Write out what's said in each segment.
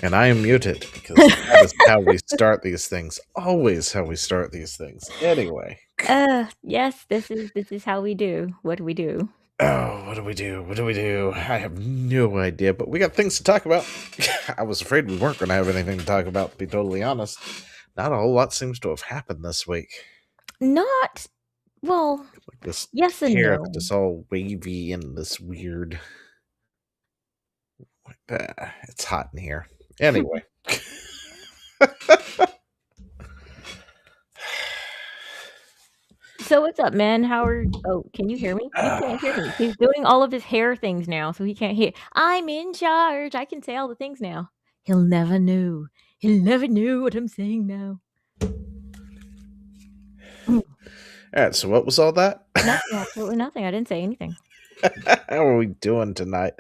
And I am muted because that is how we start these things. Always how we start these things. Anyway. Yes, this is how we do what we do. Oh, what do we do? What do we do? I have no idea, but we got things to talk about. I was afraid we weren't going to have anything to talk about, to be totally honest. Not a whole lot seems to have happened this week. Not well, Like this yes and hair no. that's all wavy and this weird. It's hot in here. Anyway. So what's up, man? Oh, can you hear me? He can't hear me. He's doing all of his hair things now, so he can't hear. I'm in charge. I can say all the things now. He'll never know. He'll never know what I'm saying now. All right, so what was all that? Nothing, absolutely nothing. I didn't say anything. How are we doing tonight?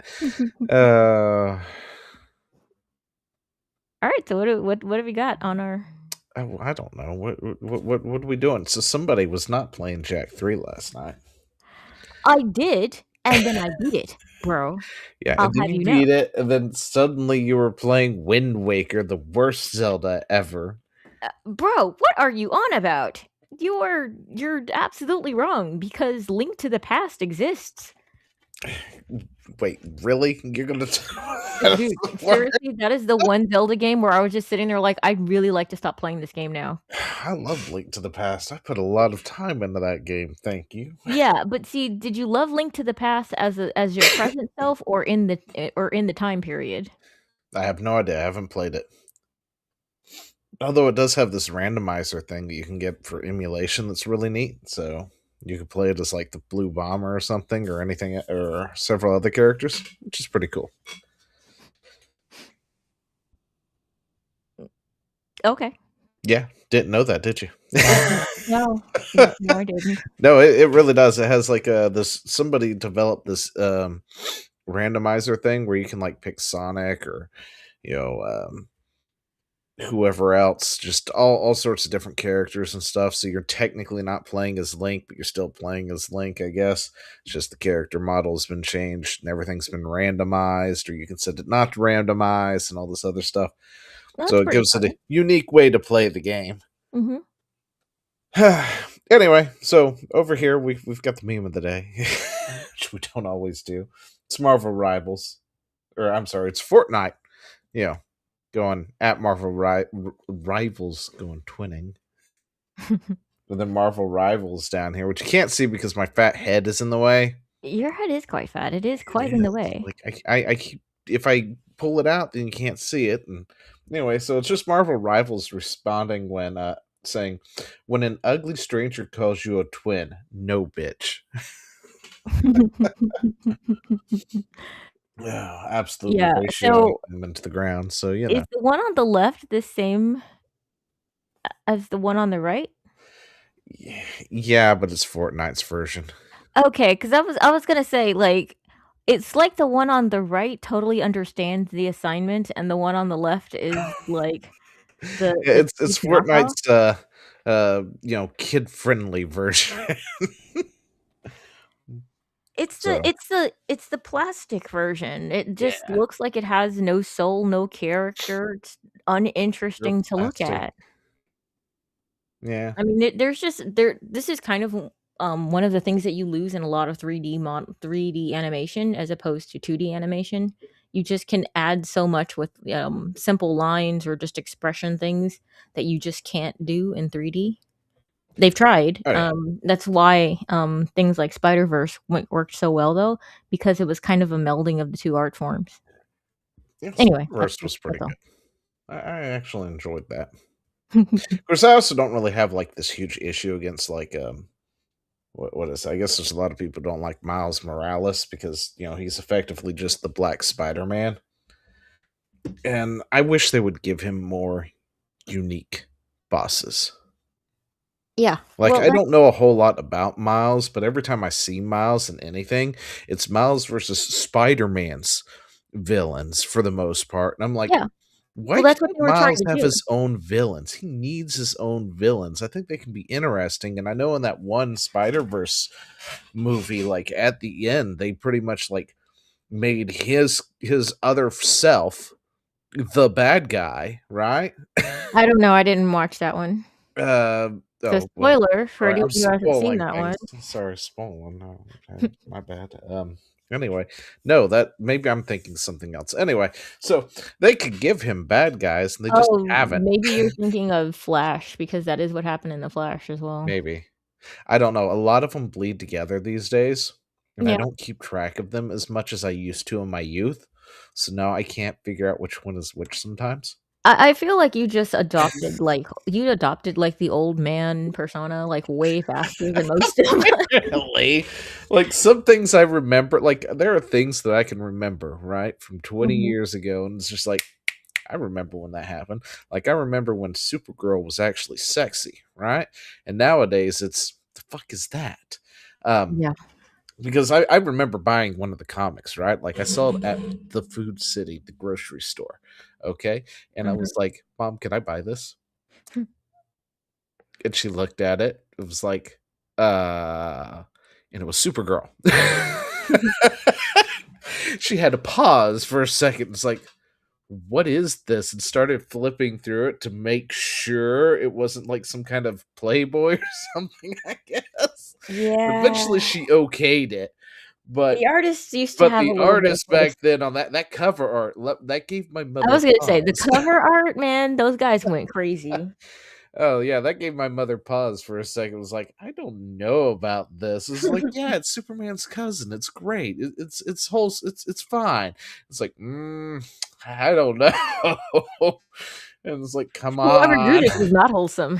Uh All right, so what have we got on our? I don't know. What are we doing? So somebody was not playing Jack 3 last night. I did, and then I beat it, bro. Yeah, I'll and then have you you know. beat it, and then suddenly you were playing Wind Waker, the worst Zelda ever. Bro, what are you on about? You're absolutely wrong because Link to the Past exists. Wait, really? You're gonna Dude, seriously, that is the one Zelda game where I was just sitting there like, I'd really like to stop playing this game now. I love Link to the Past. I put a lot of time into that game. Thank you. Yeah, but see, did you love Link to the Past as your present self or in the time period? I have no idea. I haven't played it. Although it does have this randomizer thing that you can get for emulation that's really neat. So you could play it as like the Blue Bomber or something or anything or several other characters, which is pretty cool. Okay. Yeah, didn't know that, did you? No, no, I didn't. No, it really does. It has like this somebody developed this randomizer thing where you can like pick Sonic or you know whoever else, just all sorts of different characters and stuff. So you're technically not playing as Link, but you're still playing as Link, I guess. It's just the character model has been changed and everything's been randomized, or you can set it not to randomize and all this other stuff. So That's it pretty gives it a funny. unique way to play the game. Mhm. Anyway, so over here we've got the meme of the day, which we don't always do. It's Marvel Rivals, or I'm sorry, it's Fortnite. You know, going at Marvel Rivals, going twinning. And then Marvel Rivals down here, which you can't see because my fat head is in the way. Your head is quite fat. It is It quite in the is way. like I keep if I pull it out, then you can't see it. And anyway, so it's just Marvel Rivals responding when saying, "When an ugly stranger calls you a twin, no bitch." Yeah, absolutely Yeah, ratioing so them into the ground. So is the one on the left the same as the one on the right? yeah, but it's Fortnite's version. Okay, because I was gonna say, like, it's like the one on the right totally understands the assignment, and the one on the left is, like, the It's cheap knockoff. Fortnite's kid friendly version. It's the So it's the it's the plastic version. It just yeah, looks like it has no soul, no character, it's real uninteresting to look plastic. at. Yeah. I mean, there's just this is kind of, one of the things that you lose in a lot of 3D animation as opposed to 2D animation. You just can add so much with, simple lines or just expression things that you just can't do in 3D. They've tried, Oh yeah. that's why, things like Spider-Verse worked so well, though, because it was kind of a melding of the 2 art forms. Yeah, Anyway, Spider-Verse was pretty that's all. good. I actually enjoyed that. Of course, I also don't really have like this huge issue against like what is it? I guess there's a lot of people who don't like Miles Morales because he's effectively just the Black Spider-Man, and I wish they would give him more unique bosses. Yeah, Like well, I that's don't know a whole lot about Miles, but every time I see Miles in anything, it's Miles versus Spider-Man's villains for the most part, and I'm like, yeah. why Well, that's what can't they were trying Miles to have do. his own villains? He needs his own villains. I think they can be interesting. And I know in that one Spider-Verse movie, like at the end, they pretty much like made his other self the bad guy, right? I don't know, I didn't watch that one. So, Oh, well, spoiler for sorry, anyone I'm who hasn't seen spoiling that one. things. Sorry, spoiling. No, okay, my bad. Anyway, no, that maybe I'm thinking something else. Anyway, so they could give him bad guys, and they just Oh, haven't. maybe you're thinking of Flash, because that is what happened in The Flash as well. Maybe. I don't know. A lot of them bleed together these days, and I Yeah. don't keep track of them as much as I used to in my youth. So now I can't figure out which one is which sometimes. I feel like you adopted, like, the old man persona, like, way faster than most of us. Really? Like, some things I remember, like, there are things that I can remember, right, from 20 Mhm. years ago, and it's just like, I remember when that happened. Like, I remember when Supergirl was actually sexy, right? And nowadays, it's, "The fuck is that?" Um, Yeah. because I remember buying one of the comics, right? Like, I saw it at the Food City, the grocery store, okay? And I Mhm. was like, "Mom, can I buy this?" And she looked at it. It was like, uh, and it was Supergirl. She had to pause for a second. It's like, what is this? And started flipping through it to make sure it wasn't like some kind of Playboy or something, I guess. Eventually Yeah. she okayed it. But The artists used to but have a the little bit of artist taste. back then on that cover art, that gave my I mother was gonna say, the pause. cover art, man, those guys went crazy. Oh, yeah, that gave my mother pause for a second. It was like, "I don't know about this." It's like, "Yeah, it's Superman's cousin. It's great. It's whole it's fine." It's like, I don't know." And it's like, "Come Whoever drew on." this was not wholesome.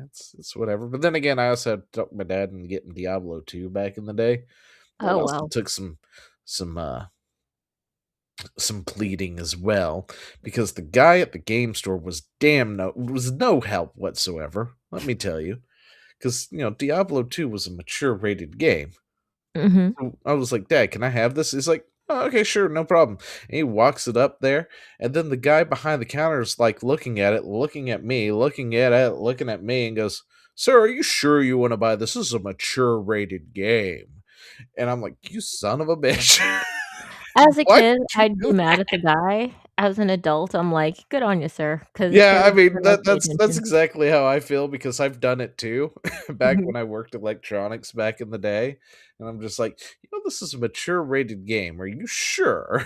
It's, it's whatever. But then again, I also had to talk my dad into getting Diablo 2 back in the day. That Oh, also wow. took some, uh some pleading as well, because the guy at the game store was no help whatsoever. Let me tell you, because Diablo 2 was a mature rated game. Mhm. So I was like, "Dad, can I have this?" He's like, "Oh, okay, sure, no problem." And he walks it up there, and then the guy behind the counter is like looking at it, looking at me, looking at it, looking at me, and goes, "Sir, are you sure you want to buy this? This is a mature rated game." And I'm like, "You son of a bitch! As a Why kid, would you I'd do be mad at the that?" guy. As an adult, I'm like, "Good on you, sir," 'cause Yeah, I kids mean, are like, "Pay that's attention." exactly how I feel because I've done it too, back Mhm. when I worked electronics back in the day, and I'm just like, this is a mature rated game. Are you sure?"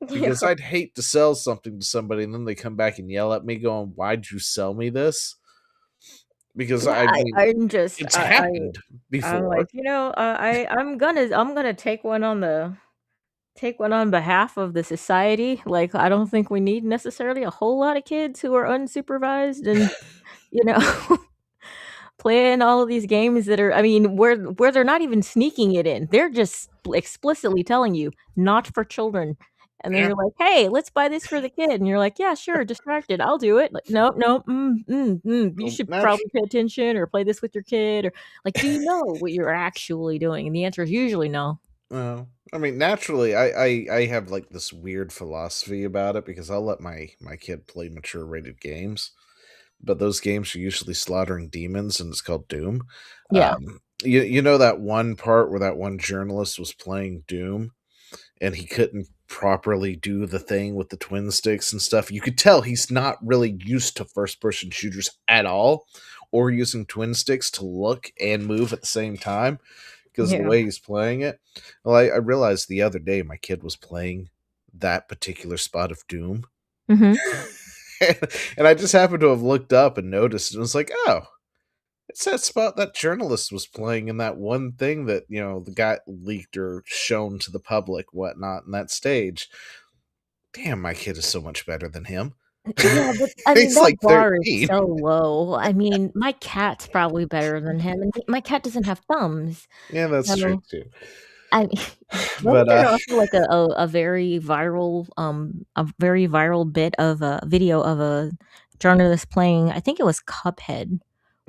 Yeah. Because I'd hate to sell something to somebody and then they come back and yell at me going, "Why'd you sell me this?" Because Yeah, I mean, I'm just it's happened I'm before. like, I'm gonna take one on behalf of the society. Like, I don't think we need necessarily a whole lot of kids who are unsupervised and, you know, playing all of these games that are, I mean, where they're not even sneaking it in. They're just explicitly telling you, "Not for children." And then Yeah, you're like, "Hey, let's buy this for the kid." And you're like, "Yeah, sure, distracted, I'll do it." Like, "No, no, you well, should probably pay attention or play this with your kid," or like, "Do you know what you're actually doing?" And the answer is usually no. I mean, naturally, I have like this weird philosophy about it because I'll let my kid play mature rated games, but those games are usually slaughtering demons, and it's called Doom. Yeah. You know that one part where that one journalist was playing Doom, and he couldn't properly do the thing with the twin sticks and stuff. You could tell he's not really used to first person shooters at all, or using twin sticks to look and move at the same time because of the Yeah. way he's playing it. Well, I realized the other day my kid was playing that particular spot of Doom. Mhm. And I just happened to have looked up and noticed and was like, "Oh, it's that spot that journalist was playing in that one thing that, the guy leaked or shown to the public, whatnot, in that stage." Damn, my kid is so much better than him. Yeah, but I mean, He's that like bar is 13. so low. I mean, my cat's probably better than him, and my cat doesn't have thumbs. Yeah, that's true So, too. I wasn't But, there also like a very viral bit of a video of a journalist playing, I think it was Cuphead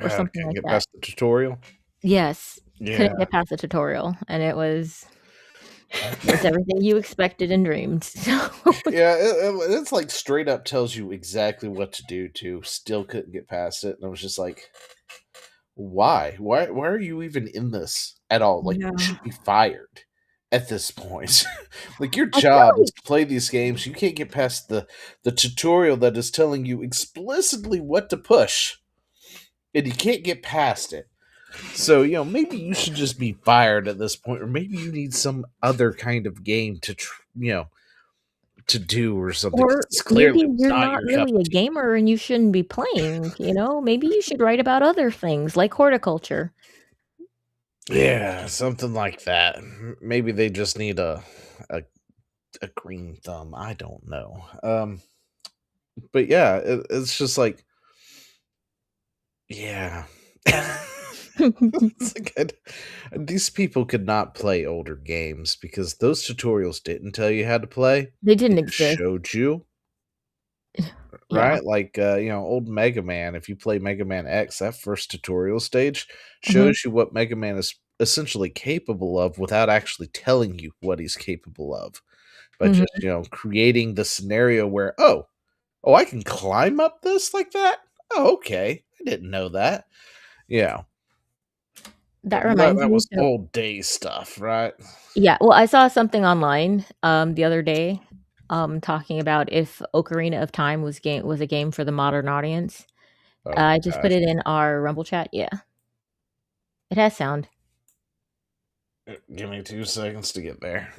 or something couldn't like get that. past the tutorial? Yes, couldn't Yeah. get past the tutorial, and it was everything you expected and dreamed. So, Yeah, it's like straight up tells you exactly what to do to, still couldn't get past it, and I was just like, "Why? Why are you even in this at all? Like, you yeah. should be fired." at this point. Like, your I feel job is like to play these games. You can't get past the tutorial that is telling you explicitly what to push, and you can't get past it. So, maybe you should just be fired at this point, or maybe you need some other kind of game to do or something, 'cause or it's clearly maybe was you're not not your cup really of a tea. gamer and you shouldn't be playing, you know? Maybe you should write about other things like horticulture. Yeah, something like that. Maybe they just need a a green thumb. I don't know. But yeah, it's just like, yeah. It's like these people could not play older games because those tutorials didn't tell you how to play. They They didn't just exist. showed you, Yeah. right? Like, old Mega Man. If you play Mega Man X, that first tutorial stage Mhm, shows you what Mega Man is essentially capable of without actually telling you what he's capable of. But just, mhm. creating the scenario where, oh, I can climb up this like that? Oh, okay. I didn't know that. Yeah. That That reminds that me, was so old day stuff, right? yeah, well, I saw something online, the other day, talking about if Ocarina of Time was a game for the modern audience. Oh I just put gosh. it in our Rumble chat. Yeah, it has sound. Give me 2 seconds to get there.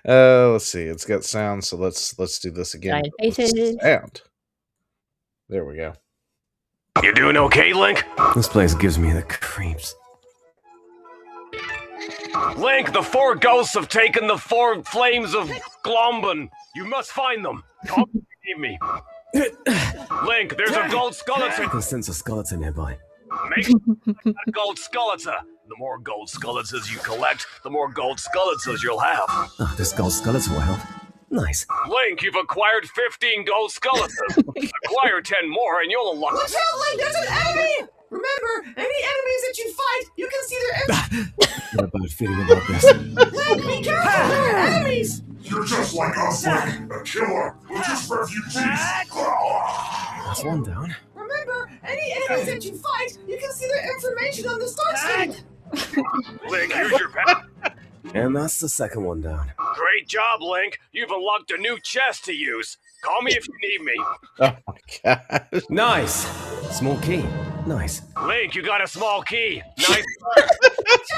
Let's see. It's got sound, so let's do this again Giant with faces. sound. There we go. You doing okay, Link? This place gives me the creeps. Link, the four ghosts have taken the four flames of Glomban. You must find them. Come meet me. Link, there's a gold skeleton. I can sense a skeleton nearby. Make a gold skeleton. The more gold skeletons you collect, the more gold skeletons you'll have. Oh, this gold skeleton will help. Nice. Link, you've acquired 15 gold skeletons. Acquire 10 more and you'll unlock... Watch out, Link! There's an enemy! Remember, any enemies that you fight, you can see their... What about feeling about this? Link, be careful! There are enemies! You're just like us, Link, a killer who just refugees. That's one down. Remember, any enemies that you fight, you can see their information on the start screen. Link, here's your pet. And that's the second one down. Great job, Link. You've unlocked a new chest to use. Call me if you need me. Oh my gosh. Nice. Small key. Nice. Link, you got a small key. Nice.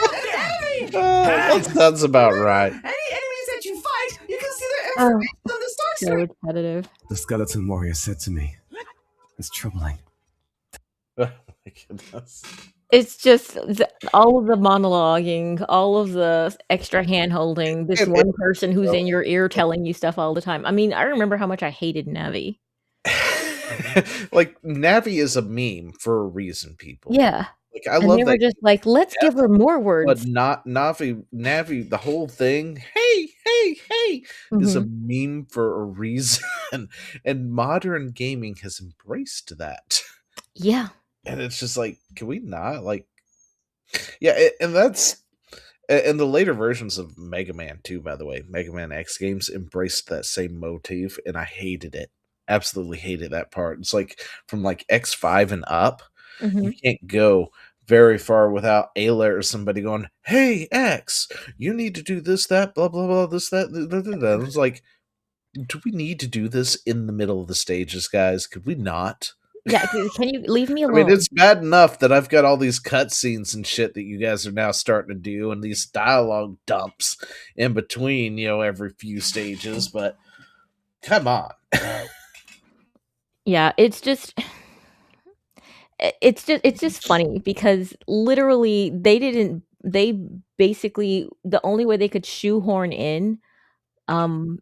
Enemy! That sounds about right. Any enemies that you fight, you can see their Oh, information on the start so screen. repetitive. The skeleton warrior said to me, it's troubling. Oh my goodness. It's just all of the monologuing, all of the extra hand holding, this It one person who's in your ear telling you stuff all the time. I mean, I remember how much I hated Navi. Like, Navi is a meme for a reason, people. Yeah, Like, I and they love were that. just like, "Let's give her more But words." not Navi, the whole thing, hey, is a Mhm. meme for a reason, and modern gaming has embraced that. Yeah. And it's just like, can we not? Like, yeah, and that's and the later versions of Mega Man too, by the way, Mega Man X games embraced that same motif, and I hated it. Absolutely hated that part. It's like from like X5 and up, you Mhm. can't go very far without Ayla or somebody going, "Hey X, you need to do this, that, blah blah blah, this, that." Da, da, da, da." It's like, do we need to do this in the middle of the stages, guys? Could we not? Yeah, can you leave me I mean, alone? it's bad enough that I've got all these cutscenes and shit that you guys are now starting to do, and these dialogue dumps in between, every few stages. But come on, Yeah, it's just funny because literally they basically the only way they could shoehorn in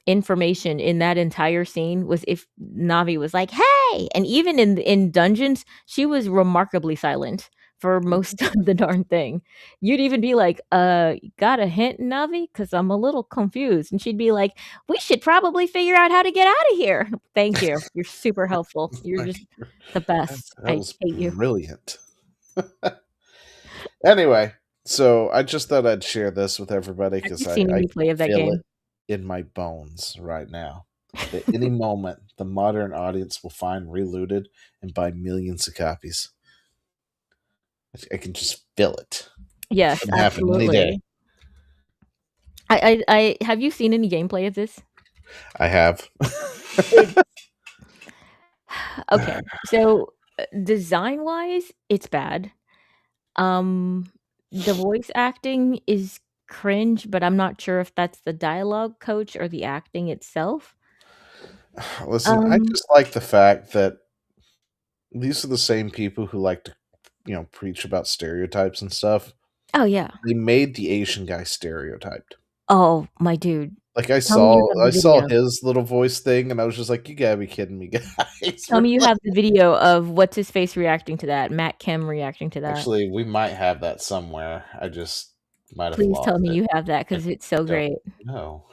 information in that entire scene was if Navi was like, "Hey!" And even in dungeons, she was remarkably silent for most of the darn thing. You'd even be like, got a hint, Navi? Because I'm a little confused." And she'd be like, "We should probably figure out how to get out of here." Thank you. You're super helpful. You're like, just the best. that I was hate you. brilliant. Anyway, so I just thought I'd share this with everybody I've because just I, seen a I replay of that feel game. it in my bones right now. At any moment, the modern audience will find Relooted and buy millions of copies. I can just feel it. Yes, Can happen any day. absolutely. I have you seen any gameplay of this? I have. It okay, so, design-wise, it's bad. The voice acting is cringe, but I'm not sure if that's the dialogue coach or the acting itself. Listen, I Um just like the fact that these are the same people who like to, preach about stereotypes and stuff. Oh, yeah. They made the Asian guy stereotyped. Oh, my dude. Like I Tell me you saw have I the saw video. his little voice thing, and I was just like, "You gotta be kidding me, guys!" Tell me you have the video of what's his face reacting to that, Matt Kim reacting to that. Actually, we might have that somewhere. I just might have Please tell lost me it. you have that I because it's so don't great. know.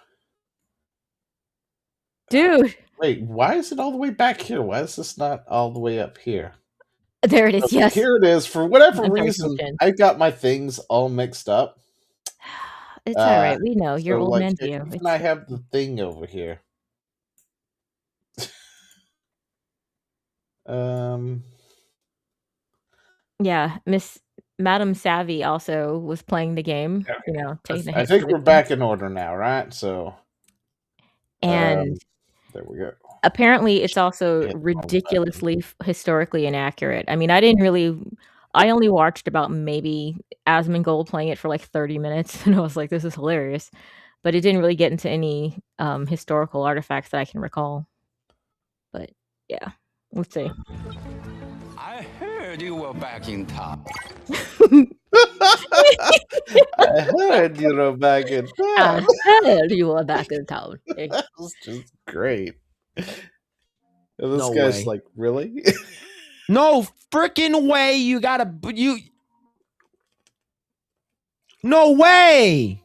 Dude! Wait, why is it all the way back here? Why is this not all the way up here? There it is, Okay, yes. here it is. For whatever I'm sorry, reason, Christian. I got my things all mixed up. It's alright, we know, you're So, old like, man here, Geo. even It's I have the thing over here. Um, yeah, Miss Madam Savvy also was playing the game, you okay. know, taking a I hit for think the we're game, back in order now, right? So, and there we go. apparently it's also Hit all the buttons. ridiculously historically inaccurate. I mean, I only watched about maybe Asmongold playing it for, like, 30 minutes, and I was like, "This is hilarious," but it didn't really get into any, historical artifacts that I can recall. But, yeah, let's see. I heard you were back in town. I heard you were back in I town. heard you were back in town. Eh. That was just great. And this No guy's way. like, really? No freaking way you gotta you. No way!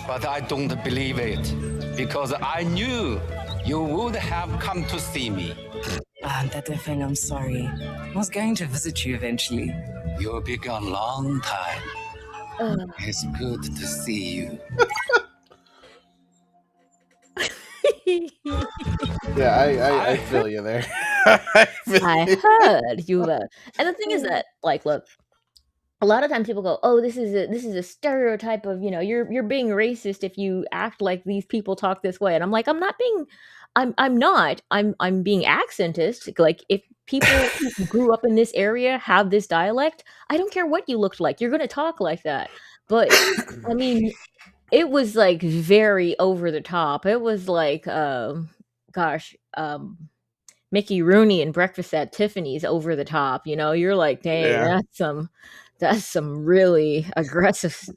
But I don't believe it because I knew you would have come to see me. Tatefeng, I'm sorry. I was going to visit you eventually. You've been a long time. Ugh. It's good to see you. Yeah, I feel you there. I I heard you were, and the thing is that, like, look, a lot of times people go, "Oh, this is a stereotype of, you know, you're being racist if you act like these people talk this way." And I'm like, I'm not. I'm being accentist. Like, if people who grew up in this area have this dialect, I don't care what you looked like. You're gonna talk like that. But I mean, it was like very over the top. It was like, gosh, Mickey Rooney and Breakfast at Tiffany's over the top, you know? You're like, "Dang, Yeah. that's some really aggressive,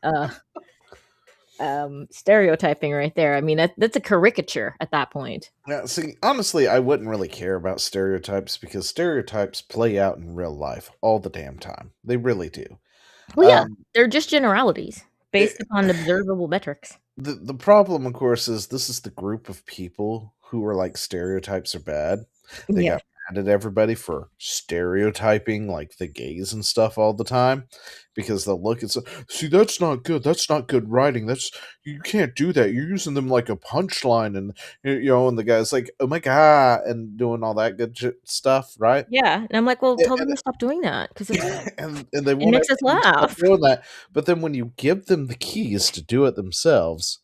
stereotyping right there." I mean, that's a caricature at that point. Yeah, see, honestly, I wouldn't really care about stereotypes because stereotypes play out in real life all the damn time. They really do. Well, yeah, Um, they're just generalities it, based upon observable metrics. the problem, of course, is this is the group of people who are like stereotypes are bad. They Yeah. got mad at everybody for stereotyping like the gays and stuff all the time because they'll look at see that's not good. That's not good writing. That's you can't do that. You're using them like a punchline, and and the guy's like, oh my god, and doing all that good stuff, right? Yeah, and I'm like, "Well, tell them And to stop doing that because it and they it won't ever makes us stop laugh." doing that. But then when you give them the keys to do it themselves,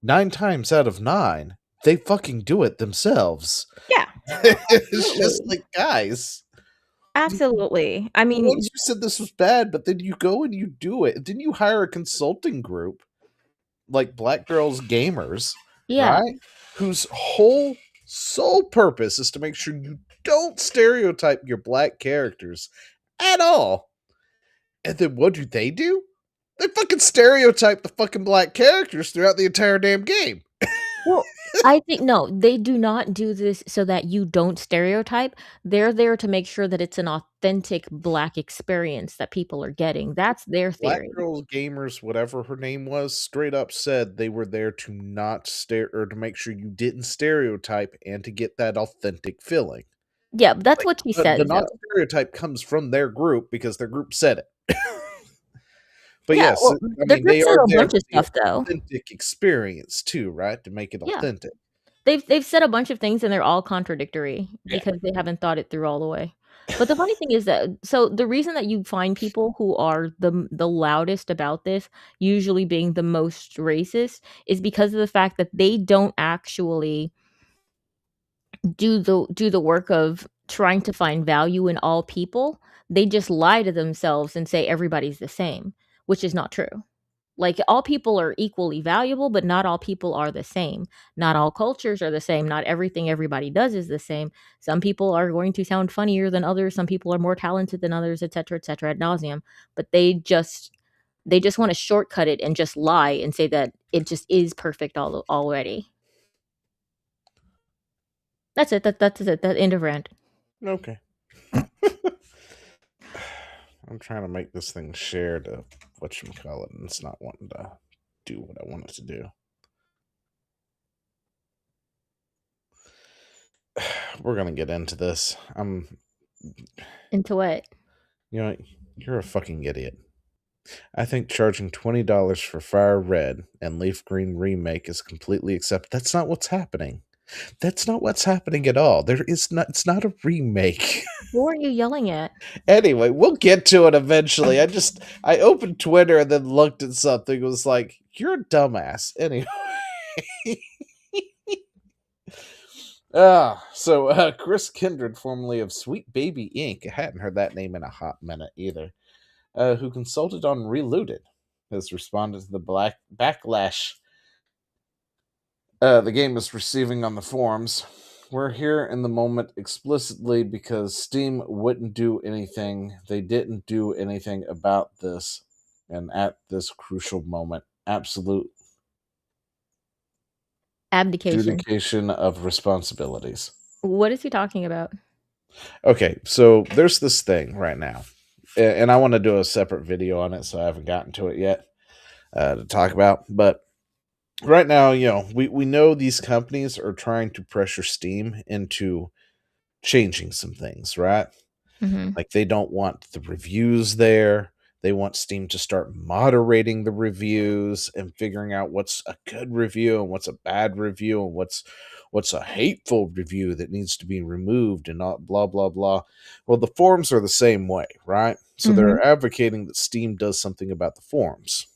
9 times out of 9, they fucking do it themselves. Yeah, It's just absolutely. like, guys, Absolutely. I mean, once you said this was bad, but then you go and you do it. Didn't you hire a consulting group like Black Girls Gamers, yeah. right? Whose whole sole purpose is to make sure you don't stereotype your black characters at all. And then what do? They fucking stereotype the fucking black characters throughout the entire damn game. Well, I think no, they do not do this so that you don't stereotype. They're there to make sure that it's an authentic Black experience that people are getting. That's their Black theory. Girls Gamers, whatever her name was, straight up said they were there to not stare or to make sure you didn't stereotype and to get that authentic feeling. Yeah, that's Like what she the said, non though. stereotype comes from their group because their group said it. But Yeah, yes, well, I the mean group they said are a there bunch for of the stuff, though. authentic experience too, right? To make it Yeah. authentic. They've said a bunch of things, and they're all contradictory Yeah. because they haven't thought it through all the way. But the funny thing is that so the reason that you find people who are the loudest about this, usually being the most racist, is because of the fact that they don't actually do the work of trying to find value in all people. They just lie to themselves and say everybody's the same, which is not true. Like, all people are equally valuable, but not all people are the same. Not all cultures are the same. Not everything everybody does is the same. Some people are going to sound funnier than others. Some people are more talented than others, et cetera, ad nauseum. But they just want to shortcut it and just lie and say that it just is perfect already. That's it. That's it. That end of rant. Okay. I'm trying to make this thing share to whatchamacallit, and it's not wanting to do what I want it to do. We're gonna get into this. Into what? You know, you're a fucking idiot. I think charging $20 for Fire Red and Leaf Green Remake is completely acceptable. That's not what's happening. That's not what's happening at all. There is not. It's not a remake. Who are you yelling at? Anyway, we'll get to it eventually. I opened Twitter and then looked at something. It was like, you're a dumbass. Anyway. Chris Kindred, formerly of Sweet Baby Inc. I hadn't heard that name in a hot minute either. Who consulted on Reloaded, has responded to the backlash the game is receiving on the forums. We're here in the moment explicitly because Steam wouldn't do anything. They didn't do anything about this. And at this crucial moment, absolute Abdication. adjudication of responsibilities. What is he talking about? Okay, so there's this thing right now. And I want to do a separate video on it, so I haven't gotten to it yet to talk about. But right now, we know these companies are trying to pressure Steam into changing some things, right? Mm-hmm. Like, they don't want the reviews there. They want Steam to start moderating the reviews and figuring out what's a good review and what's a bad review and what's a hateful review that needs to be removed and not blah blah blah. Well, the forums are the same way, right? So Mm-hmm. they're advocating that Steam does something about the forums,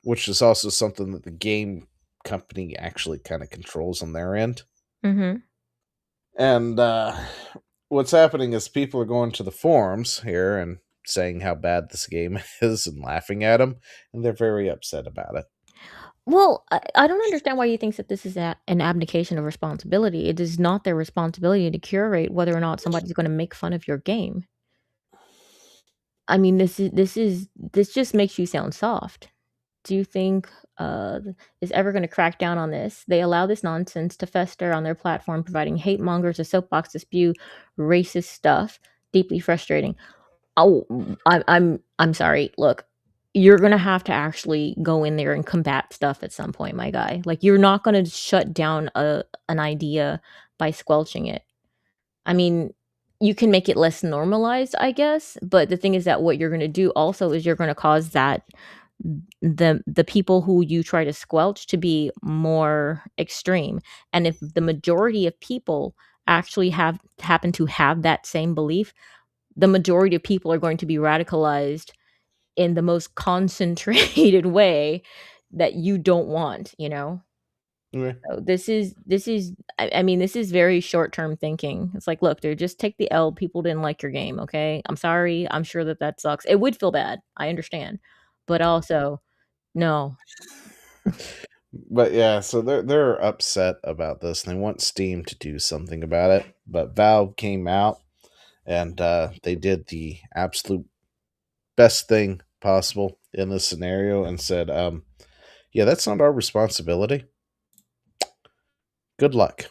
which is also something that the game company actually kind of controls on their end. Mm-hmm. And what's happening is people are going to the forums here and saying how bad this game is and laughing at them, and they're very upset about it. Well, I don't understand why he thinks that this is an abdication of responsibility. It is not their responsibility to curate whether or not somebody's going to make fun of your game. I mean, this just makes you sound soft. Do you think is ever going to crack down on this? They allow this nonsense to fester on their platform, providing hate mongers a soapbox to spew racist stuff. Deeply frustrating. Oh, I'm sorry. Look, you're gonna have to actually go in there and combat stuff at some point, my guy. Like, you're not gonna shut down an idea by squelching it. I mean, you can make it less normalized, I guess, but the thing is that what you're gonna do also is you're gonna cause that the people who you try to squelch to be more extreme. And if the majority of people actually happen to have that same belief, the majority of people are going to be radicalized in the most concentrated way that you don't want, you know? Okay. So I mean, this is very short-term thinking. It's like, look, dude, just take the L. People didn't like your game, okay? I'm sorry. I'm sure that sucks. It would feel bad. I understand. But also, no. But yeah, so they're upset about this and they want Steam to do something about it. But Valve came out and they did the absolute best thing possible in this scenario and said, yeah, that's not our responsibility. Good luck.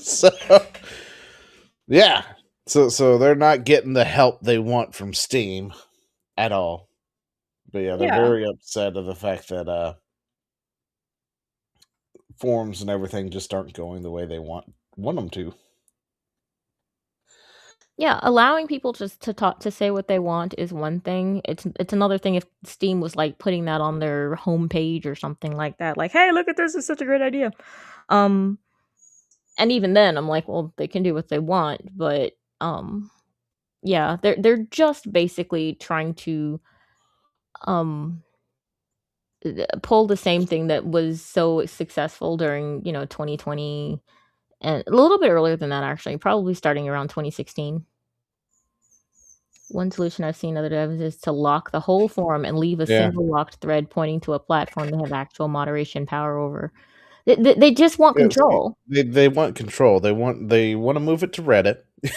So yeah. So they're not getting the help they want from Steam at all. But yeah, they're very upset of the fact that forums and everything just aren't going the way they want them to. Yeah, allowing people just to say what they want is one thing. It's another thing if Steam was like putting that on their homepage or something like that. Like, hey, look at this, it's such a great idea. Um And even then, I'm like, well, they can do what they want, but yeah, they're just basically trying to um pull the same thing that was so successful during 2020 and a little bit earlier than that actually, probably starting around 2016. One solution I've seen other devs is to lock the whole forum and leave a Yeah. single locked thread pointing to a platform they have actual moderation power over. They just want Yeah, see, control. they want control. They wanna move it to Reddit, Of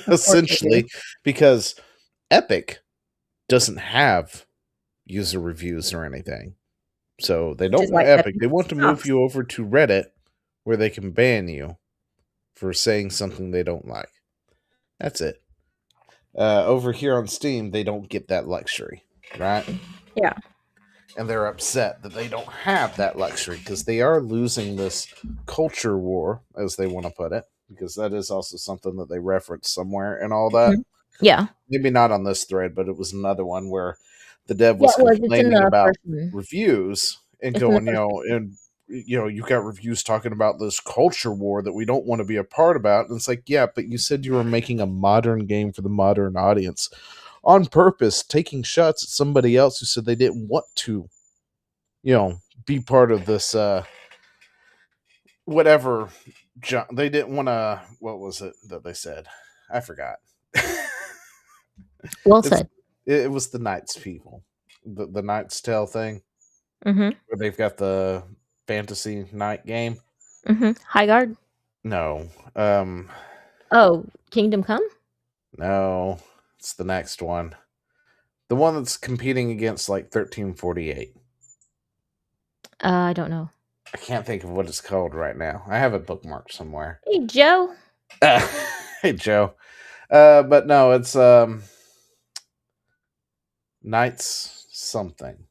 course they do. essentially, because Epic doesn't have user reviews or anything. So they Which don't is want why Epic. Epic They want to move sucks. you over to Reddit where they can ban you for saying something they don't like. That's it. Over here on Steam, they don't get that luxury, right? Yeah. And they're upset that they don't have that luxury because they are losing this culture war, as they want to put it, because that is also something that they reference somewhere and all that. Mhm. Yeah. Maybe not on this thread, but it was another one where the dev Yeah, was it was. It's in complaining the about first one. reviews and It's in the going, first and you got reviews talking about this culture war that we don't want to be a part about. And it's like, yeah, but you said you were making a modern game for the modern audience on purpose, taking shots at somebody else who said they didn't want to, be part of this whatever. They didn't want to. What was it that they said? I forgot. Well it's said. it was the Knights people, the Knight's Tale thing, Mhm. where they've got the fantasy night game. Mhm. High guard. No, Oh, Kingdom Come? no, it's the next one. The one that's competing against like 1348. I don't know. I can't think of what it's called right now. I have it bookmarked somewhere. Hey, Joe. Hey Joe. But no, it's Knights something.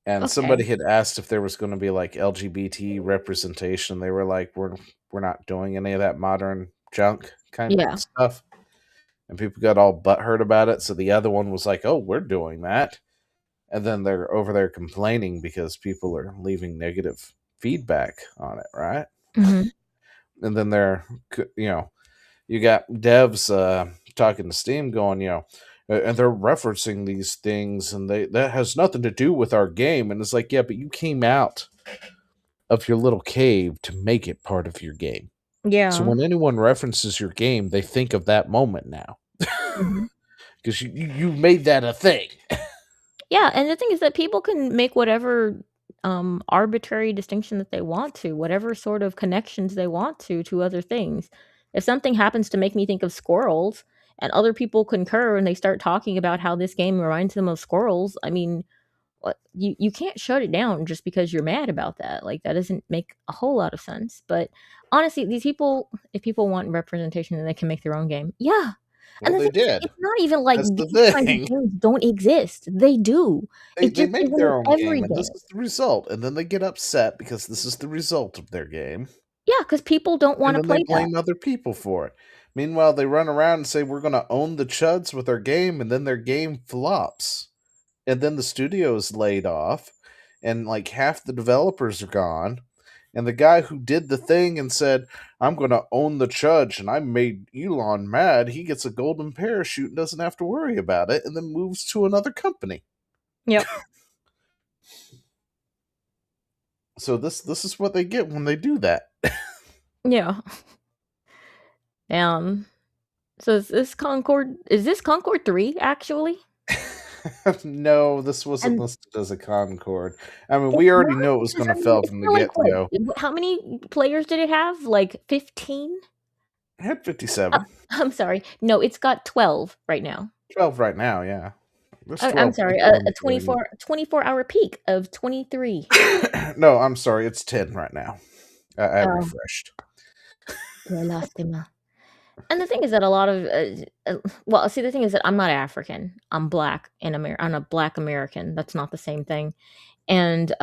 And Okay. somebody had asked if there was going to be like LGBT representation. They were like, we're not doing any of that modern junk kind of Yeah. stuff. And people got all butthurt about it. So the other one was like, oh, we're doing that. And then they're over there complaining because people are leaving negative feedback on it, right? Mhm. And then you got devs talking to Steam going, and they're referencing these things, and that has nothing to do with our game. And it's like, yeah, but you came out of your little cave to make it part of your game. So Yeah. when anyone references your game, they think of that moment now Mhm. because you made that a thing. Yeah, and the thing is that people can make whatever arbitrary distinction that they want to, whatever sort of connections they want to other things. If something happens to make me think of squirrels and other people concur and they start talking about how this game reminds them of squirrels, I mean, what you can't shut it down just because you're mad about that. Like that doesn't make a whole lot of sense. But honestly, these people, if people want representation, then they can make their own game. Yeah. And Well, the they thing is that did. it's not even like That's the these kinds of thing. games don't exist. They do. They It they just make isn't in their own every game, and this game. is the result. And then they get upset because this is the result of their game. Yeah, because people don't want And to then they play that. blame other people for it. Meanwhile, they run around and say, we're going to own the chuds with our game, and then their game flops. And then the studio is laid off, and like half the developers are gone. And the guy who did the thing and said, I'm going to own the chudge, and I made Elon mad, he gets a golden parachute and doesn't have to worry about it, and then moves to another company. Yep. So this is what they get when they do that. Yeah. So is this Concord 3 actually? No, this wasn't And listed as a Concord. I mean, it's we not already knew it was because going I to mean fail it's from the still like get what? go. How many players did it have? Like 15? It had 57. I'm sorry. No, it's got 12 right now. 12 right now, yeah. There's I'm 12 sorry, people a enjoying 24-hour peak of 23. it. No, I'm sorry. It's 10 right now. I Oh, refreshed. qué lástima. And the thing is that a lot of, well, see, the thing is that I'm not African. I'm black in I'm a black American. That's not the same thing. And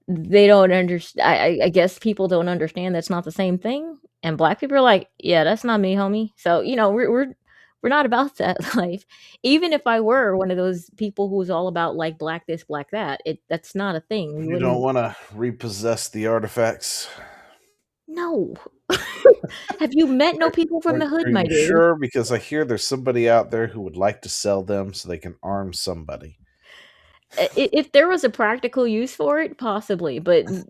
they don't understand. I guess people don't understand that's not the same thing. And black people are like, yeah, that's not me, homie. So we're not about that life. Even if I were one of those people who's all about like black this, black that, that's not a thing. We You don't wouldn't. want to repossess the artifacts. No. Have you met no people from the Are hood, my you dude? sure? Because I hear there's somebody out there who would like to sell them so they can arm somebody. If there was a practical use for it, possibly, but even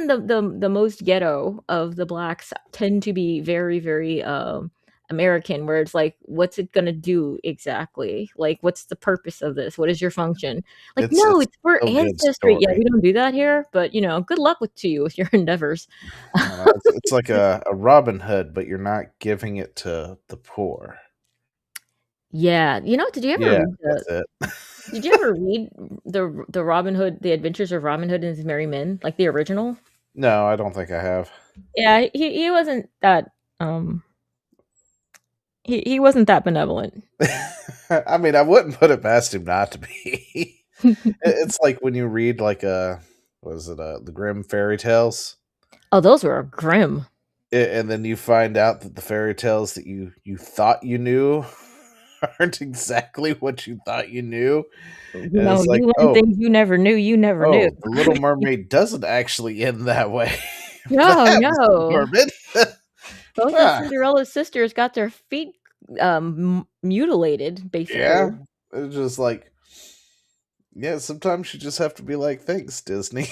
the most ghetto of the blacks tend to be very, very, American, where it's like, "What's it gonna do exactly? Like, what's the purpose of this? What is your function?" Like, "No, It's it's for a good ancestry." Yeah, story. we don't do that here, but, good luck to you with your endeavors. It's like a Robin Hood, but you're not giving it to the poor. Yeah, did you ever Yeah, read the that's it. did you ever read the Robin Hood The Adventures of Robin Hood and His Merry Men, like the original? No, I don't think I have. Yeah, he wasn't that, he wasn't that benevolent. I mean, I wouldn't put it past him not to be. It's like when you read like what is it, the Grimm fairy tales, Oh, those were grim. and then you find out that the fairy tales that you thought you knew aren't exactly what you thought you knew, and it's like, You learn things you never knew you never knew. oh, the Little Mermaid doesn't actually end that way. No, That was no. morbid. Both of Ah, Cinderella's sisters got their feet, mutilated, yeah, basically. it's just like, yeah, sometimes you just have to be like, thanks, Disney.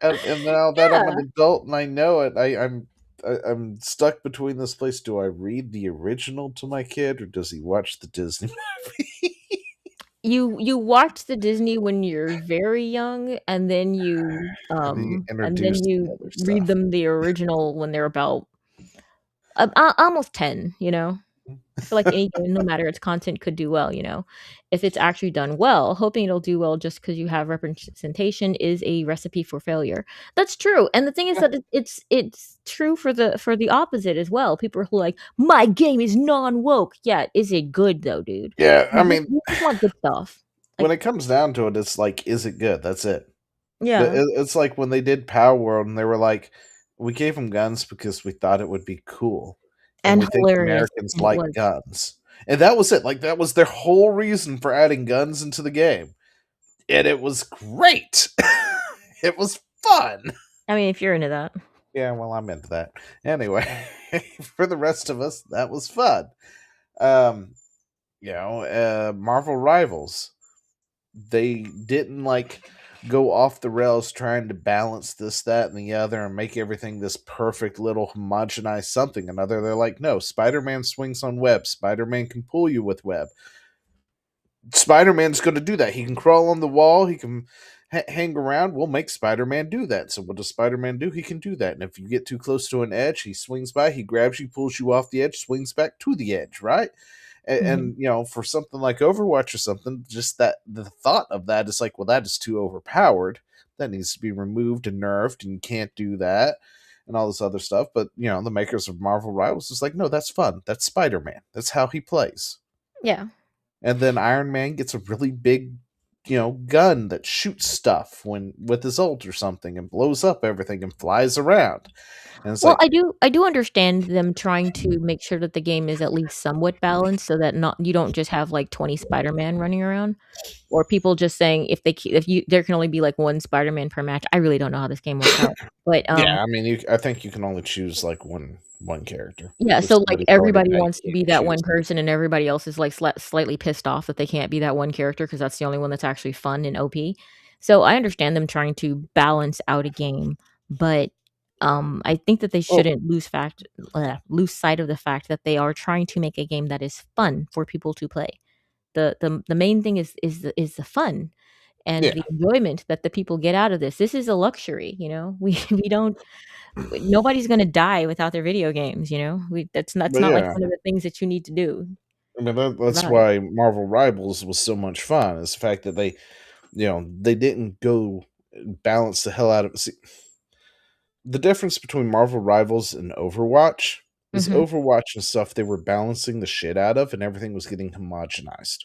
And now that I'm an Yeah. adult and I know it, I'm stuck between this place. Do I read the original to my kid, or does he watch the Disney movie? You watch the Disney when you're very young, And then you and then introduce the you other read stuff. them the original when they're about, almost 10, I feel like any game, no matter its content, could do well, if it's actually done well. Hoping it'll do well just because you have representation is a recipe for failure. That's true, and the thing is that it's true for the opposite as well. People who are like, "My game is non-woke." Yeah, is it good though, dude? Yeah, I mean, You just want good stuff. when Like, it comes down to it, it's like, is it good? That's it. yeah, It's like when they did Power World, and they were like, we gave them guns because we thought it would be cool, and and we think hilarious, Americans and it like was. guns, and that was it. Like that was their whole reason for adding guns into the game, and it was great. It was fun. I mean, if you're into that. Yeah, well, I'm into that. Anyway, for the rest of us, that was fun. Um, Marvel Rivals, they didn't like go off the rails trying to balance this, that, and the other and make everything this perfect little homogenized something another. They're like, no, Spider-Man swings on web. Spider-Man can pull you with web. Spider-Man's going to do that. He can crawl on the wall. He can hang around. We'll make Spider-Man do that. So what does Spider-Man do? He can do that. And if you get too close to an edge, he swings by. He grabs you, pulls you off the edge, swings back to the edge. Right? And Mhm. for something like Overwatch or something, just that the thought of that is like, well, that is too overpowered. That needs to be removed and nerfed, and you can't do that, and all this other stuff. But the makers of Marvel Rivals is like, no, that's fun. That's Spider-Man. That's how he plays. Yeah. And then Iron Man gets a really big, gun that shoots stuff when with his ult or something, and blows up everything and flies around. And it's Well, like, I do understand them trying to make sure that the game is at least somewhat balanced so that not you don't just have, like, 20 Spider-Man running around, or people just saying if you there can only be, like, 1 Spider-Man per match. I really don't know how this game works out, but, yeah, I mean, I think you can only choose like one character yeah, if so, like, somebody's already everybody begging wants to you be to that choose. one person, and everybody else is, like, slightly pissed off that they can't be that one character because that's the only one that's actually fun and OP. So, I understand them trying to balance out a game, but, I think that they Well, shouldn't lose sight of the fact that they are trying to make a game that is fun for people to play. The main thing is the fun and yeah, the enjoyment that the people get out of this. This is a luxury, We don't nobody's gonna die without their video games, that's but not like yeah, one of the things that you need to do. I mean that's Survive. why Marvel Rivals was so much fun. Is the fact that they didn't go balance the hell out of. See, the difference between Marvel Rivals and Overwatch is Mhm. Overwatch and stuff they were balancing the shit out of, and everything was getting homogenized,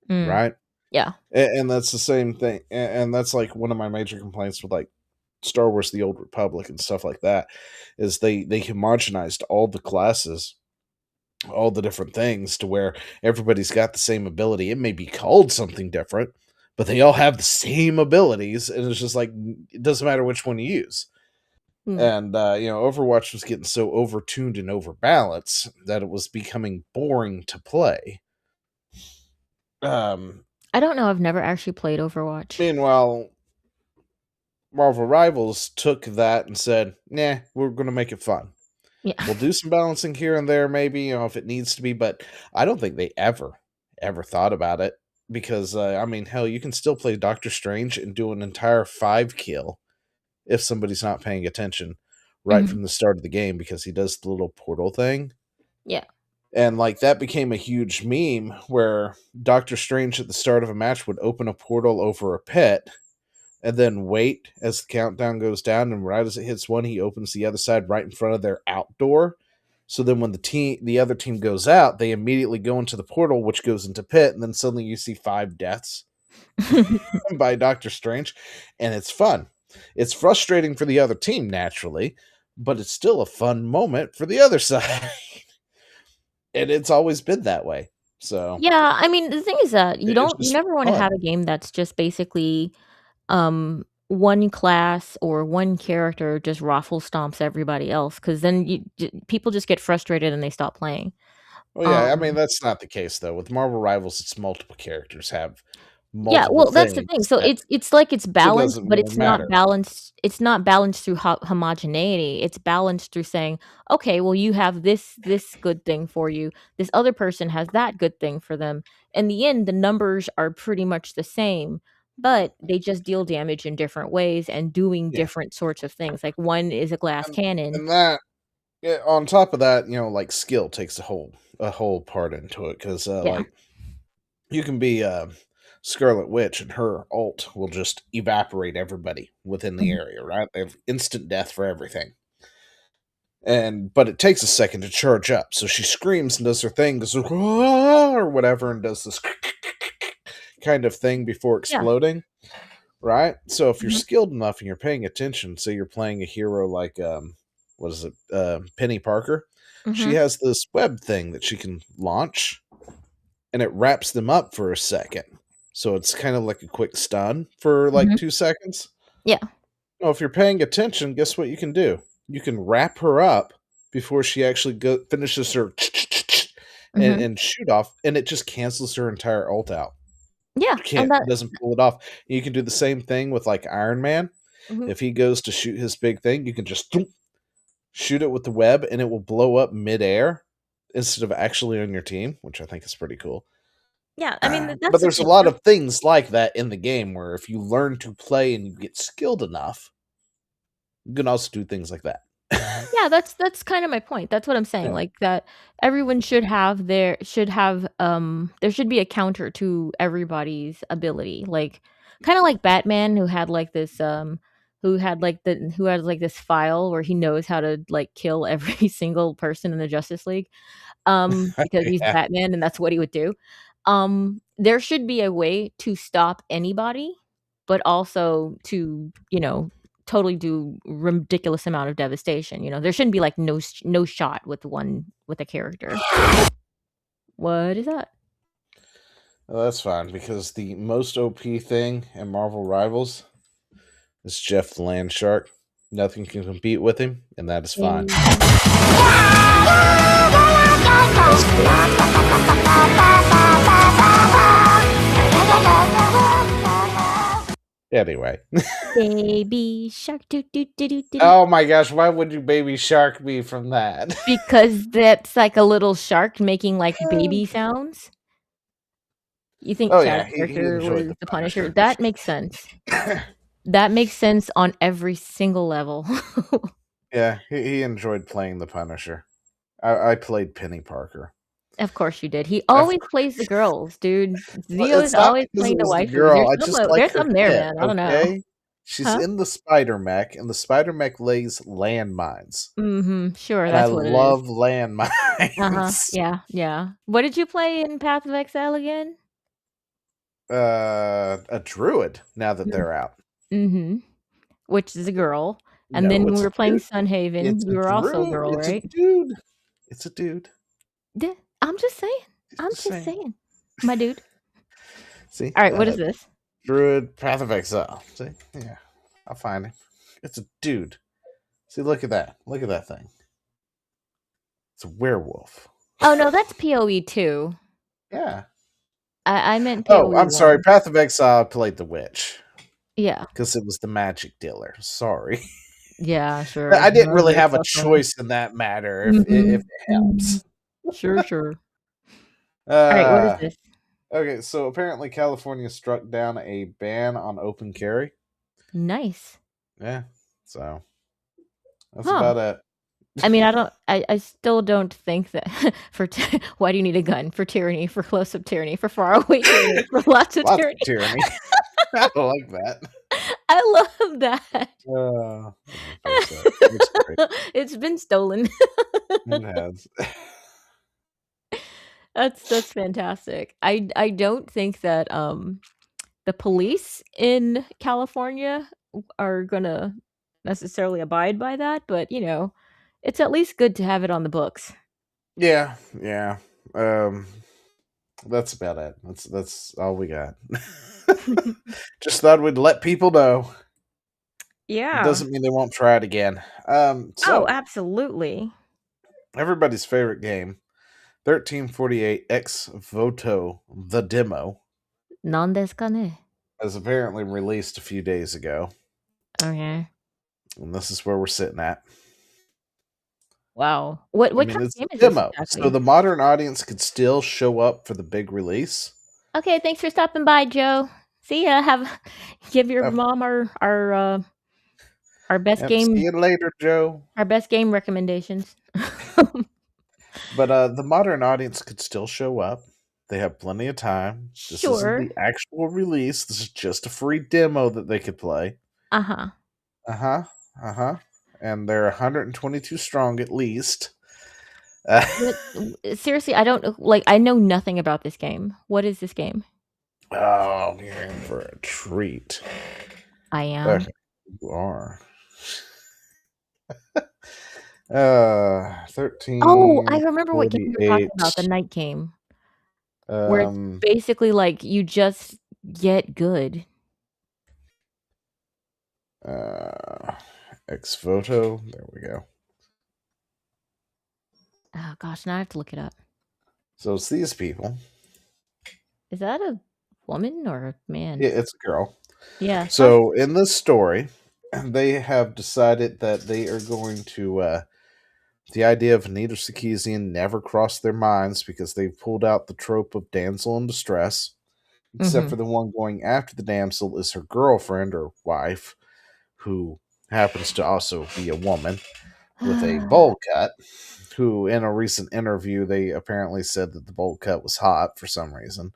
Mm. right? Yeah. And that's the same thing, and that's like one of my major complaints with like Star Wars: The Old Republic and stuff like that, is they homogenized all the classes, all the different things, to where everybody's got the same ability. It may be called something different, but they all have the same abilities, and it's just like it doesn't matter which one you use. And Overwatch was getting so overtuned and overbalanced that it was becoming boring to play. I don't know. I've never actually played Overwatch. Meanwhile, Marvel Rivals took that and said, "Nah, we're going to make it fun. Yeah. We'll do some balancing here and there, maybe, if it needs to be." But I don't think they ever thought about it because, hell, you can still play Doctor Strange and do an entire 5-kill if somebody's not paying attention right from the start of the game because he does the little portal thing. Yeah. And that became a huge meme where Doctor Strange at the start of a match would open a portal over a pit and then wait as the countdown goes down, and right as it hits one, he opens the other side right in front of their outdoor. So then when the other team goes out, they immediately go into the portal, which goes into pit, and then suddenly you see 5 deaths by Doctor Strange, and it's fun. It's frustrating for the other team, naturally, but it's still a fun moment for the other side. And it's always been that way. So yeah, the thing is that you never want to fun. have a game that's just basically one class or one character just raffle stomps everybody else, because then people just get frustrated and they stop playing. Well, yeah, that's not the case though. With Marvel Rivals, it's multiple characters have Yeah, multiple well, that's the thing. things. So it's like it's So it balanced, doesn't but really matter. it's not balanced through homogeneity. It's balanced through saying, okay, well, you have this good thing for you. This other person has that good thing for them. In the end, the numbers are pretty much the same, but they just deal damage in different ways and doing Yeah. different sorts of things. Like one is a glass cannon. And that, on top of that, skill takes a whole part into it because, Yeah. you can be Scarlet Witch and her ult will just evaporate everybody within the area, right? They have instant death for everything. But it takes a second to charge up. So she screams and does her thing, goes or whatever, and does this kind of thing before exploding. Yeah. Right? So if you're skilled enough and you're paying attention, say you're playing a hero like Penny Parker, she has this web thing that she can launch and it wraps them up for a second. So it's kind of like a quick stun for 2 seconds. Yeah. Well, if you're paying attention, guess what you can do? You can wrap her up before she actually finishes her and shoot off, and it just cancels her entire ult out. Yeah. Doesn't pull it off. You can do the same thing with Iron Man. If he goes to shoot his big thing, you can just shoot it with the web, and it will blow up midair instead of actually on your team, which I think is pretty cool. Yeah, that's but there's a lot of things like that in the game where if you learn to play and you get skilled enough, you can also do things like that. Yeah, that's kind of my point. That's what I'm saying. Yeah. Like that everyone should have there should be a counter to everybody's ability. Like kind of like Batman who had this file where he knows how to kill every single person in the Justice League. Because he's Batman and that's what he would do. There should be a way to stop anybody, but also to, totally do ridiculous amount of devastation. There shouldn't be no shot with a character. What is that? Well, that's fine because the most OP thing in Marvel Rivals is Jeff the Land Shark. Nothing can compete with him, and that is fine. Anyway. Baby shark. Oh my gosh, why would you baby shark me from that? Because that's like a little shark making baby sounds. You think character was the Punisher? That makes sense. That makes sense on every single level. Yeah, he enjoyed playing the Punisher. I played Penny Parker. Of course you did. He always plays the girls, dude. Zio's always playing the wife. There's some there, man. I don't know. She's in the spider mech, and the spider mech lays landmines. Sure, and that's what it is. I love landmines. Yeah. What did you play in Path of Exile again? A druid. Now that they're out. Which is a girl. And then we were playing Sunhaven. You were also a girl, right? It's a dude. Yeah, I'm just saying. My dude. See? All right, what is this? Druid Path of Exile. See? Yeah. I'll find him. It's a dude. See, look at that. Look at that thing. It's a werewolf. Oh no, that's PoE 2. Yeah. I meant Oh, PoE I'm sorry. 1. Path of Exile played the witch Yeah. because it was the magic dealer. Sorry. Yeah, sure. I didn't That really makes have a sense. choice in that matter if Mhm, it helps. Sure, sure. Alright, what is this? Okay, so apparently California struck down a ban on open carry. Nice. Yeah, so that's Huh. about it. I mean, I still don't think that why do you need a gun? For tyranny, for close up tyranny, for far away tyranny, for lots of Lots tyranny. of tyranny. I like that. I love that. Let me post that. It's great. It's been stolen. It has. That's fantastic. I don't think that the police in California are gonna necessarily abide by that, but you know, it's at least good to have it on the books. Yeah, yeah. That's about it. That's all we got. Just thought we'd let people know. It Yeah. doesn't mean they won't try it again. Oh, So absolutely. everybody's favorite game, 1348 X Voto, the demo, Non desu ka ne? was apparently released a few days ago, Okay. and this is where we're sitting at. Wow. What I kind mean, of it's game a is this demo, so exactly? the modern audience could still show up for the big release. Okay, thanks for stopping by, Joe. See ya. Give your Oh, mom our best yep, see game you later, Joe. recommendations. But the modern audience could still show up. They have plenty of time. This isn't Sure. the actual release. This is just a free demo that they could play. Uh-huh. Uh-huh. Uh-huh. And they're 122 strong at least. Seriously, I don't like I know nothing about this game. What is this game? Oh, you're in for a treat. I am. Okay, you are. 13. Oh, I remember what game you were talking 48. about, the night game. Where it's Um, basically like you just get good. Ex Voto. There we go. Oh gosh, now I have to look it up. So it's these people. Is that a woman or a man? Yeah, it's a girl. Yeah. So in this story, they have decided that they are going to. The idea of Anita Sarkeesian never crossed their minds because they've pulled out the trope of damsel in distress. Except for the one going after the damsel is her girlfriend or wife, who happens to also be a woman with a bowl cut. Who, in a recent interview, they apparently said that the bowl cut was hot for some reason.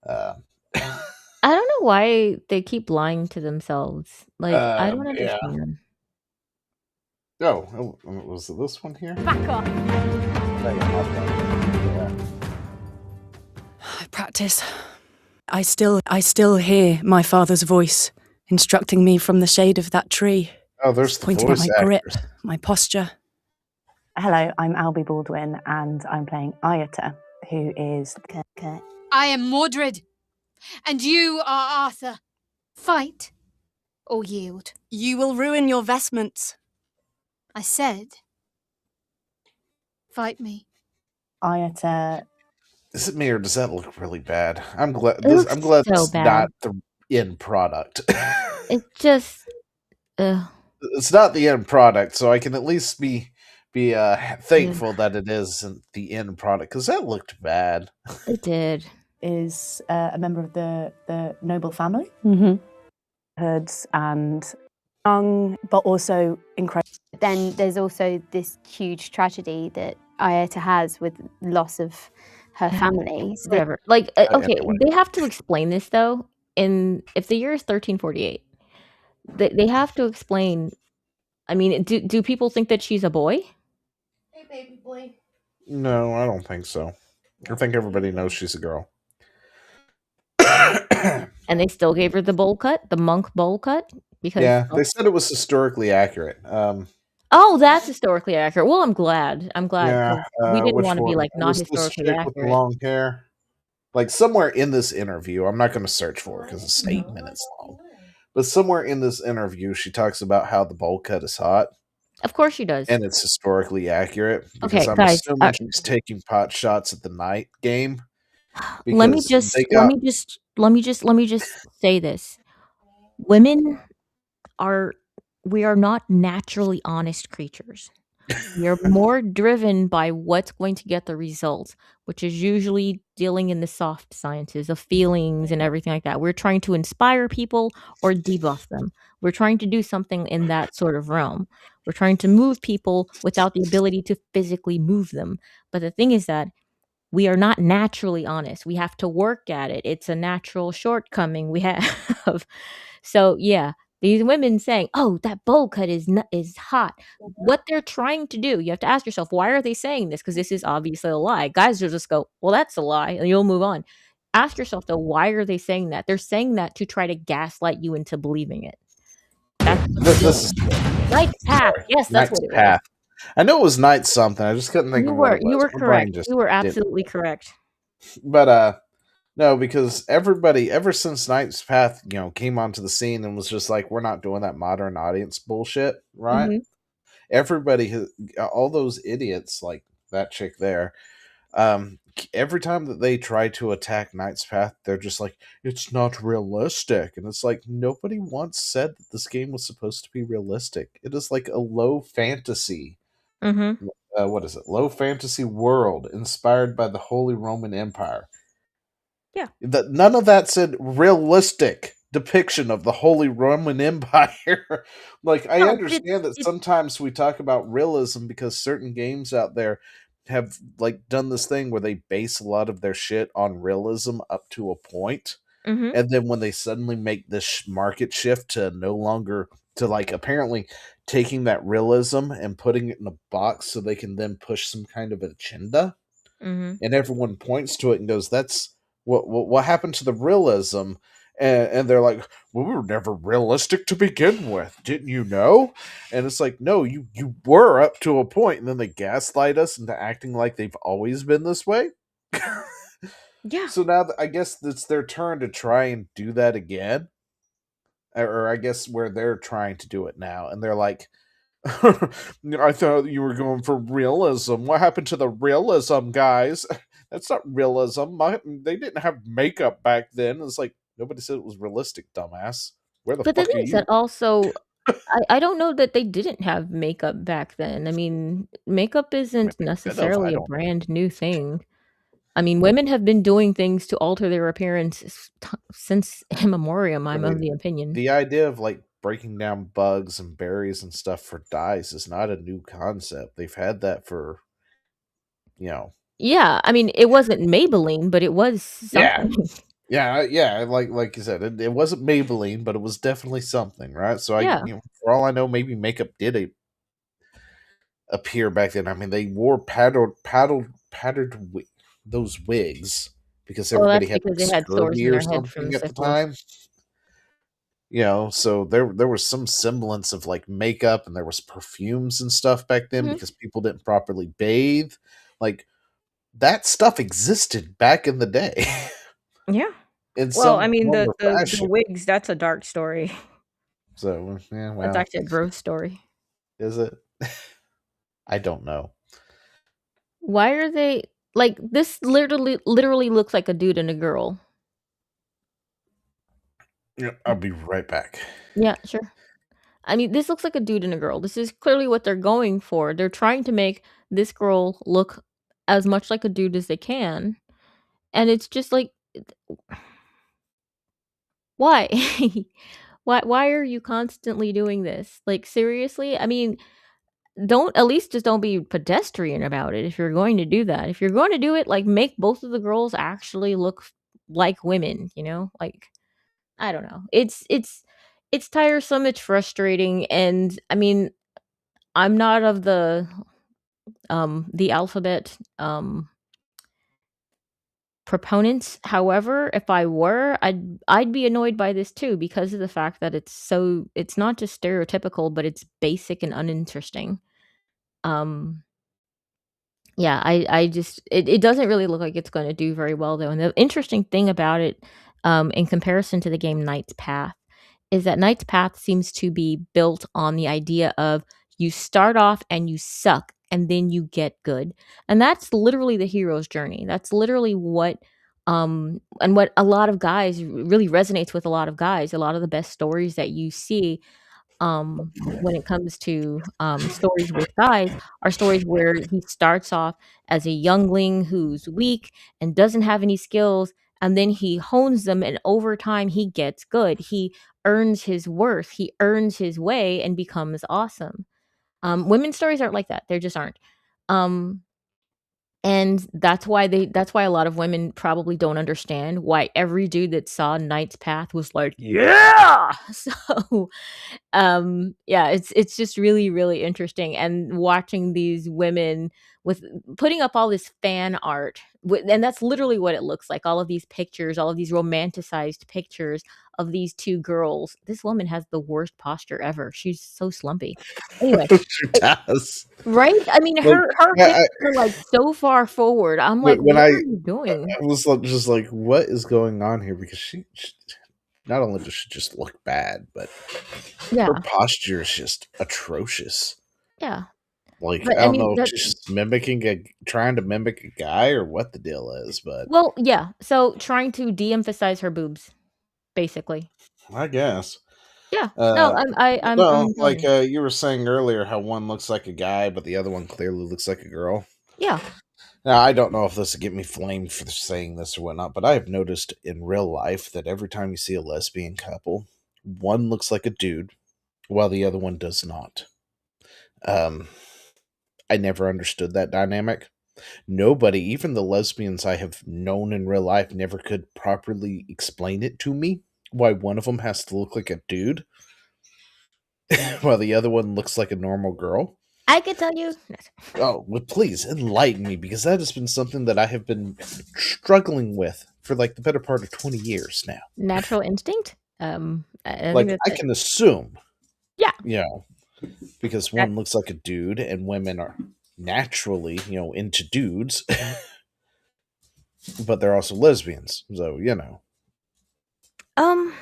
I don't know why they keep lying to themselves. Like, I don't Yeah. understand. Oh, was it this one here? Back off. Yeah. I practice. I still hear my father's voice instructing me from the shade of that tree, Oh, there's the pointing at voice my grip, actors. my posture. Hello, I'm Albie Baldwin, and I'm playing Ayata, who is Kurt. I am Mordred, and you are Arthur. Fight or yield. You will ruin your vestments. I said, fight me. Ayata. Is it me or does that look really bad? I'm glad. It looks I'm glad so this is bad. not the end product. It just It's not the end product, so I can at least be thankful that it isn't the end product because that looked bad. It did. Is a member of the noble family. Mm-hmm. Herds and young, but also incredible. Then there's also this huge tragedy that Ayeta has with loss of her family. So Whatever. Like, okay, anyway. they have to explain this though. If the year is 1348, they have to explain. I mean, do people think that she's a boy? Hey, baby boy. No, I don't think so. I think everybody knows she's a girl. And they still gave her the bowl cut, the monk bowl cut, because Yeah, they said it was historically accurate. Oh, that's historically accurate. Well, I'm glad. I'm glad Yeah, 'cause we didn't which want to be one? like not Was this historically chick with the accurate. long hair? Like somewhere in this interview, I'm not going to search for it because it's 8 minutes long. But somewhere in this interview, she talks about how the bowl cut is hot. Of course she does. and it's historically accurate because Okay, I'm guys, assuming she's taking pot shots at the night game let me because they just let got me just let me just say this. Women are we are not naturally honest creatures. We are more driven by what's going to get the results, which is usually dealing in the soft sciences of feelings and everything like that. We're trying to inspire people or debuff them. We're trying to do something in that sort of realm. We're trying to move people without the ability to physically move them. But the thing is that we are not naturally honest. We have to work at it. It's a natural shortcoming we have. So yeah, these women saying, "Oh, that bowl cut is hot." What they're trying to do, you have to ask yourself, why are they saying this? Because this is obviously a lie. Guys will just go, "Well, that's a lie," and you'll move on. Ask yourself though, why are they saying that? They're saying that to try to gaslight you into believing it. That's what they're this is doing. Knight's Path. sorry, Yes, that's Knight's what it was. Path. I know it was Knight something. I just couldn't think of what it You was. were My brain correct. just You were didn't. absolutely correct. But no, because everybody ever since Knight's Path, came onto the scene and was just like, we're not doing that modern audience bullshit, right? Mhm. Everybody has all those idiots like that chick there. Every time that they try to attack Knight's Path, they're just like, it's not realistic. And it's like, nobody once said that this game was supposed to be realistic. It is like a low fantasy. Mhm. What is it? Low fantasy world inspired by the Holy Roman Empire. Yeah. None of that said realistic depiction of the Holy Roman Empire. Like, I No, but understand that it's sometimes we talk about realism because certain games out there have like done this thing where they base a lot of their shit on realism up to a point, Mhm. and then when they suddenly make this market shift to no longer to like apparently taking that realism and putting it in a box so they can then push some kind of agenda, Mhm. and everyone points to it and goes, "That's what happened to the realism?" And they're like, "Well, we were never realistic to begin with, didn't you know?" And it's like, "No, you were up to a point, and then they gaslight us into acting like they've always been this way." Yeah. So now I guess it's their turn to try and do that again, or I guess where they're trying to do it now, and they're like, I thought you were going for realism. What happened to the realism, guys? That's not realism. They didn't have makeup back then. It's like nobody said it was realistic, dumbass. Where the But the fuck thing are is you? that also I don't know that they didn't have makeup back then. I mean, makeup isn't Maybe could have. I necessarily a don't. brand new thing. I mean, women have been doing things to alter their appearance since immemorium, I I'm of mean, the opinion. the idea of like breaking down bugs and berries and stuff for dyes is not a new concept. They've had that for you know. Yeah, I mean, it wasn't Maybelline, but it was Yeah, something. yeah. Like you said, it wasn't Maybelline, but it was definitely something, right? So Yeah. for all I know, maybe makeup did appear back then. I mean, they wore patterned those wigs because Well, everybody that's had like because they had sores in scurvy or their head from something at the syphilis. time. So there was some semblance of like makeup, and there was perfumes and stuff back then Mhm. because people didn't properly bathe. Like that stuff existed back in the day Yeah. in Well, I some mean, form or the fashion. wigs, that's a dark story. So yeah, That's well, actually a gross story. is it? I don't know. Why are they like, this literally looks like a dude and a girl. Yeah, I'll be right back. Yeah, sure. I mean, this looks like a dude and a girl. This is clearly what they're going for. They're trying to make this girl look as much like a dude as they can, and it's just like, why? Why are you constantly doing this? Like, seriously? I mean, don't at least just don't be pedestrian about it if you're going to do that. If you're going to do it, like, make both of the girls actually look like women, you know? Like, I don't know. It's tiresome, it's frustrating, and I mean, I'm not of the alphabet proponents. However, if I were, I'd be annoyed by this too because of the fact that it's not just stereotypical, but it's basic and uninteresting. Um yeah, I just it doesn't really look like it's going to do very well though. And the interesting thing about it in comparison to the game Knight's Path is that Knight's Path seems to be built on the idea of You start off and you suck, and then you get good. And that's literally the hero's journey. That's literally what and what a lot of guys really resonates with a lot of guys. A lot of the best stories that you see when it comes to stories with guys are stories where he starts off as a youngling who's weak and doesn't have any skills, and then he hones them, and over time he gets good. He earns his worth, he earns his way and becomes awesome. Women's stories aren't like that. They just aren't. Um, and that's why a lot of women probably don't understand why every dude that saw Knight's Path was like, "Yeah!" So, yeah, it's just really, really interesting, and watching these women with putting up all this fan art, and that's literally what it looks like, all of these pictures, all of these romanticized pictures of these 2 girls. This woman has the worst posture ever. She's so slumpy. Anyway, She does. right? I mean, Like, her hips are, like, so far forward. I'm like, when "What I are you doing?" was like, just like, what is going on here? Because she not only does she just look bad, but her Yeah. posture is just atrocious. Yeah. Like, But, I I don't mean, know if that she's just trying to mimic a guy or what the deal is, but well, yeah, so trying to de-emphasize her boobs, basically. I guess. Yeah. No, Uh, I'm no, enjoying like, it. you were saying earlier how one looks like a guy, but the other one clearly looks like a girl. Yeah. Now, I don't know if this will get me flamed for saying this or whatnot, but I have noticed in real life that every time you see a lesbian couple, one looks like a dude while the other one does not. Um, I never understood that dynamic. Nobody, even the lesbians I have known in real life, never could properly explain it to me why one of them has to look like a dude while the other one looks like a normal girl. I could tell you. Oh, well, please enlighten me, because that has been something that I have been struggling with for like the better part of 20 years now. Natural instinct? I think Like, that's I it. can assume, Yeah. because That one looks like a dude and women are naturally, into dudes, but they're also lesbians. So. um,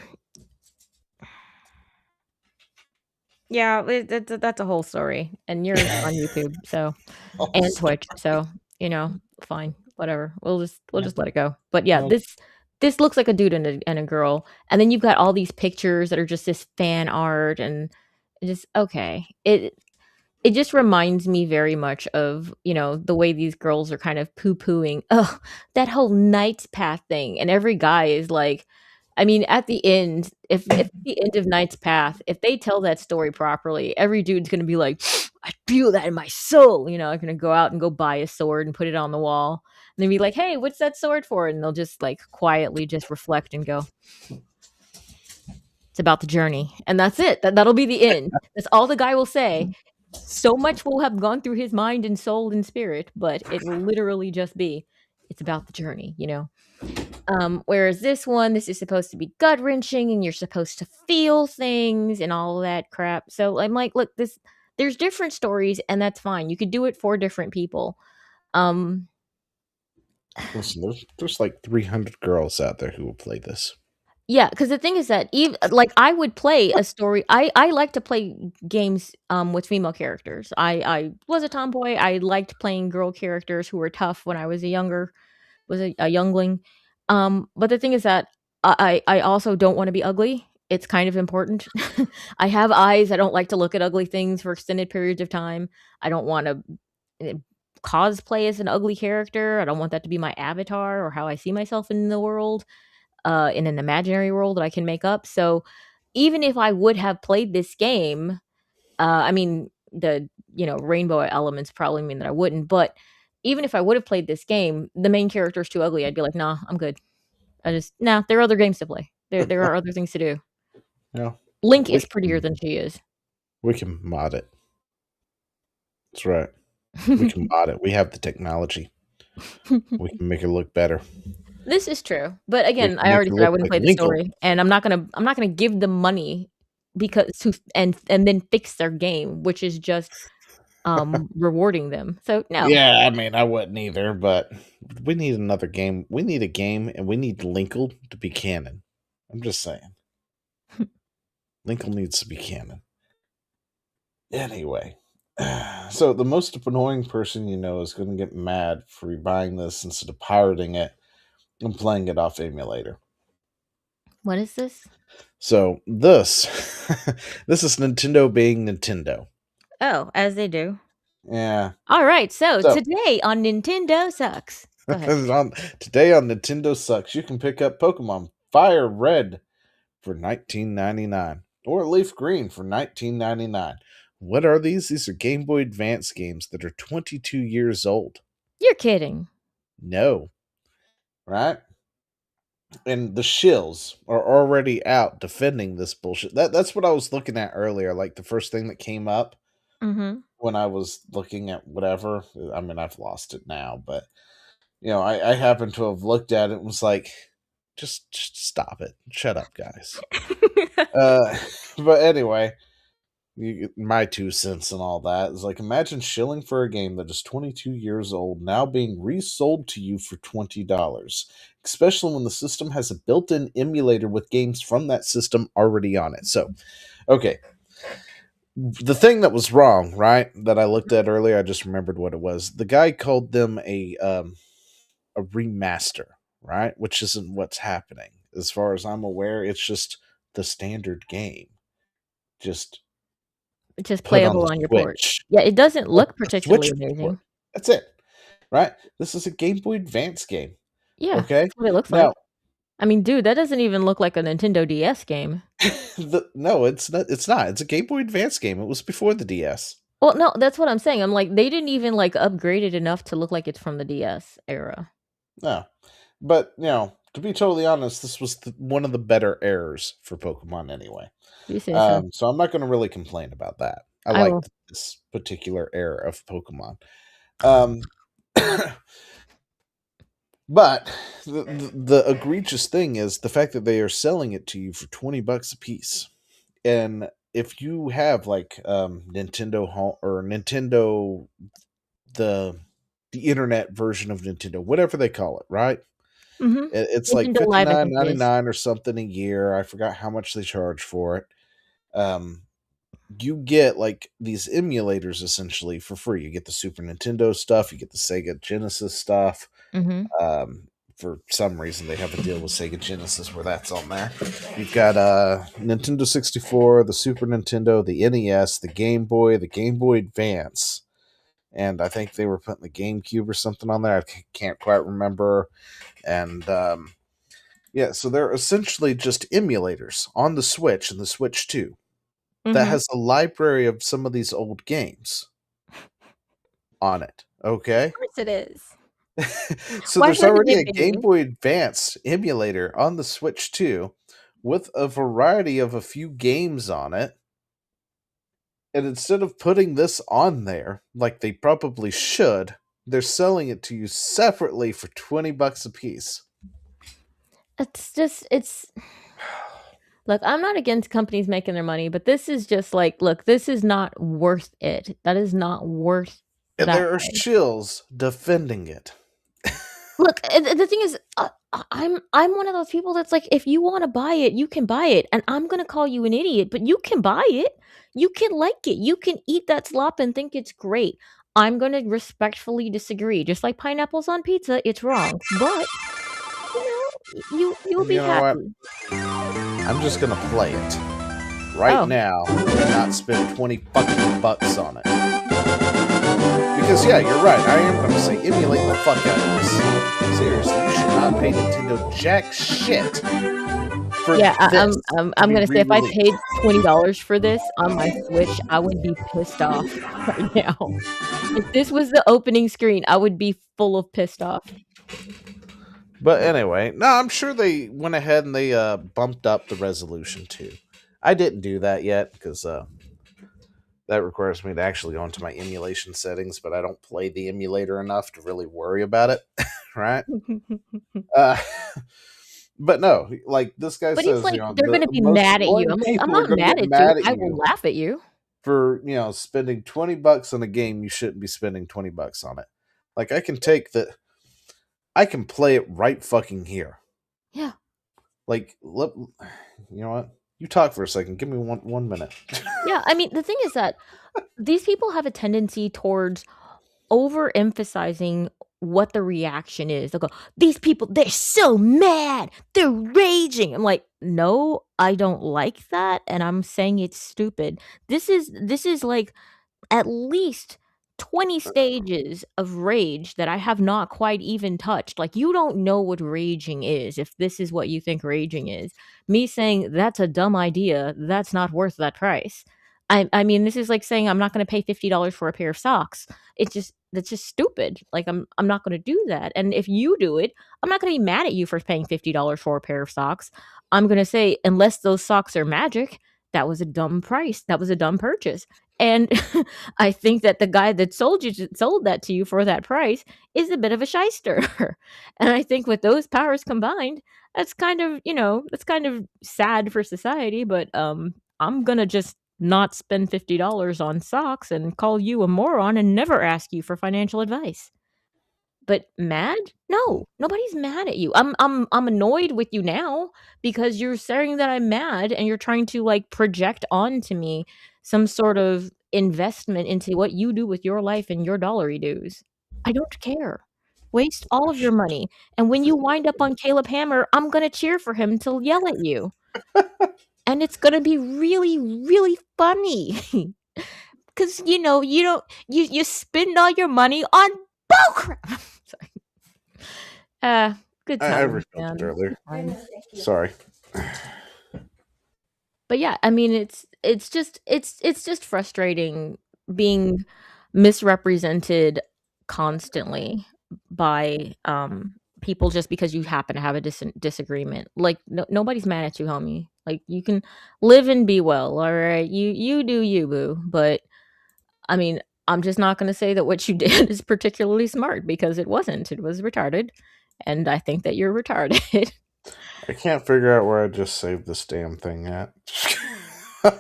yeah, that's a whole story, and yours on YouTube, so and Twitch, so, fine, whatever. We'll just let it go. But yeah, Well, this looks like a dude and a girl, and then you've got all these pictures that are just this fan art, and just okay. It just reminds me very much of, the way these girls are kind of poo-pooing, "Oh, that whole Knight's Path thing," and every guy is like I mean, at the end, if at the end of Knight's Path, if they tell that story properly, every dude's gonna be like, "I feel that in my soul," they're gonna go out and go buy a sword and put it on the wall, and then be like, "Hey, what's that sword for?" And they'll just, like, quietly just reflect and go, "It's about the journey," and that's it. That'll be the end. That's all the guy will say. So much will have gone through his mind and soul and spirit, but it will literally just be, "It's about the journey?" Whereas this is supposed to be gut wrenching, and you're supposed to feel things and all that crap. So I'm like, look, there's different stories, and that's fine. You could do it for different people. Um, listen, there's like 300 girls out there who will play this. Yeah, because the thing is that even like, I would play a story I like to play games, with female characters. I was a tomboy, I liked playing girl characters who were tough when I was a youngling. But the thing is that I also don't wanna be ugly. It's kind of important. I have eyes, I don't like to look at ugly things for extended periods of time. I don't wanna, eh, cosplay as an ugly character. I don't want that to be my avatar or how I see myself in the world, in an imaginary world that I can make up. So, even if I would have played this game, I mean, rainbow elements probably mean that I wouldn't, but even if I would have played this game, the main character is too ugly, I'd be like, "Nah, I'm good." Nah, there are other games to play. There are other things to do. Yeah, Link we is prettier can, than she is. we can mod it. That's right. We can mod it. We have the technology. We can make it look better. This is true, but We again, can I make already it said I look wouldn't like play the Linkle. story, and I'm not gonna give them money because and then fix their game, which is just, rewarding them. So, no. Yeah, I mean, I wouldn't either, but we need another game. We need a game, and we need Linkle to be canon. I'm just saying. Linkle needs to be canon. Anyway, So the most annoying person you know is going to get mad for you buying this instead of pirating it and playing it off emulator. What is this? So this this is Nintendo being Nintendo. Oh, as they do. Yeah. All right, so So today on Nintendo Sucks. Go ahead. Today on Nintendo Sucks, you can pick up Pokemon Fire Red for $19.99 or Leaf Green for $19.99. What are these? These are Game Boy Advance games that are 22 years old. You're kidding. No. Right? And the shills are already out defending this bullshit. That's what I was looking at earlier, like the first thing that came up Mm-hmm. when I was looking at whatever. I mean, I've lost it now, but I happen to have looked at it and was like, just stop it. Shut up, guys. But anyway, my 2 cents and all that is like, imagine shilling for a game that is 22 years old now being resold to you for $20, especially when the system has a built-in emulator with games from that system already on it. So, okay. The thing that was wrong, right, that I looked at earlier, I just remembered what it was. The guy called them a remaster, right? Which isn't what's happening. As far as I'm aware, it's just the standard game. Just put on playable the on your port. Switch. Yeah, it doesn't look The particularly Switch amazing. port. That's it. Right? This is a Game Boy Advance game. Yeah, Okay? that's what it looks Now, like. I mean, dude, that doesn't even look like a Nintendo DS game. no, it's not. It's not. It's a Game Boy Advance game. It was before the DS. Well, no, that's what I'm saying. I'm like, they didn't even like upgrade it enough to look like it's from the DS era. No. But, to be totally honest, this was one of the better errors for Pokemon anyway. You say so. So I'm not going to really complain about that. I I will. liked this particular era of Pokemon. But the egregious thing is the fact that they are selling it to you for $20 a piece. And if you have like Nintendo home or Nintendo the internet version of Nintendo, whatever they call it, right? Mm-hmm. It's like Nintendo Live, I think it is. $59.99 or something a year. I forgot how much they charge for it. You get like these emulators essentially for free. You get the Super Nintendo stuff, you get the Sega Genesis stuff. Mm-hmm. For some reason, they have a deal with Sega Genesis where that's on there. You've got Nintendo 64, the Super Nintendo, the NES, the Game Boy Advance, and I think they were putting the GameCube or something on there. I can't quite remember. And yeah, so they're essentially just emulators on the Switch and the Switch 2 that has a library of some of these old games on it. Okay? Of course it is. So there's already a Game Boy Advance emulator on the Switch 2 with a variety of a few games on it. And instead of putting this on there, like they probably should, they're selling it to you separately for $20 a piece. It's look, I'm not against companies making their money, but this is just like, look, this is not worth it. That is not worth it. And there are shills defending it. Look, the thing is, I'm one of those people that's like, if you want to buy it, you can buy it, and I'm gonna call you an idiot, but you can buy it. You can like it. You can eat that slop and think it's great. I'm gonna respectfully disagree. Just like pineapples on pizza, it's wrong, but you'll be happy. What? I'm just gonna play it right now and not spend 20 fucking bucks on it. Because yeah, you're right. I am going to say emulate the fuck out of this. Seriously, you should not pay Nintendo jack shit for this. I'm going to say if I paid $20 for this on my Switch, I would be pissed off right now. If this was the opening screen, I would be full of pissed off. But anyway, no, I'm sure they went ahead and they bumped up the resolution too. I didn't do that yet because that requires me to actually go into my emulation settings, but I don't play the emulator enough to really worry about it, right? But no, like this guy says, like, they're going to be mad at you. I'm not mad at you. I will laugh at you for spending $20 on a game you shouldn't be spending $20 on it. Like I can take that, I can play it right fucking here. Yeah. Like, look, you know what? You talk for a second. Give me one minute. Yeah, I mean, the thing is that these people have a tendency towards overemphasizing what the reaction is. They'll go, "These people, they're so mad. They're raging." I'm like, "No, I don't like that, and I'm saying it's stupid." This is like at least 20 stages of rage that I have not quite even touched. Like, you don't know what raging is if this is what you think raging is. Me saying, "That's a dumb idea. That's not worth that price." I mean, this is like saying I'm not gonna pay $50 for a pair of socks. That's just stupid. Like, I'm not gonna do that, and if you do it, I'm not gonna be mad at you for paying $50 for a pair of socks. I'm gonna say, "Unless those socks are magic, that was a dumb price. That was a dumb purchase." And I think that the guy that sold that to you for that price is a bit of a shyster. And I think with those powers combined, that's kind of, that's kind of sad for society, but, I'm gonna just not spend $50 on socks and call you a moron and never ask you for financial advice. But mad? No, nobody's mad at you. I'm annoyed with you now because you're saying that I'm mad and you're trying to, like, project onto me some sort of investment into what you do with your life and your dollary dues. I don't care. Waste all of your money, and when you wind up on Caleb Hammer, I'm gonna cheer for him to yell at you. And it's gonna be really, really funny. 'Cause, you don't you spend all your money on bullcrap. Sorry. Good I times, refilled it man. earlier. Good times. Sorry. But yeah, I mean, it's just frustrating being misrepresented constantly by, people just because you happen to have a disagreement. Like, nobody's mad at you, homie. Like, you can live and be well, alright? You do you, boo. But, I mean, I'm just not gonna say that what you did is particularly smart because it wasn't. It was retarded, and I think that you're retarded. I can't figure out where I just saved this damn thing at.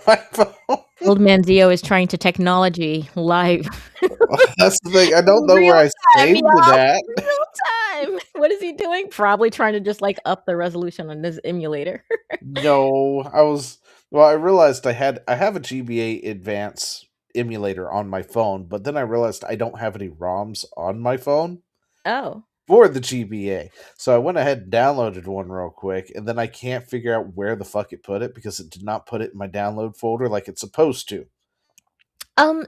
My phone. Old man Zio is trying to technology live. That's the thing. I don't know Real where I time, saved y'all. it at. Real time. What is he doing? Probably trying to just, like, up the resolution on this emulator. No, I realized I have a GBA Advance emulator on my phone, but then I realized I don't have any ROMs on my phone Oh. for the GBA. So I went ahead and downloaded one real quick, and then I can't figure out where the fuck it put it because it did not put it in my download folder like it's supposed to.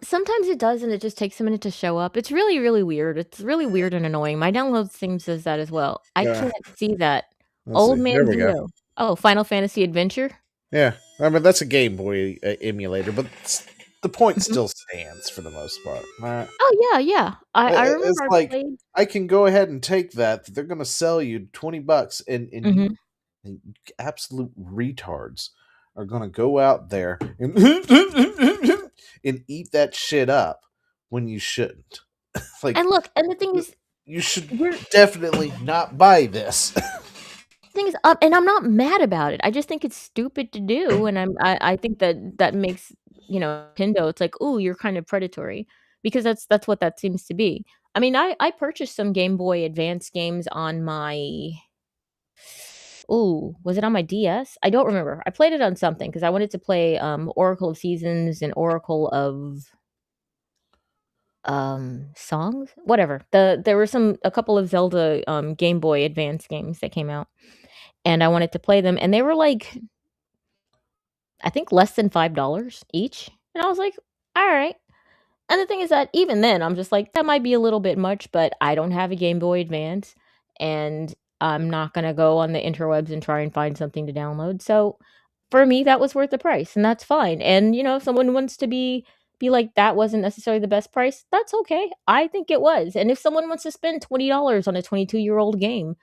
Sometimes it does, and it just takes a minute to show up. It's really, really weird. It's really weird and annoying. My downloads thing says that as well. I Yeah. can't see that. Let's Old see. There man we go. Zio. Oh, Final Fantasy Adventure? Yeah, I mean that's a Game Boy emulator, but the point Mhm. still stands for the most part. Oh, yeah, yeah. I It's remember I like played. I can go ahead and take that. They're going to sell you $20, and Mhm. you absolute retards are going to go out there and and eat that shit up when you shouldn't. Like, And look, and the thing is, you should we're definitely not buy this. thing is, and I'm not mad about it. I just think it's stupid to do, and I think that makes, Nintendo, it's like, "Ooh, you're kind of predatory," because that's what that seems to be. I mean, I purchased some Game Boy Advance games on my ooh, was it on my DS? I don't remember. I played it on something because I wanted to play, Oracle of Seasons and Oracle of, Songs? Whatever. There were a couple of Zelda, Game Boy Advance games that came out, and I wanted to play them, and they were, like, I think less than $5 each, and I was like, "Alright." And the thing is that even then, I'm just like, "That might be a little bit much," but I don't have a Game Boy Advance, and I'm not gonna go on the interwebs and try and find something to download, so, for me, that was worth the price, and that's fine, and, if someone wants to be like, "That wasn't necessarily the best price," that's okay. I think it was, and if someone wants to spend $20 on a 22-year-old game,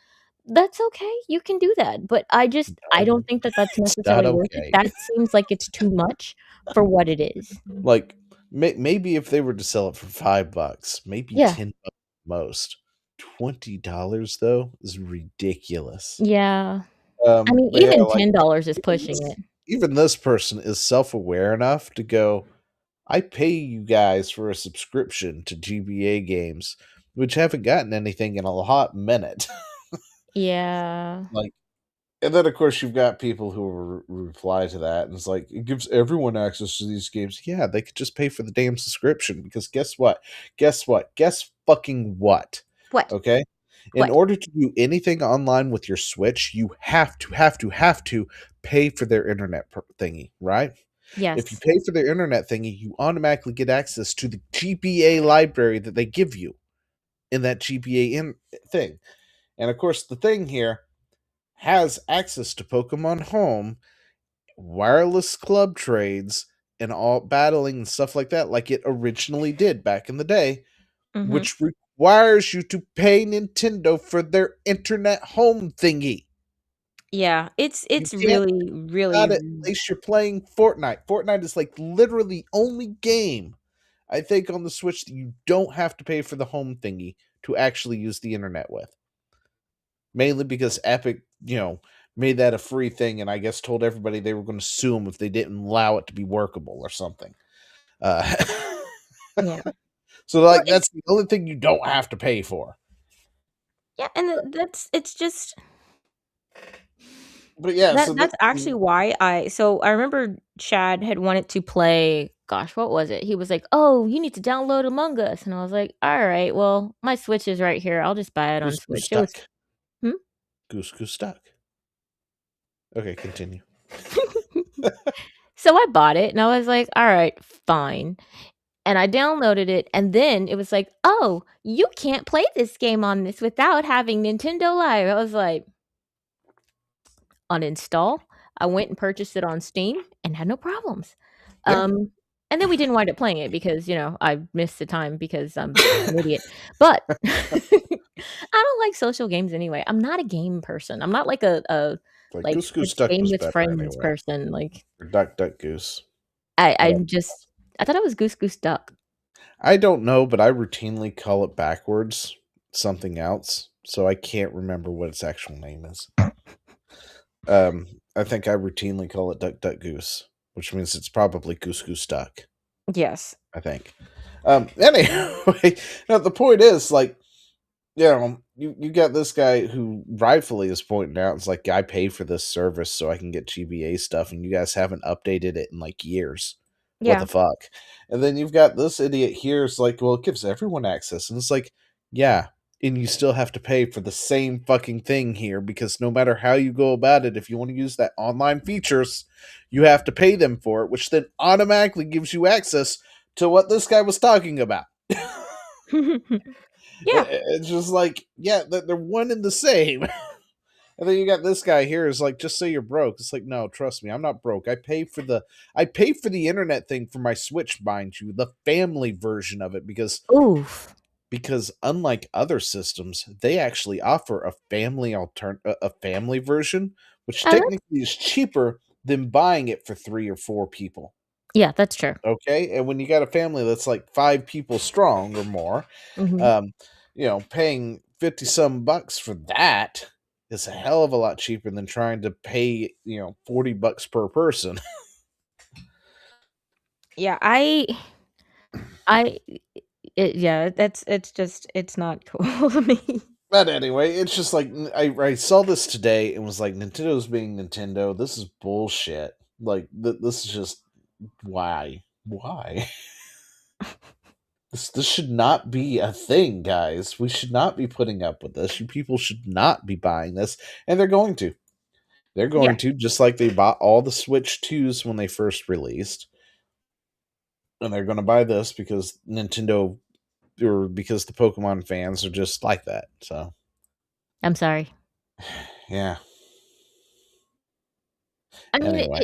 that's okay, you can do that, but I don't think that that's It's not necessarily worth it. okay. That seems like it's too much for what it is. Like, maybe if they were to sell it for $5, maybe Yeah. $10 most. $20 though is ridiculous. Yeah. I mean, But yeah, even like $10 is even pushing this, it. even this person is self-aware enough to go, I pay you guys for a subscription to GBA games, which haven't gotten anything in a hot minute. Yeah. Like, And then, of course, you've got people who reply to that, and it's like, it gives everyone access to these games. Yeah, they could just pay for the damn subscription, because guess what? Guess what? Guess fucking what? What? Okay? In What? order to do anything online with your Switch, you have to pay for their internet thingy, right? If you Yes. pay for their internet thingy, you automatically get access to the GBA library that they give you in that GBA thing. And of course, the thing here has access to Pokemon Home, wireless club trades, and all battling and stuff like it originally did back in the day, Mm-hmm. which requires you to pay Nintendo for their internet home thingy. Yeah, it's You can't really, got really. it unless you're playing Fortnite. Fortnite is like literally the only game I think on the Switch that you don't have to pay for the home thingy to actually use the internet with. Mainly because Epic, made that a free thing, and I guess told everybody they were going to sue them if they didn't allow it to be workable or something. Uh, Yeah. so Well, that's the only thing you don't have to pay for. Yeah, and it's just. But yeah, so That's actually why I remember Chad had wanted to play, gosh, what was it? He was like, "Oh, you need to download Among Us." And I was like, "All right, well, my Switch is right here. I'll just buy it on Goose Switch." It was stuck. Hmm? Goose stuck. Okay, continue. So I bought it and I was like, "All right, fine." And I downloaded it, and then it was like, "Oh, you can't play this game on this without having Nintendo Live." I was like, uninstall. I went and purchased it on Steam and had no problems. Yeah. And then we didn't wind up playing it because, I missed the time because I'm an idiot. But I don't like social games anyway. I'm not a game person. I'm not like a Like like Goose let's Duck game was with better friends anyway. person. Like Or Duck Goose. I thought it was Goose Duck. I don't know, but I routinely call it backwards something else, so I can't remember what its actual name is. I think I routinely call it Duck Goose, which means it's probably Goose Duck. Yes. I think. Anyway, now the point is, you got this guy who rightfully is pointing out, it's like, I pay for this service so I can get GBA stuff, and you guys haven't updated it in like years. What Yeah. the fuck? And then you've got this idiot here, it's like, well, it gives everyone access. And it's like, yeah, and you still have to pay for the same fucking thing here, because no matter how you go about it, if you want to use that online features, you have to pay them for it, which then automatically gives you access to what this guy was talking about. Yeah. It's just like, yeah, they're one and the same. And then you got this guy here is like, just say you're broke. It's like, no, trust me, I'm not broke. I pay for the internet thing for my Switch, mind you, the family version of it, because Oof. Unlike other systems, they actually offer a family a family version, which Oh, technically is cheaper than buying it for 3 or 4 people. yeah, that's true. Okay, and when you got a family that's like 5 people strong or more, Mhm. Paying 50 some bucks for that is a hell of a lot cheaper than trying to pay, $40 per person. Yeah, it's not cool to me. But anyway, it's just like, I saw this today and was like, Nintendo's being Nintendo. This is bullshit. Like, this is just, why? This should not be a thing, guys. We should not be putting up with this. You people should not be buying this, and they're going to. They're going Yeah. to, just like they bought all the Switch 2s when they first released. And they're going to buy this because Nintendo, or because the Pokemon fans are just like that. So, I'm sorry. yeah. I mean, Anyway.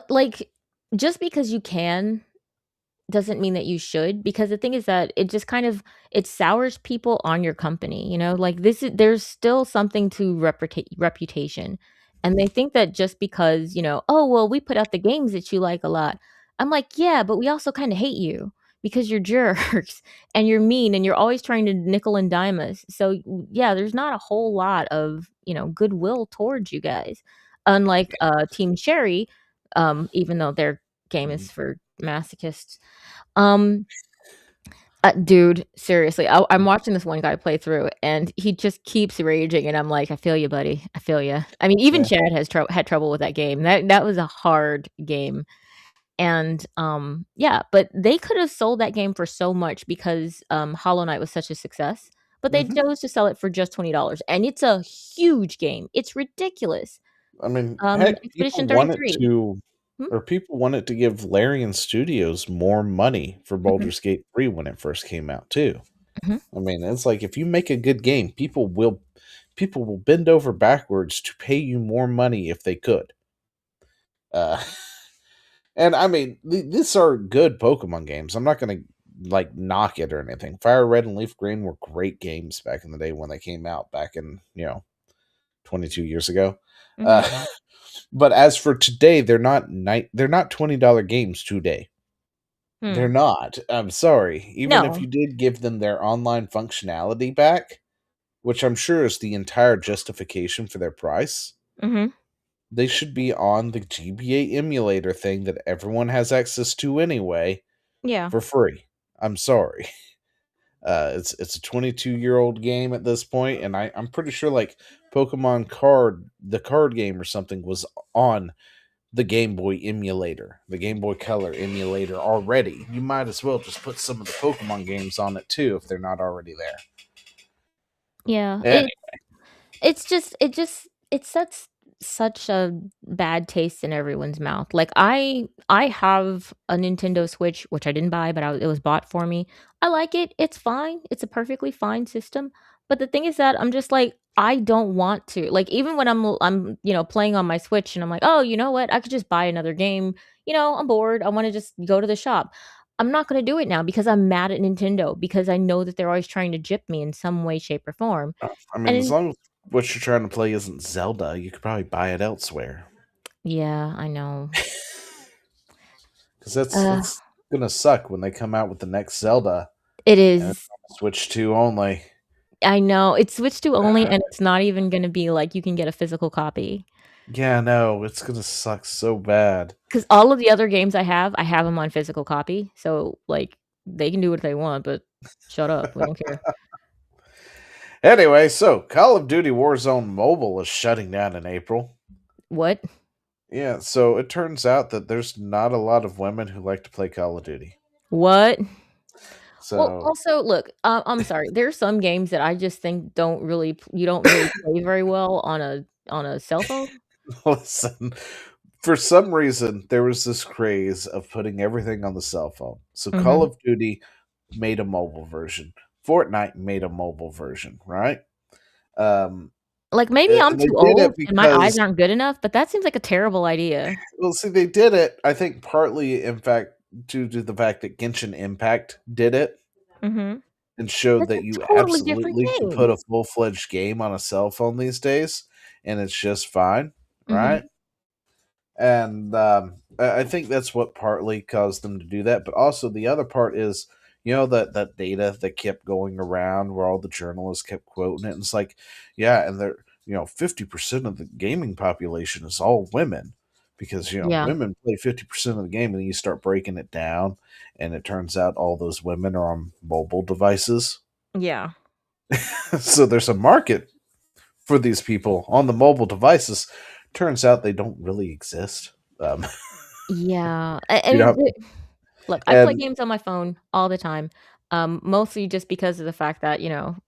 like, just because you can doesn't mean that you should, because the thing is that it just kind of it sours people on your company, like there's still something to reputation. And they think that just because, oh, well, we put out the games that you like a lot. I'm like, yeah, but we also kind of hate you because you're jerks and you're mean and you're always trying to nickel and dime us. So yeah, there's not a whole lot of, goodwill towards you guys. Unlike Team Cherry, even though their game is for masochists. Um, Dude, seriously, I'm watching this one guy play through, and he just keeps raging, and I'm like, "I feel you, buddy. I feel you." I mean, even Yeah. Chad had trouble with that game. That was a hard game, and yeah, but they could have sold that game for so much because Hollow Knight was such a success, but they Mhm. chose to sell it for just $20, and it's a huge game. It's ridiculous. I mean, heck, Expedition 33. Hmm? people wanted to give Larian Studios more money for Mhm, Baldur's Gate 3 when it first came out too. mhm. I mean, it's like if you make a good game, people will bend over backwards to pay you more money if they could. Uh, and I mean, these are good Pokemon games. I'm not going to like knock it or anything. Fire Red and Leaf Green were great games back in the day when they came out back in 22 years ago. Mhm. Uh, but as for today, they're not $20 games today. They're Hmm. not. I'm sorry. Even if No. you did give them their online functionality back, which I'm sure is the entire justification for their price, Mhm. they should be on the GBA emulator thing that everyone has access to anyway Yeah. for free. I'm sorry. It's a 22-year-old game at this point, and I'm pretty sure like Pokemon Card, the card game or something, was on the Game Boy emulator, the Game Boy Color emulator already. You might as well just put some of the Pokemon games on it too if they're not already there. Yeah. Anyway, It sets such a bad taste in everyone's mouth. Like I have a Nintendo Switch, which I didn't buy, but it was bought for me. I like it. It's fine. It's a perfectly fine system. But the thing is that I'm just like I don't want to. Like even when I'm playing on my Switch and I'm like, "Oh, you know what? I could just buy another game. I'm bored. I want to just go to the shop." I'm not going to do it now because I'm mad at Nintendo because I know that they're always trying to gyp me in some way shape or form. I mean, as And long as what you're trying to play isn't Zelda, you could probably buy it elsewhere. yeah, I know. Because Uh, that's gonna suck when they come out with the next Zelda it and it's is. on Switch 2 only. I know. It's Switch 2 only, and it's not even gonna be like you can get a physical copy. Yeah, no, it's gonna suck so bad. Because all of the other games I have them on physical copy. So, like, they can do what they want, but shut up. We don't care. Anyway, so Call of Duty Warzone Mobile is shutting down in April. What? Yeah, so it turns out that there's not a lot of women who like to play Call of Duty. What? Well, So also, look, I'm sorry. There's some games that I just think you don't really play very well on a cell phone. listen, for some reason there was this craze of putting everything on the cell phone. So Call Mhm. of Duty made a mobile version. Fortnite made a mobile version, right? Um, Like, maybe I'm and they too did it old and my eyes because, aren't good enough, but that seems like a terrible idea. well, see, they did it. I think partly, in fact, due to the fact that Genshin Impact did it Mhm. and showed That's that a you totally different absolutely can put game. a full fledged game on a cell phone these days, and it's just fine, right? Mhm. And I think that's what partly caused them to do that. But also the other part is, that data that kept going around where all the journalists kept quoting it. And it's like, yeah, and they're 50% of the gaming population is all women because Yeah. women play 50% of the game, and then you start breaking it down, and it turns out all those women are on mobile devices. Yeah. So there's a market for these people on the mobile devices. Turns out they don't really exist. Um, Yeah. I yeah, mean, look, I play and games on my phone all the time. Mostly just because of the fact that,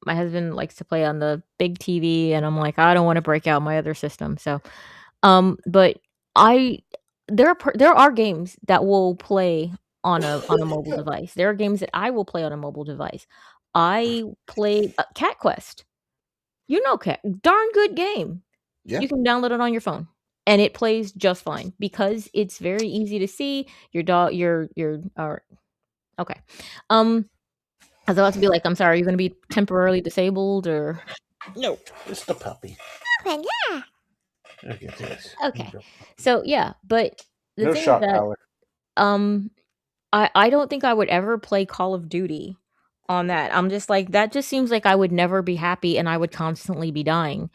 my husband likes to play on the big TV and I'm like, I don't want to break out my other system. So, but I there are games that will play on a mobile device. There are games that I will play on a mobile device. I played Cat Quest. Cat, darn good game. yeah, You can download it on your phone, and it plays just fine because it's very easy to see. Your dog your or okay. Um, I was about to be like, "I'm sorry, you're gonna be temporarily disabled," or no, it's the puppy. Okay, yeah. Okay, this. Okay. So, yeah, but the No thing is shock that, collar. um, I don't think I would ever play Call of Duty on that. I'm just like, that just seems like I would never be happy and I would constantly be dying.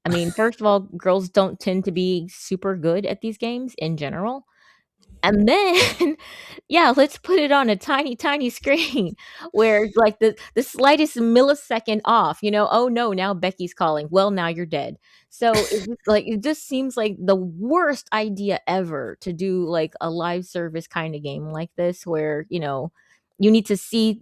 I mean, first of all, girls don't tend to be super good at these games in general. And then, yeah, let's put it on a tiny, tiny screen where like the slightest millisecond off, oh no, now Becky's calling. Well, now you're dead. So it just seems like the worst idea ever to do like a live service kind of game like this where, you need to see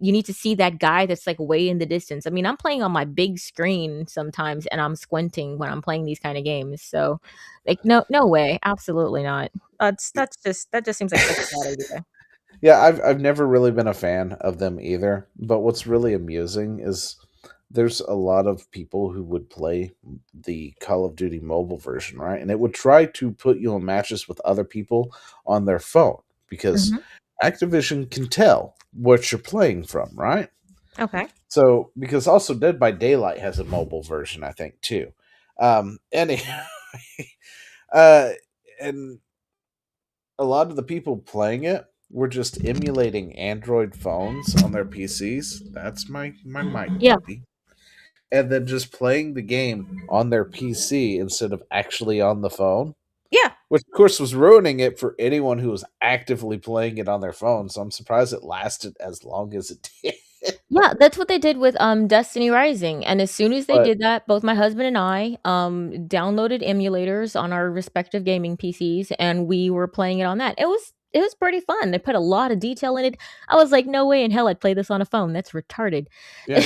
that guy that's like way in the distance. I mean, I'm playing on my big screen sometimes and I'm squinting when I'm playing these kind of games. So like no way, absolutely not. That just seems like such a bad idea. Yeah, I've never really been a fan of them either. But what's really amusing is there's a lot of people who would play the Call of Duty mobile version, right? And it would try to put you in matches with other people on their phone because Mhm. Activision can tell what you're playing from, right? Okay. So because also Dead by Daylight has a mobile version, I think too. Anyway, uh, and a lot of the people playing it were just emulating Android phones on their PCs. That's my mic Yeah. puppy. And then just playing the game on their PC instead of actually on the phone. Yeah. Which of course was ruining it for anyone who was actively playing it on their phone. So I'm surprised it lasted as long as it did. Yeah, that's what they did with, Destiny Rising, and as soon as they But did that, both my husband and I, downloaded emulators on our respective gaming PCs, and we were playing it on that. It was pretty fun. They put a lot of detail in it. I was like, "No way in hell I'd play this on a phone. That's retarded." yeah,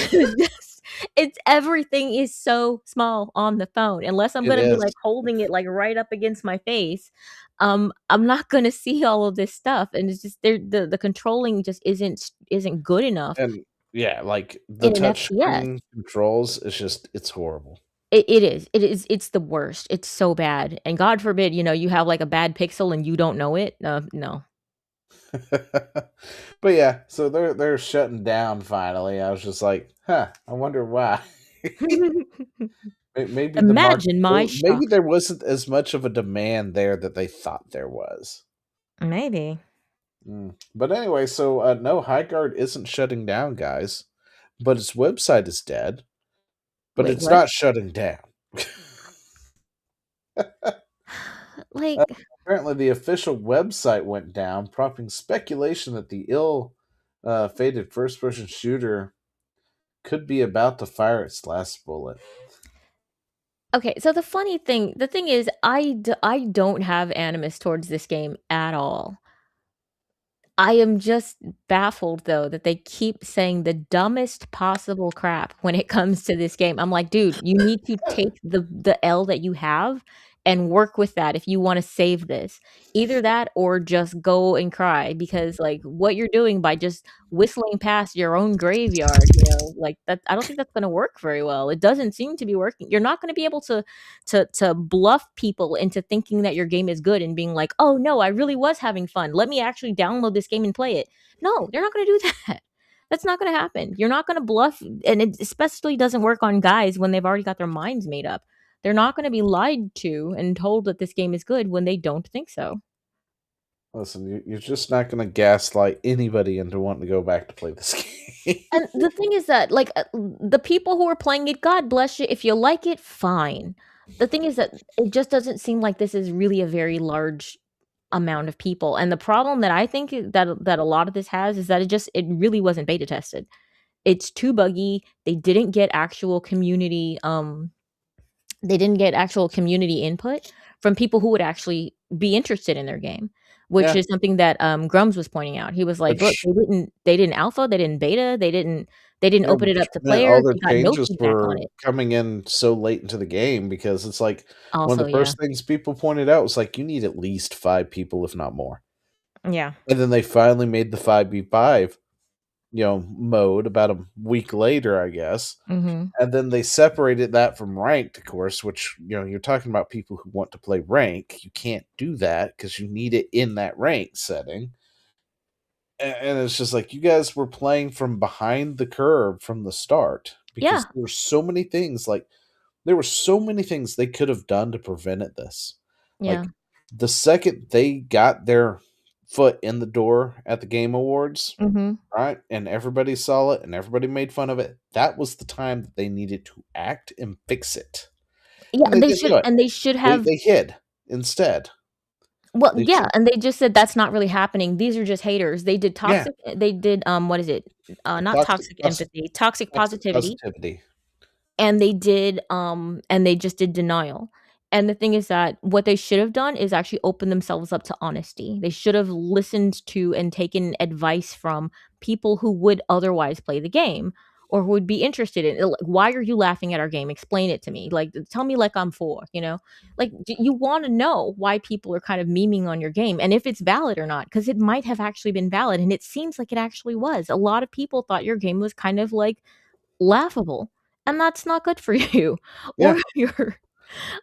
It's everything is so small on the phone. Unless I'm it gonna be, is. like, holding it, like, right up against my face, I'm not gonna see all of this stuff, and it's just the controlling just isn't good enough And yeah, like the in an touch FPS. screen controls, it's horrible. It's the worst. It's so bad, and God forbid, you have, like, a bad pixel and you don't know it. No. But yeah, so they're shutting down finally. I was just like, huh, I wonder why. Maybe the market, Imagine my maybe shock. there wasn't as much of a demand there that they thought there was. Maybe. But anyway, so no, Highguard isn't shutting down, guys, but its website is dead. But Wait, it's what? not shutting down. Like Apparently, the official website went down, prompting speculation that the ill-fated first-person shooter could be about to fire its last bullet. okay, so the thing is, I don't have animus towards this game at all. I am just baffled though that they keep saying the dumbest possible crap when it comes to this game. I'm like, dude, you need to take the L that you have and work with that if you want to save this. Either that or just go and cry because like what you're doing by just whistling past your own graveyard, like that I don't think that's going to work very well. It doesn't seem to be working. You're not going to be able to bluff people into thinking that your game is good and being like, "Oh no, I really was having fun. Let me actually download this game and play it." No, they're not going to do that. That's not going to happen. You're not going to bluff, and it especially doesn't work on guys when they've already got their minds made up. They're not going to be lied to and told that this game is good when they don't think so. Listen, you're just not going to gaslight anybody into wanting to go back to play this game. And the thing is that, like, the people who are playing it, God bless you. If you like it, fine. The thing is that it just doesn't seem like this is really a very large amount of people. And the problem that I think that a lot of this has is that it really wasn't beta tested. It's too buggy. They didn't get actual community input from people who would actually be interested in their game, which Yeah, is something that Grums was pointing out. He was like, "Look, which they didn't alpha, they didn't beta, they didn't yeah, open it which up to meant players. all the They got no changes feedback on were it." coming in so late into the game because it's like one of Also, the yeah. first things people pointed out was like you need at least 5 people, if not more. Yeah. And then they finally made the 5v5, mode about a week later, I guess. Mhm. And then they separated that from ranked, of course, which, you're talking about people who want to play rank. You can't do that because you need it in that rank setting. And it's just like you guys were playing from behind the curve from the start because Yeah. there were so many things they could have done to prevent this. Yeah. Like the second they got their foot in the door at the Game Awards, Mhm. right? And everybody saw it and everybody made fun of it. That was the time that they needed to act and fix it. Yeah, And they didn't do it. they should They have they hid instead. Well, They yeah, should. and they just said that's not really happening. These are just haters. They did Yeah, toxic. They did what is it? Not toxic, toxic empathy, toxic toxic positivity, positivity. and they just did denial. And the thing is that what they should have done is actually open themselves up to honesty. They should have listened to and taken advice from people who would otherwise play the game or who would be interested in it. Like, why are you laughing at our game? Explain it to me. Like, tell me like I'm four, you know? Like, you want to know why people are kind of memeing on your game and if it's valid or not, because it might have actually been valid. And it seems like it actually was. A lot of people thought your game was kind of like laughable, and that's not good for you or Yeah, your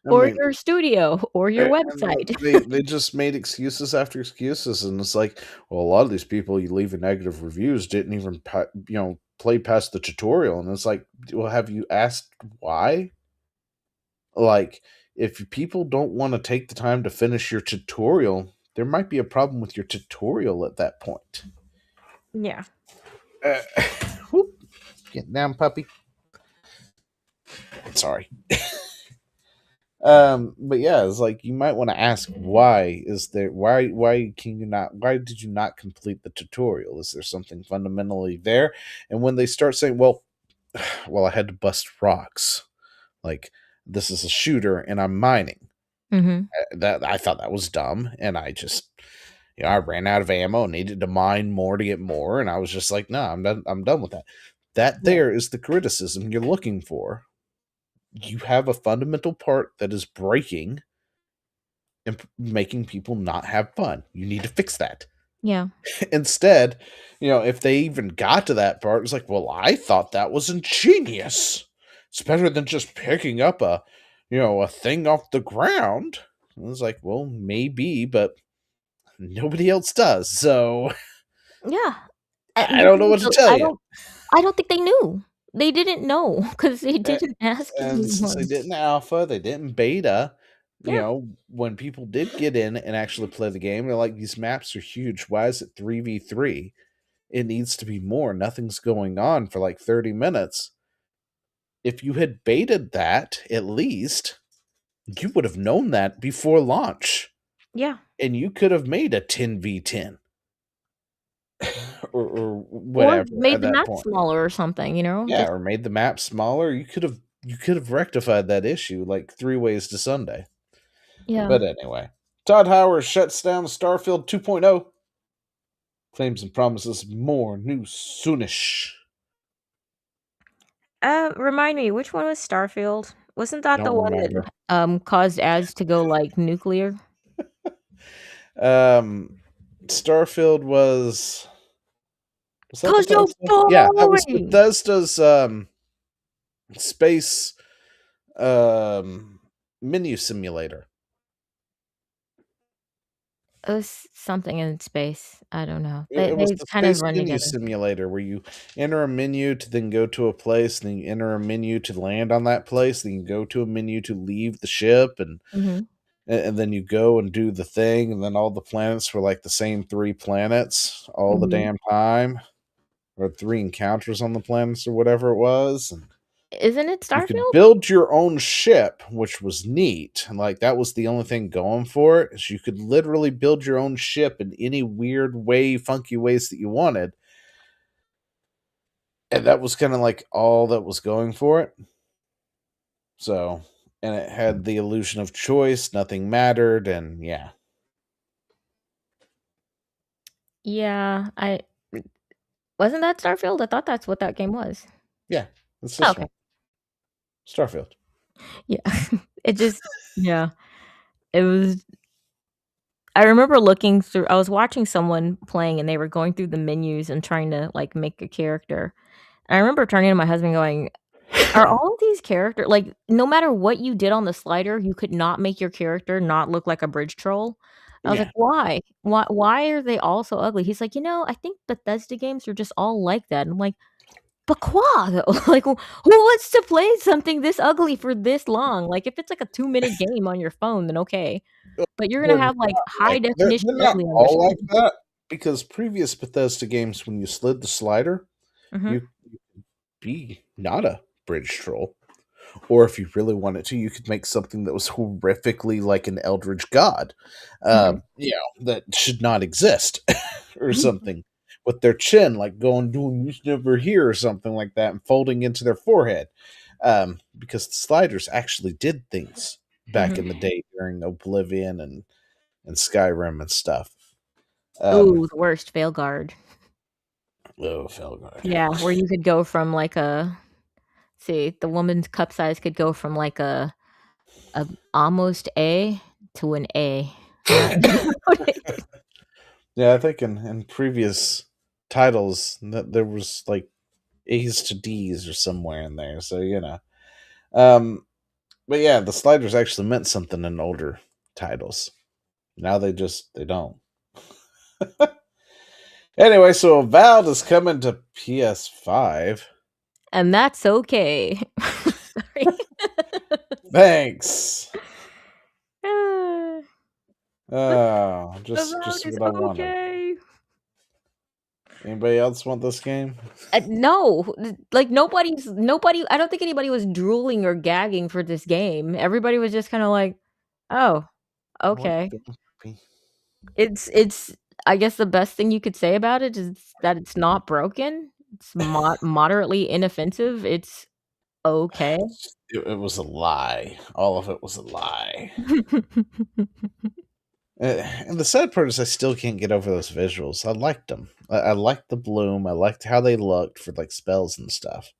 I mean, studio or your and website. they just made excuses after excuses, and it's like, well, a lot of these people you leave negative reviews didn't even play past the tutorial, and it's like, well, have you asked why? Like, if people don't want to take the time to finish your tutorial, there might be a problem with your tutorial at that point. Yeah. Uh, whoop, get down, puppy. Sorry. But yeah, it's like you might want to ask why can you not why did you not complete the tutorial? Is there something fundamentally there? And when they start saying, well, I had to bust rocks, like this is a shooter and I'm mining. Mhm. That I thought that was dumb, and I just I ran out of ammo, needed to mine more to get more, and I was just like, no, I'm done with that. That Yeah. there is the criticism you're looking for. You have a fundamental part that is breaking and making people not have fun. You need to fix that. Yeah. Instead, if they even got to that part, it's like, well, I thought that was ingenious. It's better than just picking up a thing off the ground. And it's like, well, maybe, but nobody else does. So Yeah. And I the don't know thing what is, to tell you. I don't think they knew. They didn't know because they A- didn't ask And since they anyone. didn't alpha, they didn't beta. Yeah. When people did get in and actually play the game, they're like, these maps are huge. Why is it 3v3? It needs to be more. Nothing's going on for like 30 minutes. If you had baited that, at least, you would have known that before launch. Yeah. And you could have made a 10v10. or Or whatever made at the that map point. smaller or something, Yeah, just or made the map smaller. You could have rectified that issue like 3 ways to Sunday. yeah. But anyway, Todd Howard shuts down Starfield 2.0. Claims and promises more news soonish. Remind me, which one was Starfield? Wasn't that the Don't one remember. that caused ads to go like nuclear? Starfield was that 'Cause you're Bethesda? Yeah, that was boring. Bethesda's space menu simulator. It was something in space. I don't know. It They was they the kind of space run menu together. simulator where you enter a menu to then go to a place, then you enter a menu to land on that place, then you go to a menu to leave the ship, and Mhm. and then you go and do the thing, and then all the planets were like the same 3 planets all the Mhm. damn time, or 3 encounters on the planets or whatever it was, and Isn't it you could Starfield? build your own ship, which was neat. And like that was the only thing going for it. Is you could literally build your own ship in any weird way, funky ways that you wanted. And that was kind of like all that was going for it. So, and it had the illusion of choice, nothing mattered, and yeah. Yeah, I wasn't that Starfield? I thought that's what that game was. Yeah, that's Oh, this okay. one. Starfield. Yeah. It just yeah. It was I remember looking through I was watching someone playing and they were going through the menus and trying to, like, make a character. And I remember turning to my husband going, "Are all of these character like, no matter what you did on the slider, you could not make your character not look like a bridge troll?" I was like, Yeah. "Why? Why are they all so ugly?" He's like, I think Bethesda games are just all like that." I'm like, "But quoi though?" Like, who wants to play something this ugly for this long? Like, if it's like a 2-minute game on your phone, then okay. But you're gonna They're have, like, not high definition they're not ugly on your all like screen. that, because previous Bethesda games, when you slid the slider, Mhm. you be not a bridge troll. Or if you really wanted to, you could make something that was horrifically like an eldritch god, that should not exist, or something, with their chin like going doing this over here or something like that, and folding into their forehead. Because the sliders actually did things back in the day during Oblivion and Skyrim and stuff. Oh, the worst, Veilguard. Oh, Felguard. Yeah, where you could go from like the woman's cup size could go from like a almost A to an A. Yeah, I think in previous titles that there was like A's to D's or somewhere in there. So but yeah, the sliders actually meant something in older titles. Now they don't. Anyway, so Avowed is coming to PS5. And that's okay. Sorry. Thanks. Just Avowed is what I wanted. okay. Anybody else want this game? No, like nobody. I don't think anybody was drooling or gagging for this game. Everybody was just kind of like, "Oh, okay." It's. I guess the best thing you could say about it is that it's not broken. It's moderately inoffensive. It's okay. It was a lie. All of it was a lie. And the sad part is I still can't get over those visuals. I liked them. I liked the bloom. I liked how they looked for like spells and stuff.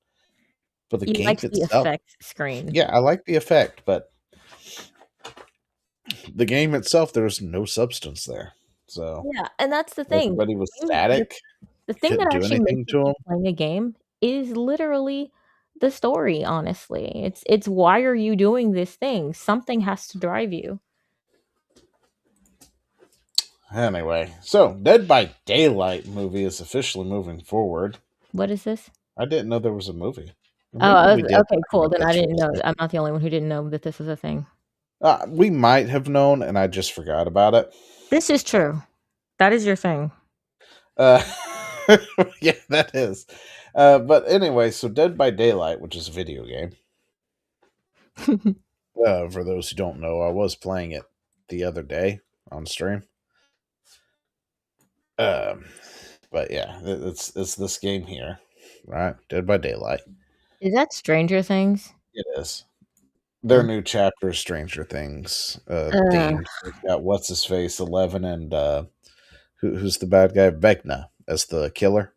But the You game liked the itself, effect screen. yeah, I like the effect, but the game itself, there was no substance there. So Yeah, and that's the thing. everybody was The static. The thing Couldn't that do actually makes anything me to keep them. playing a game is literally the story, honestly. It's why are you doing this thing? Something has to drive you. Anyway, so Dead by Daylight movie is officially moving forward. What is this? I didn't know there was a movie. Oh, We did okay, cool. talk Then about I this didn't know. recently. I'm not the only one who didn't know that this was a thing. We might have known, and I just forgot about it. This is true. That is your thing. Yeah, that is. But anyway, so Dead by Daylight, which is a video game. For those who don't know, I was playing it the other day on stream. But yeah, it's this game here, right? Dead by Daylight. Is that Stranger Things? It is. Their new chapter, Stranger Things, themed. They've got what's his face, 11, and who's the bad guy, Vecna as the killer.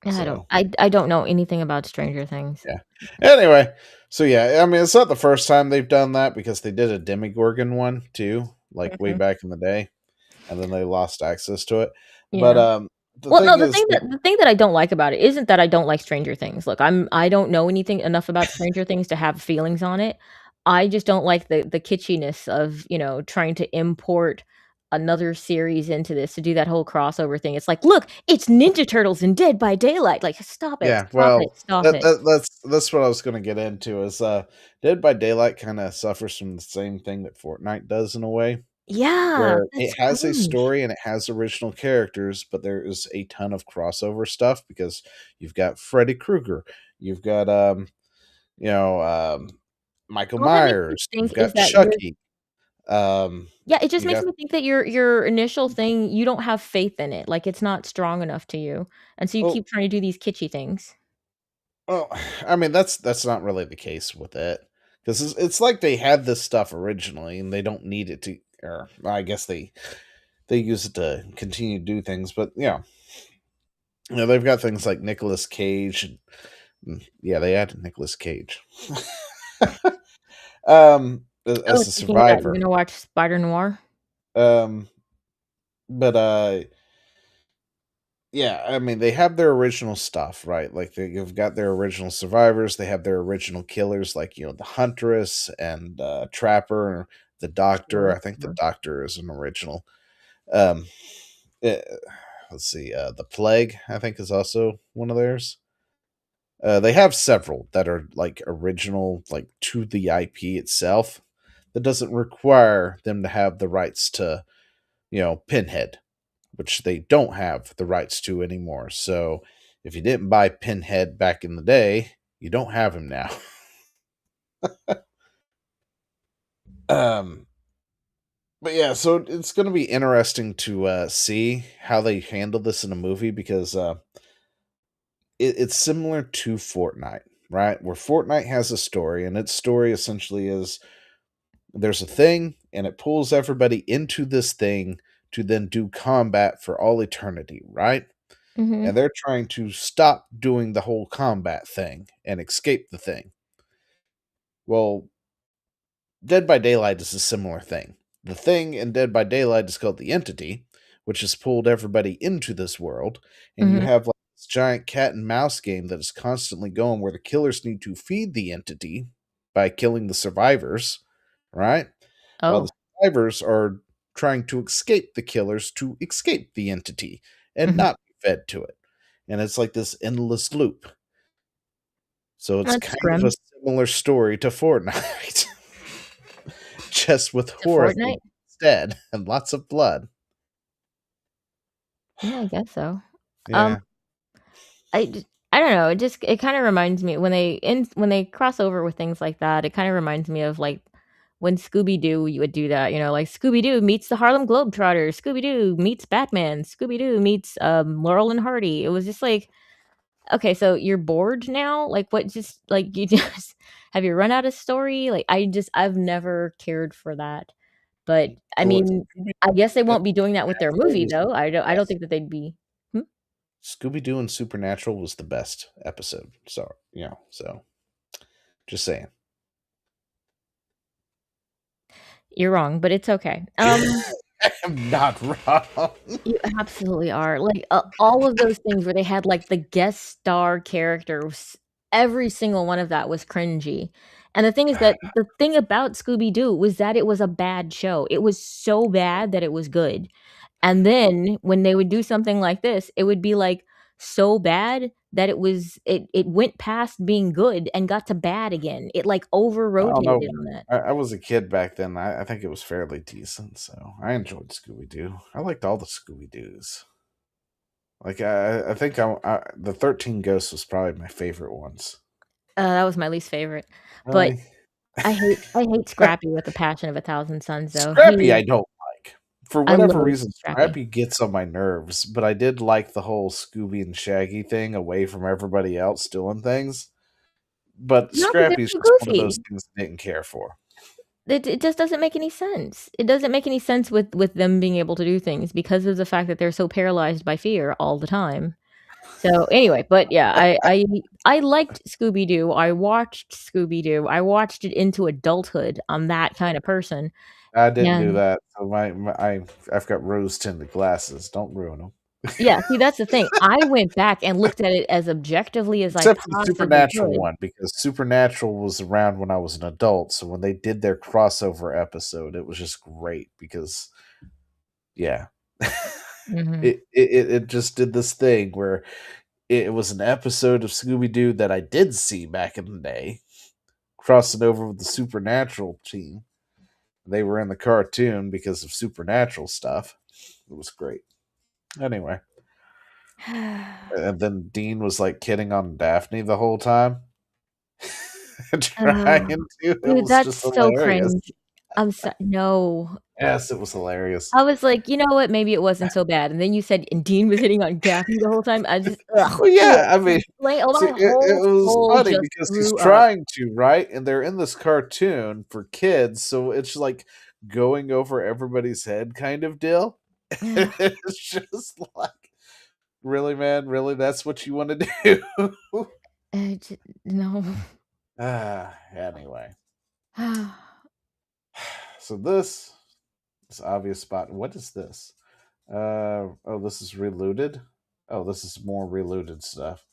I don't know anything about Stranger Things. Yeah. Anyway, so yeah, I mean, it's not the first time they've done that because they did a Demigorgon one too, like way back in the day, and then they lost access to it. Yeah. But the thing that I don't like about it isn't that I don't like Stranger Things. Look, I don't know anything enough about Stranger Things to have feelings on it. I just don't like the kitschiness of, trying to import another series into this to do that whole crossover thing. It's like, look, it's Ninja Turtles and Dead by Daylight. Like, stop it. yeah, Stop it. that's what I was going to get into. Is Dead by Daylight kind of suffers from the same thing that Fortnite does in a way. Yeah, where it has a story and it has original characters, but there is a ton of crossover stuff because you've got Freddy Krueger, you've got Michael Myers, you've got Chucky. Yeah, it just makes me think that your initial thing, you don't have faith in it. Like, it's not strong enough to you, and so you keep trying to do these kitschy things. Well, I mean that's not really the case with it because it's like they had this stuff originally and they don't need it to. Or I guess they use it to continue to do things, but they've got things like Nicolas Cage. Yeah, they added Nicolas Cage. As a survivor. You gonna watch Spider Noir? But yeah, I mean they have their original stuff, right? Like they've got their original survivors, they have their original killers, like the Huntress and Trapper, the Doctor. I think the Doctor is an original. Let's see, the Plague, I think, is also one of theirs. They have several that are like original, like to the IP itself. That doesn't require them to have the rights to, Pinhead, which they don't have the rights to anymore. So if you didn't buy Pinhead back in the day, you don't have him now. um, but yeah, so it's going to be interesting to see how they handle this in a movie because it's similar to Fortnite, right? Where Fortnite has a story, and its story essentially is there's a thing, and it pulls everybody into this thing to then do combat for all eternity, right? Hmm. And they're trying to stop doing the whole combat thing and escape the thing. Well, Dead by Daylight is a similar thing. The thing in Dead by Daylight is called the Entity, which has pulled everybody into this world, and you Hmm. have like this giant cat and mouse game that is constantly going where the killers need to feed the entity by killing the survivors, right? While the Oh. survivors are trying to escape the killers to escape the entity and Hmm. not be fed to it. And it's like this endless loop. So it's That's kind of a grim. similar story to Fortnite, just with To horror Fortnite? themes instead and lots of blood. Yeah, I guess so. Um, Yeah. I don't know. It kind of reminds me when they cross over with things like that. It kind of reminds me of like when Scooby Doo you would do that. You know, like Scooby Doo meets the Harlem Globetrotters. Scooby Doo meets Batman. Scooby Doo meets Laurel and Hardy. It was just like, okay, so you're bored now. Like, what? Just like you just have you run out of story? Like, I've never cared for that. But I So mean, I guess they won't be doing that with their Supernatural movie was though. the I don't best. think that they'd be. Hmm? Scooby Doo and Supernatural was the best episode. So, so just saying. You're wrong, but it's okay. I'm not wrong. You absolutely are. Like, all of those things where they had, like, the guest star characters, every single one of that was cringy. And the thing is that the thing about Scooby-Doo was that it was a bad show. It was so bad that it was good. And then when they would do something like this, it would be, like, so bad that it went past being good and got to bad again. It, like, over I don't know. rotated on that. I was a kid back then. I think it was fairly decent, so I enjoyed Scooby Doo. I liked all the Scooby Doos. Like I think the 13 Ghosts was probably my favorite ones. That was my least favorite. But Really? I hate Scrappy with the passion of a thousand suns, though. Scrappy, I don't like. For I whatever love reason, Scrappy. Scrappy gets on my nerves, but I did like the whole Scooby and Shaggy thing away from everybody else doing things. But No, because they're Scrappy's too just one of those goofy. things I didn't care for. It just doesn't make any sense. It doesn't make any sense with them being able to do things because of the fact that they're so paralyzed by fear all the time. So, anyway, but yeah, I liked Scooby-Doo. I watched Scooby-Doo. I watched it into adulthood. I'm that kind of person. I didn't do And that. So I've got rose tinted glasses. Don't ruin them. yeah, see, that's the thing. I went back and looked at it as objectively as I Except for the possibly Supernatural could. one, because Supernatural was around when I was an adult. So when they did their crossover episode, it was just great because, yeah, Mhm. it just did this thing where it was an episode of Scooby Doo that I did see back in the day, crossing over with the Supernatural team. They were in the cartoon because of Supernatural stuff. It was great. Anyway, and then Dean was like kidding on Daphne the whole time. Trying Oh, to. It dude, was that's just so hilarious. cringe. No. Yes, it was hilarious. I was like, "You know what? Maybe it wasn't so bad." And then you said, "And Dean was hitting on Daphne the whole time." I just ugh, Well, ugh, yeah, I mean, like, oh, see, my whole it was soul funny just because he's threw up. trying to, right? And they're in this cartoon for kids, so it's like going over everybody's head kind of deal. It's just like, really, man? Really? That's what you want to do? No. Anyway. So this is obvious spot. What is this? Oh, this is Reloaded. Oh, this is more Reloaded stuff.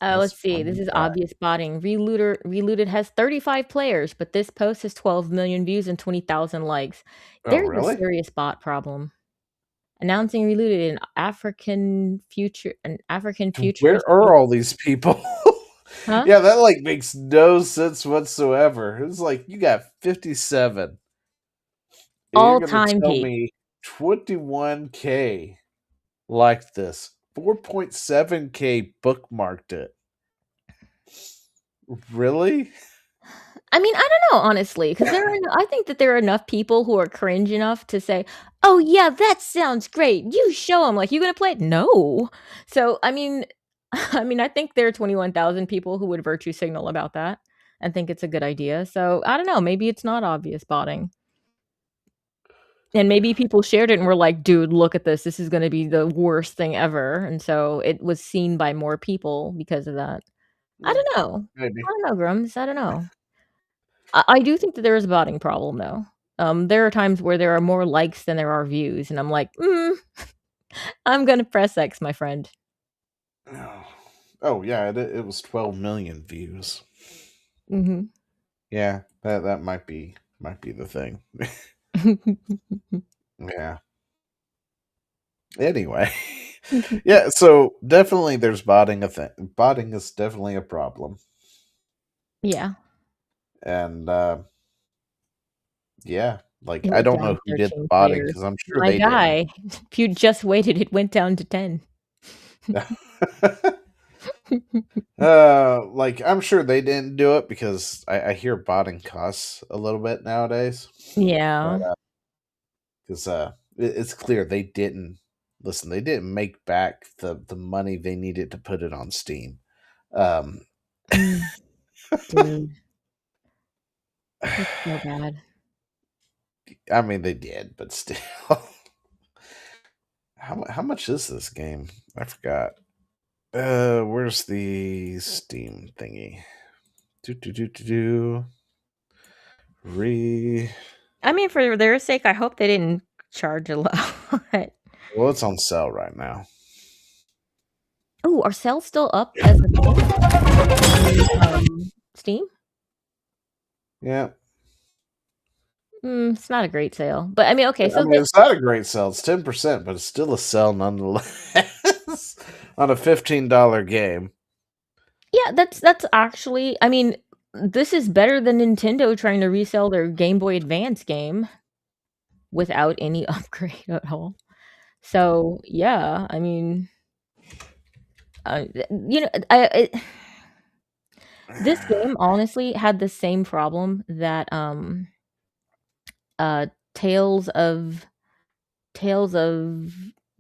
That's Let's see. This funny. is obvious spotting. Reloaded has 35 players, but this post has 12 million views and 20,000 likes. Oh, There's a really? serious bot problem. Announcing Reloaded, an African Where futuristic. are all these people? Huh? Yeah, that like makes no sense whatsoever. It's like you got 57. And you're gonna All-time tell peak. me 21K liked this. 4.7K bookmarked it. Really? I mean, I don't know, honestly, because I think that there are enough people who are cringe enough to say, "Oh yeah, that sounds great. You show them. Like, you gonna play it?" No. So, I mean, I mean, I think there are 21,000 people who would virtue signal about that and think it's a good idea. So, I don't know. Maybe it's not obvious botting. And maybe people shared it and were like, "Dude, look at this. This is gonna be the worst thing ever." And so it was seen by more people because of that. I don't know. Maybe. I don't know, Grums. I don't know. I do think that there is a botting problem, though. There are times where there are more likes than there are views, and I'm like, I'm gonna press X, my friend." Oh yeah, it was 12 million views. Mhm. Yeah, that might be the thing. Yeah. Anyway, yeah. So definitely, there's botting a thing. Botting is definitely a problem, Yeah. and yeah, like It I went don't down know to who did the 13 botting players. because I'm sure My they didn't. guy, if you just waited, it went down to 10. Like I'm sure they didn't do it because I hear botting costs a little bit nowadays, but Yeah. because it's clear they didn't listen. They didn't make back the money they needed to put it on Steam. Um, Dude. That's so bad. I mean they did, but still, how much is this game? I forgot. Where's the Steam thingy? Do re. I mean, for their sake, I hope they didn't charge a lot. Well, it's on sale right now. Ooh, are sales still up as a thing on, Steam? Yeah. It's not a great sale, but I mean, okay, I so mean, it's not a great sale. It's 10%, but it's still a sell nonetheless on a $15 game. yeah, that's actually, I mean, this is better than Nintendo trying to resell their Game Boy Advance game without any upgrade at all. So, yeah, I mean, you know, this game honestly had the same problem that uh Tales of Tales of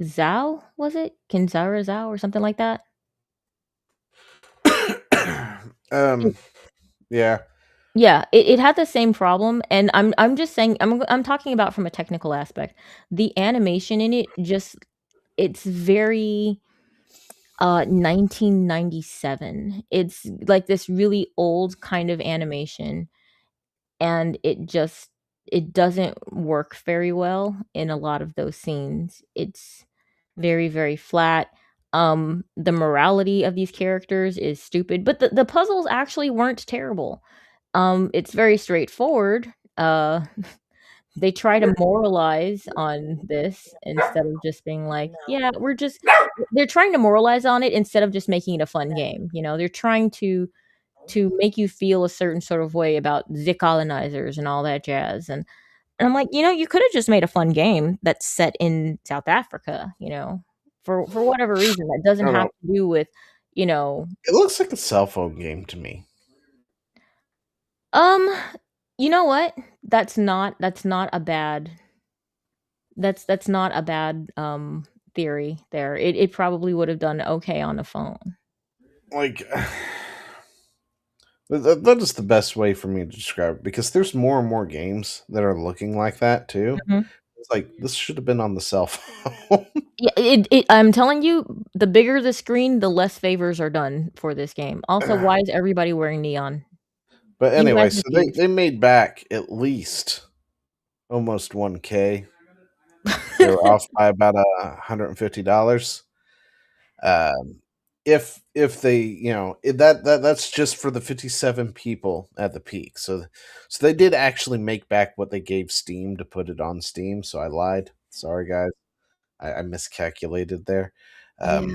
Zhao, was it? Kenzara Zhao or something like that? um, yeah. Yeah, it had the same problem, and I'm just saying I'm talking about from a technical aspect. The animation in it just it's very 1997. It's like this really old kind of animation, and it doesn't work very well in a lot of those scenes. It's very, very flat. The morality of these characters is stupid, but the puzzles actually weren't terrible. It's very straightforward. They try to moralize on this instead of just being like, "Yeah, they're trying to moralize on it instead of just making it a fun game, you know? They're trying to make you feel a certain sort of way about the colonizers and all that jazz, and I'm like, "You know, you coulda just made a fun game that's set in South Africa, you know, for whatever reason that I doesn't don't have know. to do with, you know." It looks like a cell phone game to me. Um, you know what? That's not a bad that's not a bad, theory there. It probably would have done okay on a phone. Like, that is the best way for me to describe it because there's more and more games that are looking like that too. Mhm. It's like this should have been on the cell phone. Yeah, I'm telling you, the bigger the screen, the less favors are done for this game. Also, why is everybody wearing neon? But You anyway, guys so they, refuse. they made back at least almost 1K. They were off by about $150. Um, if they, that's just for the 57 people at the peak. So they did actually make back what they gave Steam to put it on Steam. So I lied. Sorry, guys. I miscalculated there. Yeah.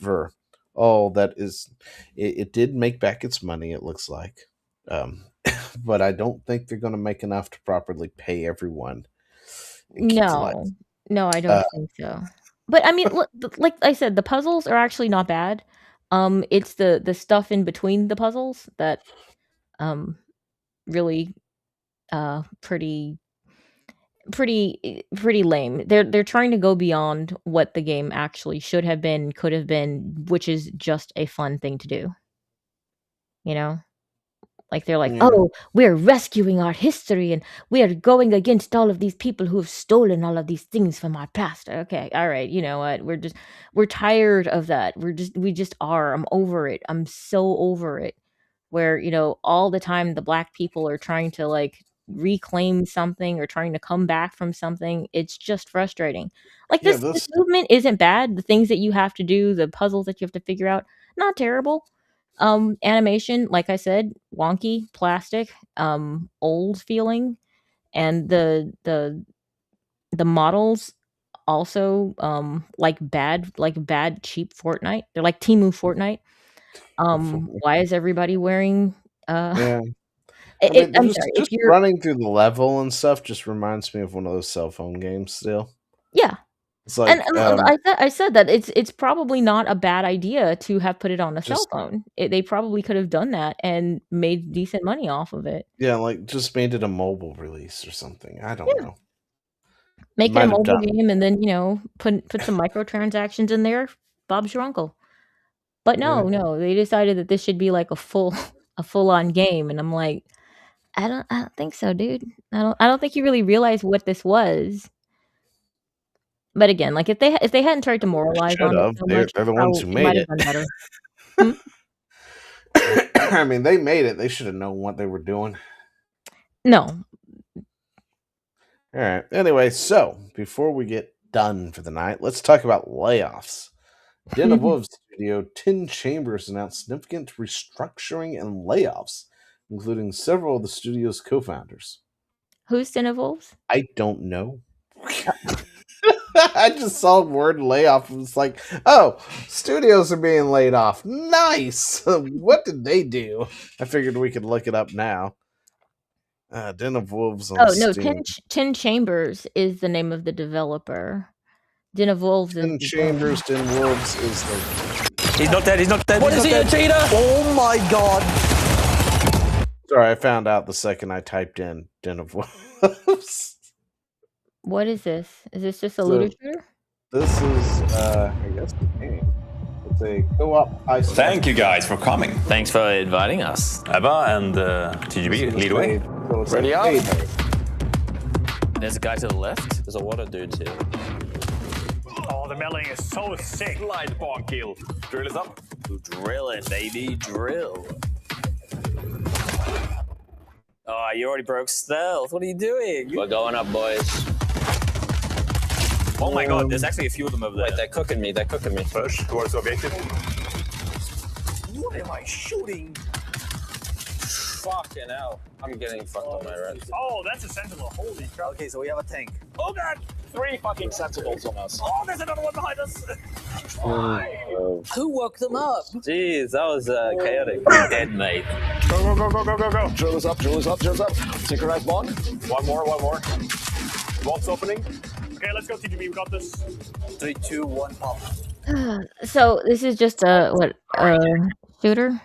For all that is, it did make back its money. It looks like, um, but I don't think they're going to make enough to properly pay everyone and keep the No. lights. No, I Uh, don't think so. But I mean, look, like I said, the puzzles are actually not bad. It's the stuff in between the puzzles that really pretty lame. They're trying to go beyond what the game actually should have been, could have been, which is just a fun thing to do. You know? Like, they're like, Yeah. "Oh, we're rescuing our history, and we are going against all of these people who have stolen all of these things from our past." Okay, alright, you know what? We're tired of that. We just are. I'm over it. I'm so over it. Where, all the time the black people are trying to, like, reclaim something or trying to come back from something. It's just frustrating. Like, Yeah, this movement isn't bad. The things that you have to do, the puzzles that you have to figure out, not terrible. Animation, like I said, wonky, plastic, old feeling, and the models also, like bad cheap Fortnite. They're like Temu Fortnite. Why is everybody wearing, Yeah. I it mean, I'm just sorry, if just you're running through the level and stuff just reminds me of one of those cell phone games still. Yeah. It's And like, I said that it's probably not a bad idea to have put it on a cell just phone. They probably could have done that and made decent money off of it. yeah, like, just made it a mobile release or something. I don't Yeah. know. Make it a Might have mobile done. game and then, put some microtransactions in there, Bob's your uncle. But Yeah. no, they decided that this should be like a full-on game, and I'm like, I don't think so, dude. I don't think you really realize what this was. But again, like, if they hadn't tried to They moralize should on it have. so They're much, they're the ones who they made might have it. done better. Hmm? I mean, they made it. They should have known what they were doing. No. Alright. Anyway, so before we get done for the night, let's talk about layoffs. Den of Wolves studio Tin Chambers announced significant restructuring and layoffs, including several of the studio's co-founders. Who's Den of Wolves? I don't know. I just saw the word layoff and was like, oh, studios are being laid off. Nice. What did they do? I figured we could look it up now. Den of Wolves on Oh, no, Steam. Tin Chambers is the name of the developer. Den of Wolves is Tin the Chambers, Den Wolves is the. He's not dead, he's not dead. What is he, a cheater? Oh my god. Sorry, I found out the second I typed in Den of Wolves. What is this? Is this just a So, looter shooter? This is, I guess the game. It's a co-op high. Thank you guys for coming. Thanks for inviting us. Ebba and TGB, lead away. Ready up? There's a guy to the left. There's a water dude too. Oh, the melee is so sick. Light bomb kill. Drill is up. Drill it, baby, drill. Oh, you already broke stealth. What are you doing? We're going up, boys. Oh my god, there's actually a few of them over there. Wait, they're cooking me. They're cooking me. Push towards the objective. What am I shooting? Fucking hell. I'm getting fucked on my red. Oh, that's a sentinel. Holy crap. Okay, so we have a tank. Oh god! 3 fucking sentinels on us. Oh, there's another one behind us! Who woke them up? Jeez, that was chaotic. Dead, mate. Go, go, go, go, go, go, go! Drill is up, drill is up, drill is up. Synchronize bond. One more. Vault's opening. Okay, let's go, TGB, we got this. 3, 2, 1, pop. So this is just a shooter?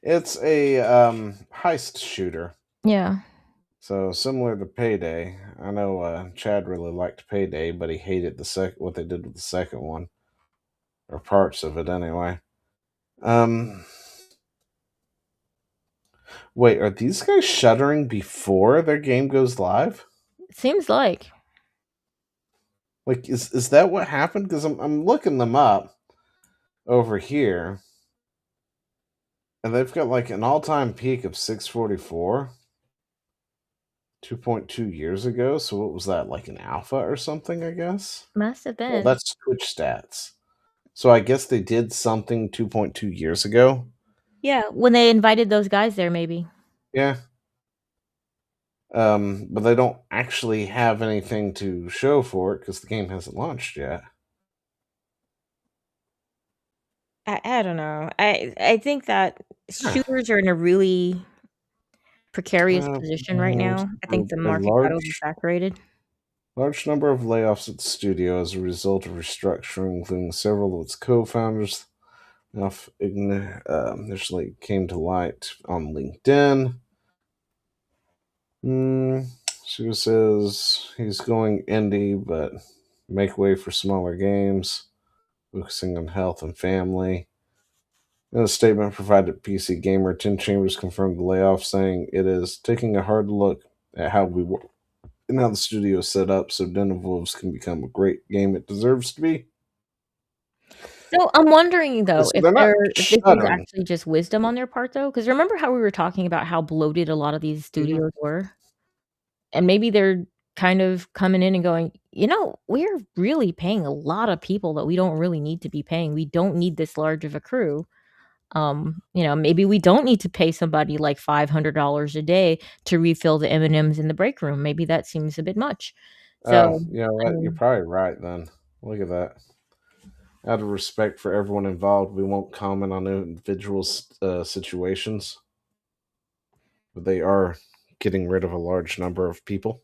It's a heist shooter. Yeah. So similar to Payday. I know Chad really liked Payday, but he hated what they did with the second one, or parts of it anyway. Wait, are these guys shuttering before their game goes live? Seems like. Like, is that what happened? Because I'm looking them up over here, and they've got like an all-time peak of 644, 2.2 years ago. So what was that, like an alpha or something? I guess. Must have been. Well, that's Twitch stats. So I guess they did something 2.2 years ago. Yeah, when they invited those guys there, maybe. Yeah. But they don't actually have anything to show for it because the game hasn't launched yet. I don't know. I think that shooters are in a really precarious position right now. I think the market got oversaturated. Large number of layoffs at the studio as a result of restructuring, including several of its co-founders. Initially came to light on LinkedIn. She says he's going indie, but make way for smaller games, focusing on health and family. In a statement provided PC Gamer, Tim Chambers confirmed the layoff, saying it is taking a hard look at how we work and how the studio is set up so Den of Wolves can become a great game it deserves to be. So I'm wondering though So they're not if this is shuttering. actually just wisdom on their part though, because remember how we were talking about how bloated a lot of these studios were, and maybe they're kind of coming in and going, we're really paying a lot of people that we don't really need to be paying. We don't need this large of a crew. Maybe we don't need to pay somebody like $500 a day to refill the M&Ms in the break room. Maybe that seems a bit much. So, You know I what? You're mean, probably right then. Look at that. Out of respect for everyone involved, we won't comment on individual situations, but they are getting rid of a large number of people.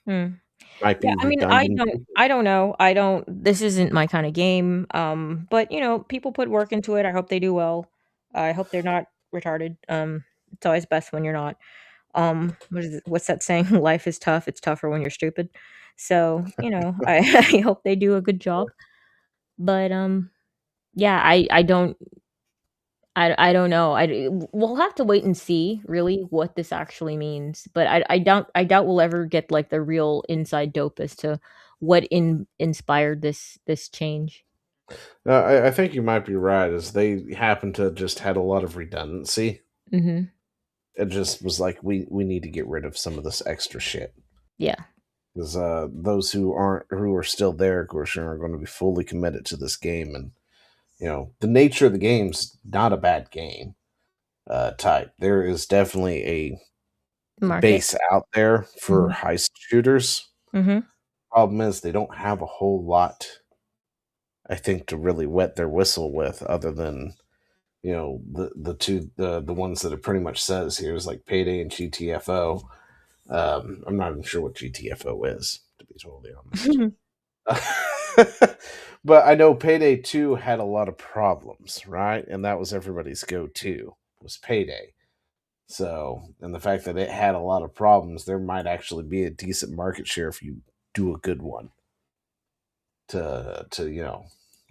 Might yeah, be I mean, redundant. I don't know. This isn't my kind of game. But people put work into it. I hope they do well. I hope they're not retarded. It's always best when you're not. What's that saying? Life is tough. It's tougher when you're stupid. So, I I hope they do a good job. But yeah, I don't know. We'll have to wait and see really what this actually means. But I doubt we'll ever get like the real inside dope as to what inspired this change. I think you might be right, as they happen to just had a lot of redundancy. Mhm. It just was like we need to get rid of some of this extra shit. Yeah. Because those who are still there, of course, are going to be fully committed to this game, and the nature of the game's not a bad game type. There is definitely a Market. base out there for Mhm. heist shooters. Mhm. Problem is, they don't have a whole lot, I think, to really wet their whistle with, other than the ones that it pretty much says here is like Payday and GTFO. I'm not even sure what GTFO is, to be totally honest. But I know Payday 2 had a lot of problems, right? And that was everybody's go-to, was Payday. So, and the fact that it had a lot of problems, there might actually be a decent market share if you do a good one to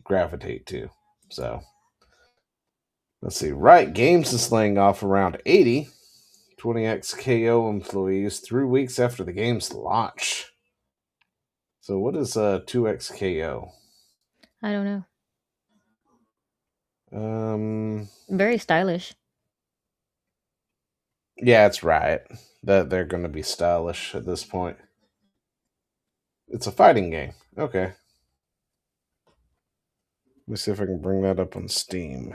gravitate to. So, let's see. Riot Games is laying off around 80 20XKO employees 3 weeks after the game's launch. So, what is 2XKO? I don't know. Um, Very stylish. yeah, it's Riot. That they're going to be stylish at this point. It's a fighting game. Okay. Let me see if I can bring that up on Steam.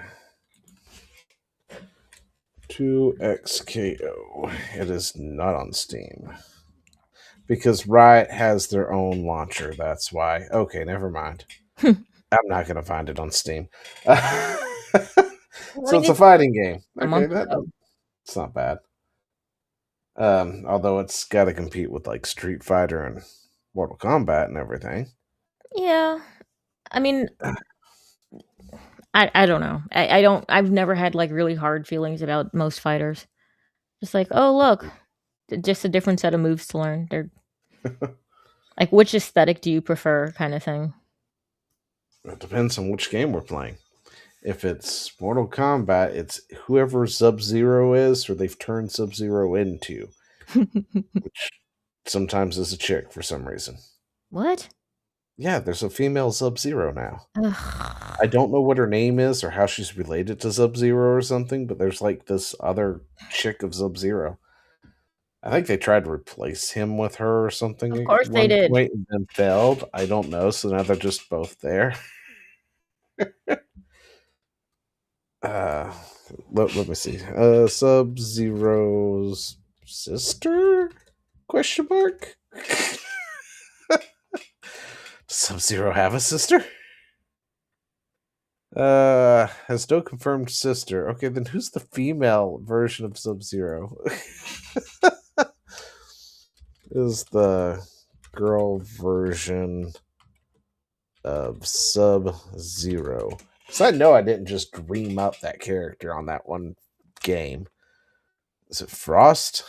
2XKO. It is not on Steam. Because Riot has their own launcher. That's why. Okay, never mind. I'm not going to find it on Steam. So it's a fighting game. Okay, it's not bad. Although it's got to compete with like Street Fighter and Mortal Kombat and everything. Yeah. I mean, I don't know. I've never had like really hard feelings about most fighters. Just like, oh look, just a different set of moves to learn. They're like, which aesthetic do you prefer, kind of thing. It depends on which game we're playing. If it's Mortal Kombat, it's whoever Sub-Zero is, or they've turned Sub-Zero into, which sometimes is a chick for some reason. What? Yeah, there's a female Sub-Zero now. Ugh. I don't know what her name is or how she's related to Sub-Zero or something, but there's like this other chick of Sub-Zero. I think they tried to replace him with her or something Of at course they one did. point and then failed. I don't know, so now they're just both there. Let me see. Sub-Zero's sister? Question mark? Does Sub-Zero have a sister? Has no confirmed sister. Okay, then who's the female version of Sub-Zero? Is the girl version of Sub-Zero So I know I didn't just dream up that character on that one game. Is it Frost?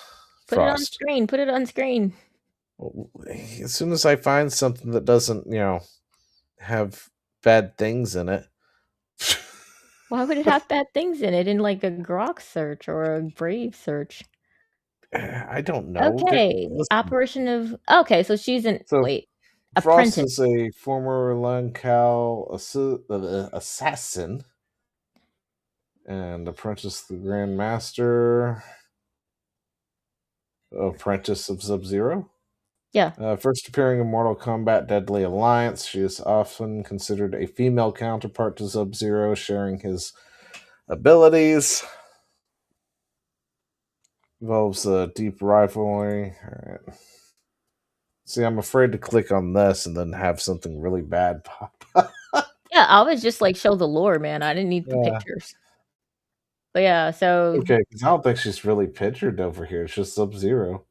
Put it on Frost. screen. Put it on screen. Well, as soon as I find something that doesn't, have bad things in it. Why would it have bad things in it in like a Grok search or a Brave search? I don't know. Okay, apparition of. Okay, so she's an wait. Frost Apprentice. is a former Lancal assassin and apprentice the Grand Master. Apprentice of Sub-Zero. Yeah. First appearing in Mortal Kombat Deadly Alliance, she is often considered a female counterpart to Sub-Zero, sharing his abilities. Involves a deep rivalry. All right. See, I'm afraid to click on this and then have something really bad pop up. Yeah, I was just like, show the lore, man. I didn't need the pictures. But yeah, so Okay, because I don't think she's really pictured over here. It's just Sub-Zero.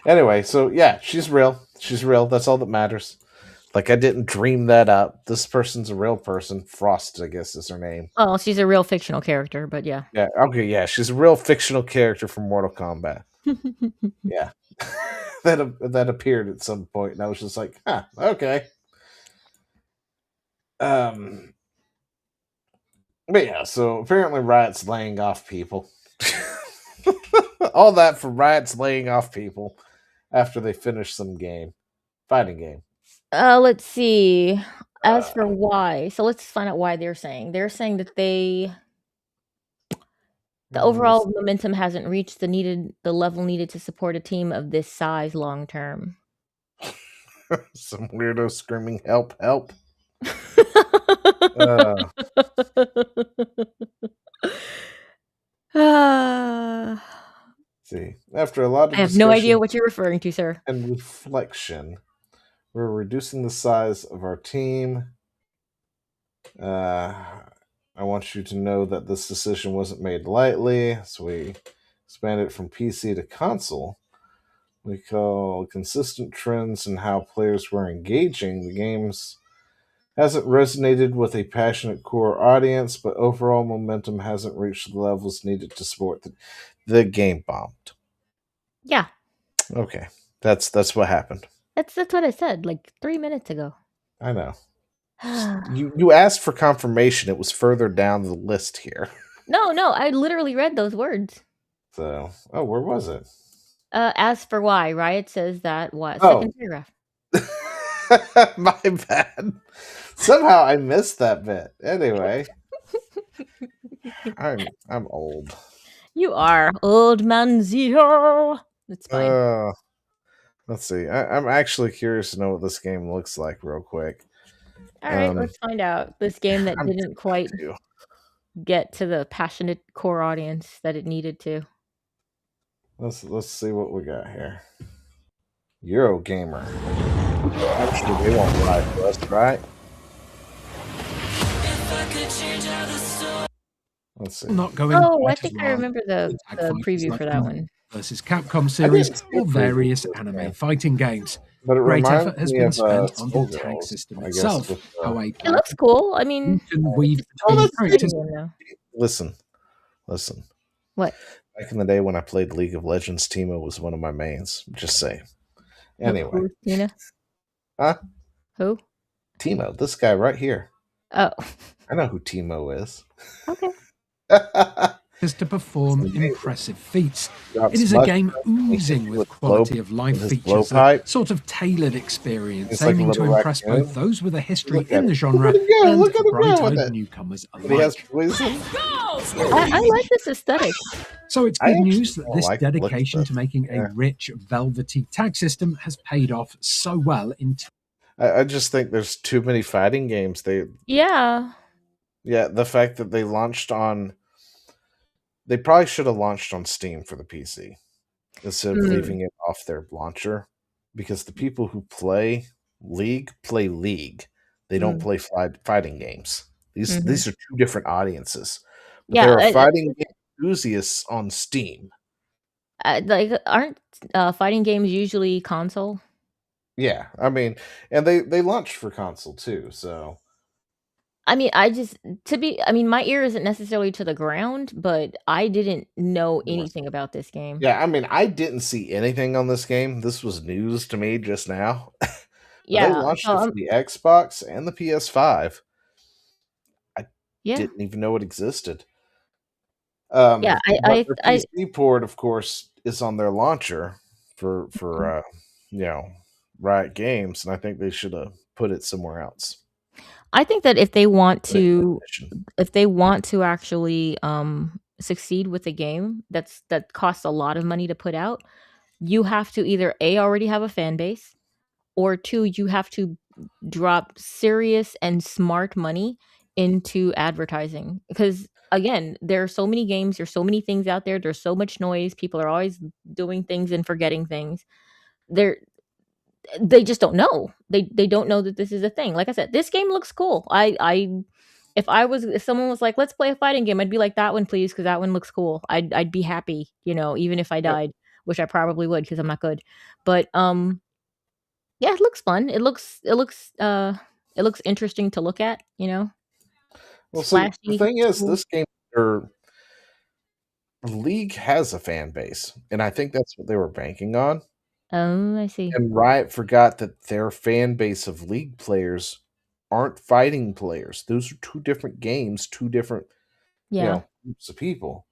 Anyway, so yeah, she's real. She's real. That's all that matters. Like, I didn't dream that up. This person's a real person. Frost, I guess, is her name. Oh, she's a real fictional character, but yeah. Yeah, okay, yeah. She's a real fictional character from Mortal Kombat. Yeah. that appeared at some point, and I was just like, huh, okay. But yeah, so apparently Riot's laying off people. All that for Riot's laying off people after they finish some fighting game. Let's see. As for why, so let's find out why they're saying. They're saying that the overall momentum hasn't reached the level needed to support a team of this size long term. Some weirdo screaming, "Help! Help!" See, after a lot of I have no idea what you're referring to, sir. And reflection, we're reducing the size of our team. I want you to know that this decision wasn't made lightly, so we expanded from PC to console. We call consistent trends in how players were engaging. The games hasn't resonated with a passionate core audience, but overall momentum hasn't reached the levels needed to support the game bombed. Yeah. Okay. That's what happened. That's what I said like 3 minutes ago. I know. You asked for confirmation. It was further down the list here. No, I literally read those words. So, where was it? As for why, Riot says that what? Second paragraph. My bad. Somehow I missed that bit. Anyway, I'm old. You are old man Zero. That's fine. Let's see. I'm actually curious to know what this game looks like real quick. All right, let's find out. This game that didn't quite get to the passionate core audience that it needed to. Let's see what we got here. Eurogamer. Actually, they won't lie to us, right? Let's see. Not going. I think I remember the preview for that one. Versus Capcom series or various anime fighting games. But great effort has been spent on the tag system itself. It looks cool. I mean, Listen. What? Back in the day when I played League of Legends, Timo was one of my mains. Just saying. Anyway. Who, Tina? Huh? Who? Timo, this guy right here. Oh. I know who Timo is. Okay. Is to perform impressive feats. It is a game oozing with quality of life features, a sort of tailored experience, aiming to impress both those with a history in the genre and bright-eyed newcomers alike. I like this aesthetic. So it's good news that this dedication to making a rich, velvety tag system has paid off so well in I just think there's too many fighting games. Yeah, the fact that they launched on... They probably should have launched on Steam for the PC instead of leaving it off their launcher, because the people who play League. They don't play fighting games. These are two different audiences. But there are fighting game enthusiasts on Steam. Aren't fighting games usually console? Yeah, I mean, and they launched for console too, so I mean, my ear isn't necessarily to the ground, but I didn't know anything about this game. yeah, I mean, I didn't see anything on this game. This was news to me just now. But they Yeah, launched so it for the Xbox and the PS5. I yeah. didn't even know it existed. Yeah, But their PC port, of course, is on their launcher for you know, Riot Games, and I think they should have put it somewhere else. I think that if they want Put it in to Ignition. actually succeed with a game that costs a lot of money to put out, you have to either A, already have a fan base, or two, you have to drop serious and smart money into advertising. Because again, there are so many games, there's so many things out there, there's so much noise, people are always doing things and forgetting things. They just don't know. They don't know that this is a thing. Like I said, this game looks cool. If someone was like, "Let's play a fighting game," I'd be like, "That one, please," because that one looks cool. I'd be happy, even if I died, which I probably would because I'm not good. But yeah, it looks fun. It looks interesting to look at. Well, It's see, the flashy. thing It's is, cool. this game or League has a fan base, and I think that's what they were banking on. Oh, I see. And Riot forgot that their fan base of League players aren't fighting players. Those are two different games, two different, Yeah. groups of people.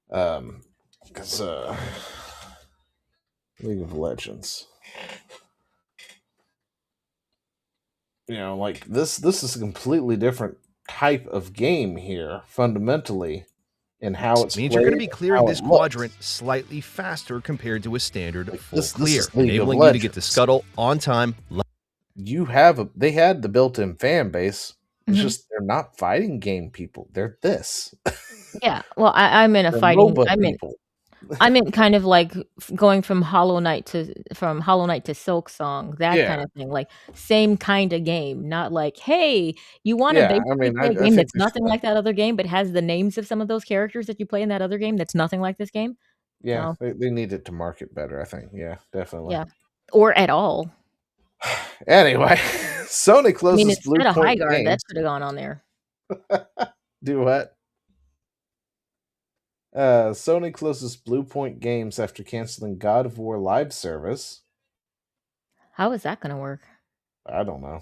Because League of Legends, like this is a completely different type of game here, fundamentally, in how it's means played, you're going to be and clearing how this it looks. quadrant slightly faster compared to a standard full this clear, is League of enabling you to get to Legends. scuttle on time. They had the built-in fan base. It's Mhm. just they're not fighting game people. They're this. Yeah. Well, I'm in a They're fighting. MOBA people. I'm in kind of like going from Hollow Knight to Silk Song, that Yeah. kind of thing. Like same kind of game, not like, hey, you want to Yeah, I basically mean, play a I game think that's they nothing should. like that other game, but has the names of some of those characters that you play in that other game that's nothing like this game. Yeah, So they needed to market better, I think. Yeah, definitely. yeah, or at all. Anyway, Sony I mean, closes Blue instead of High Point Guard, that Games. should have gone on there. Do what? Sony closes Blue Point Games after canceling God of War live service. How is that going to work? I don't know.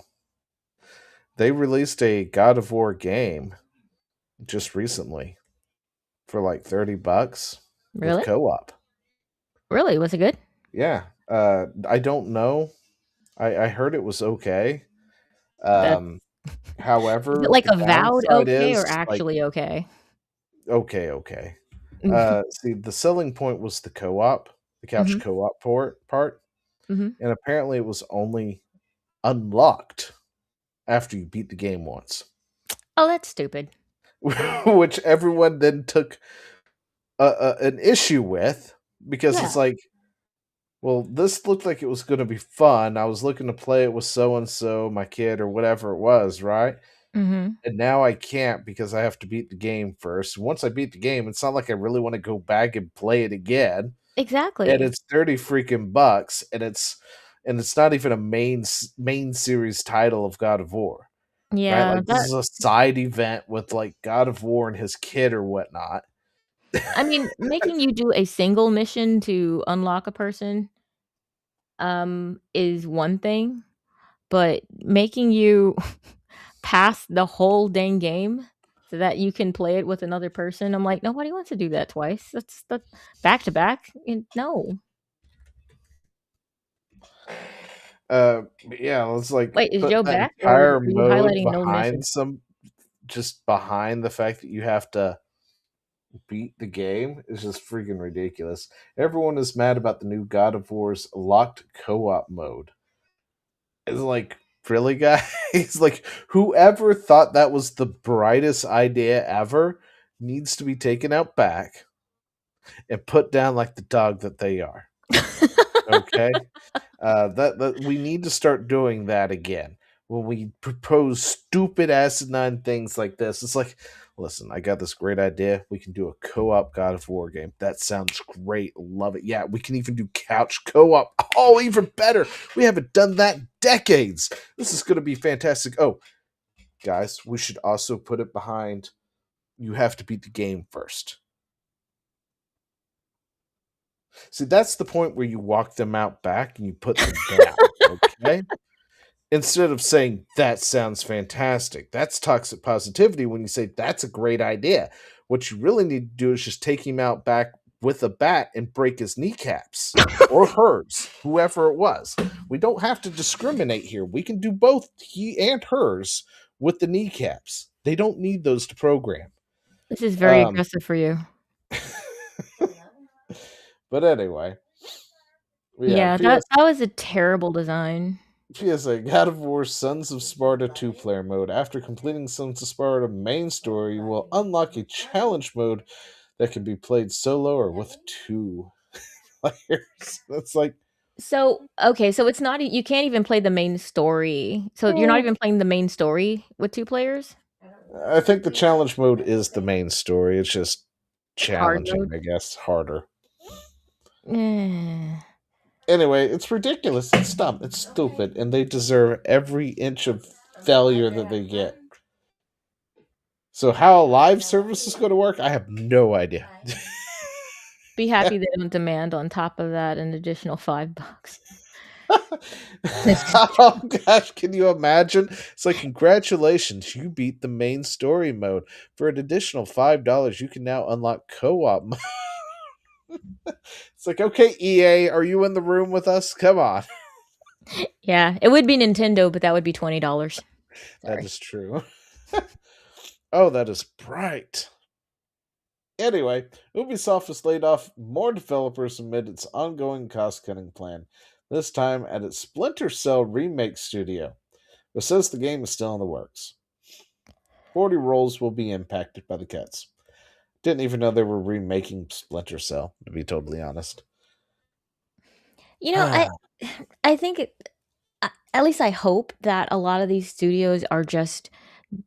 They released a God of War game just recently for like $30 Really? with co-op. Really? Was it good? Yeah. I don't know. I heard it was okay. Is However, it like the a vowed downside okay or is like actually okay? okay. See, the selling point was the co-op, the couch Mhm. co-op part, Mhm. and apparently it was only unlocked after you beat the game once, Oh, that's stupid. which everyone then took an issue with because Yeah. it's like, well, this looked like it was going to be fun. I was looking to play it with so and so, my kid or whatever it was, right? Mhm. And now I can't because I have to beat the game first. Once I beat the game, it's not like I really want to go back and play it again. And Exactly. it's 30 freaking bucks, and it's not even a main series title of God of War. Right? Yeah, Like this is a side event with like God of War and his kid or whatnot. I mean, making you do a single mission to unlock a person, is one thing, but making you pass the whole dang game so that you can play it with another person, I'm like, nobody wants to do that twice. That's back to back. No. Yeah, it's like Wait, is put Joe that back, or entire are you mode highlighting no behind mission? just behind the fact that you have to beat the game is just freaking ridiculous. Everyone is mad about the new God of War's locked co-op mode. It's like, really, guys? Like, whoever thought that was the brightest idea ever needs to be taken out back and put down like the dog that they are. Okay? That we need to start doing that again. when we propose stupid asinine things like this. It's like, listen, I got this great idea. We can do a co-op God of War game. That sounds great. Love it. Yeah, we can even do couch co-op. Oh, even better. We haven't done that in decades. This is going to be fantastic. Oh, guys, we should also put it behind. You have to beat the game first. See, that's the point where you walk them out back and you put them down. Okay? Instead of saying, that sounds fantastic. That's toxic positivity when you say, that's a great idea. What you really need to do is just take him out back with a bat and break his kneecaps. Or hers, whoever it was. We don't have to discriminate here. We can do both he and hers with the kneecaps. They don't need those to program. This is very aggressive for you. But anyway. Yeah, that was a terrible design. PSA, God of War Sons of Sparta 2-player mode. After completing Sons of Sparta main story, you will unlock a challenge mode that can be played solo or with 2 players. That's like... So, okay, so it's not... You can't even play the main story. So you're not even playing the main story with 2 players? I think the challenge mode is the main story. It's just challenging, I guess. Harder. Anyway, it's ridiculous. It's dumb. It's stupid. And they deserve every inch of failure that they get. So how a live service is going to work, I have no idea. Be happy they don't demand on top of that an additional $5. Oh gosh, can you imagine? It's like, congratulations, you beat the main story mode. For an additional $5, you can now unlock co-op mode. It's like, okay, EA, are you in the room with us? Come on. Yeah, it would be Nintendo, but that would be $20. That is true. Oh, that is bright. Anyway, Ubisoft has laid off more developers amid its ongoing cost-cutting plan, this time at its Splinter Cell remake studio, but says the game is still in the works. 40 roles will be impacted by the cuts. Didn't even know they were remaking Splinter Cell, to be totally honest. You know, I think, at least I hope that a lot of these studios are just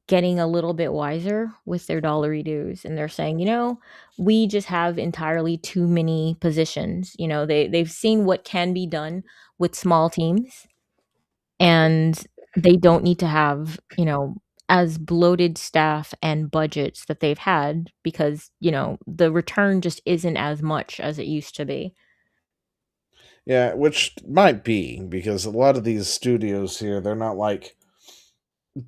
getting a little bit wiser with their dollary dues, and they're saying, you know, we just have entirely too many positions. You know, they've seen what can be done with small teams, and they don't need to have, you know, as bloated staff and budgets that they've had, because, you know, the return just isn't as much as it used to be. Yeah, which might be, because a lot of these studios here, they're not like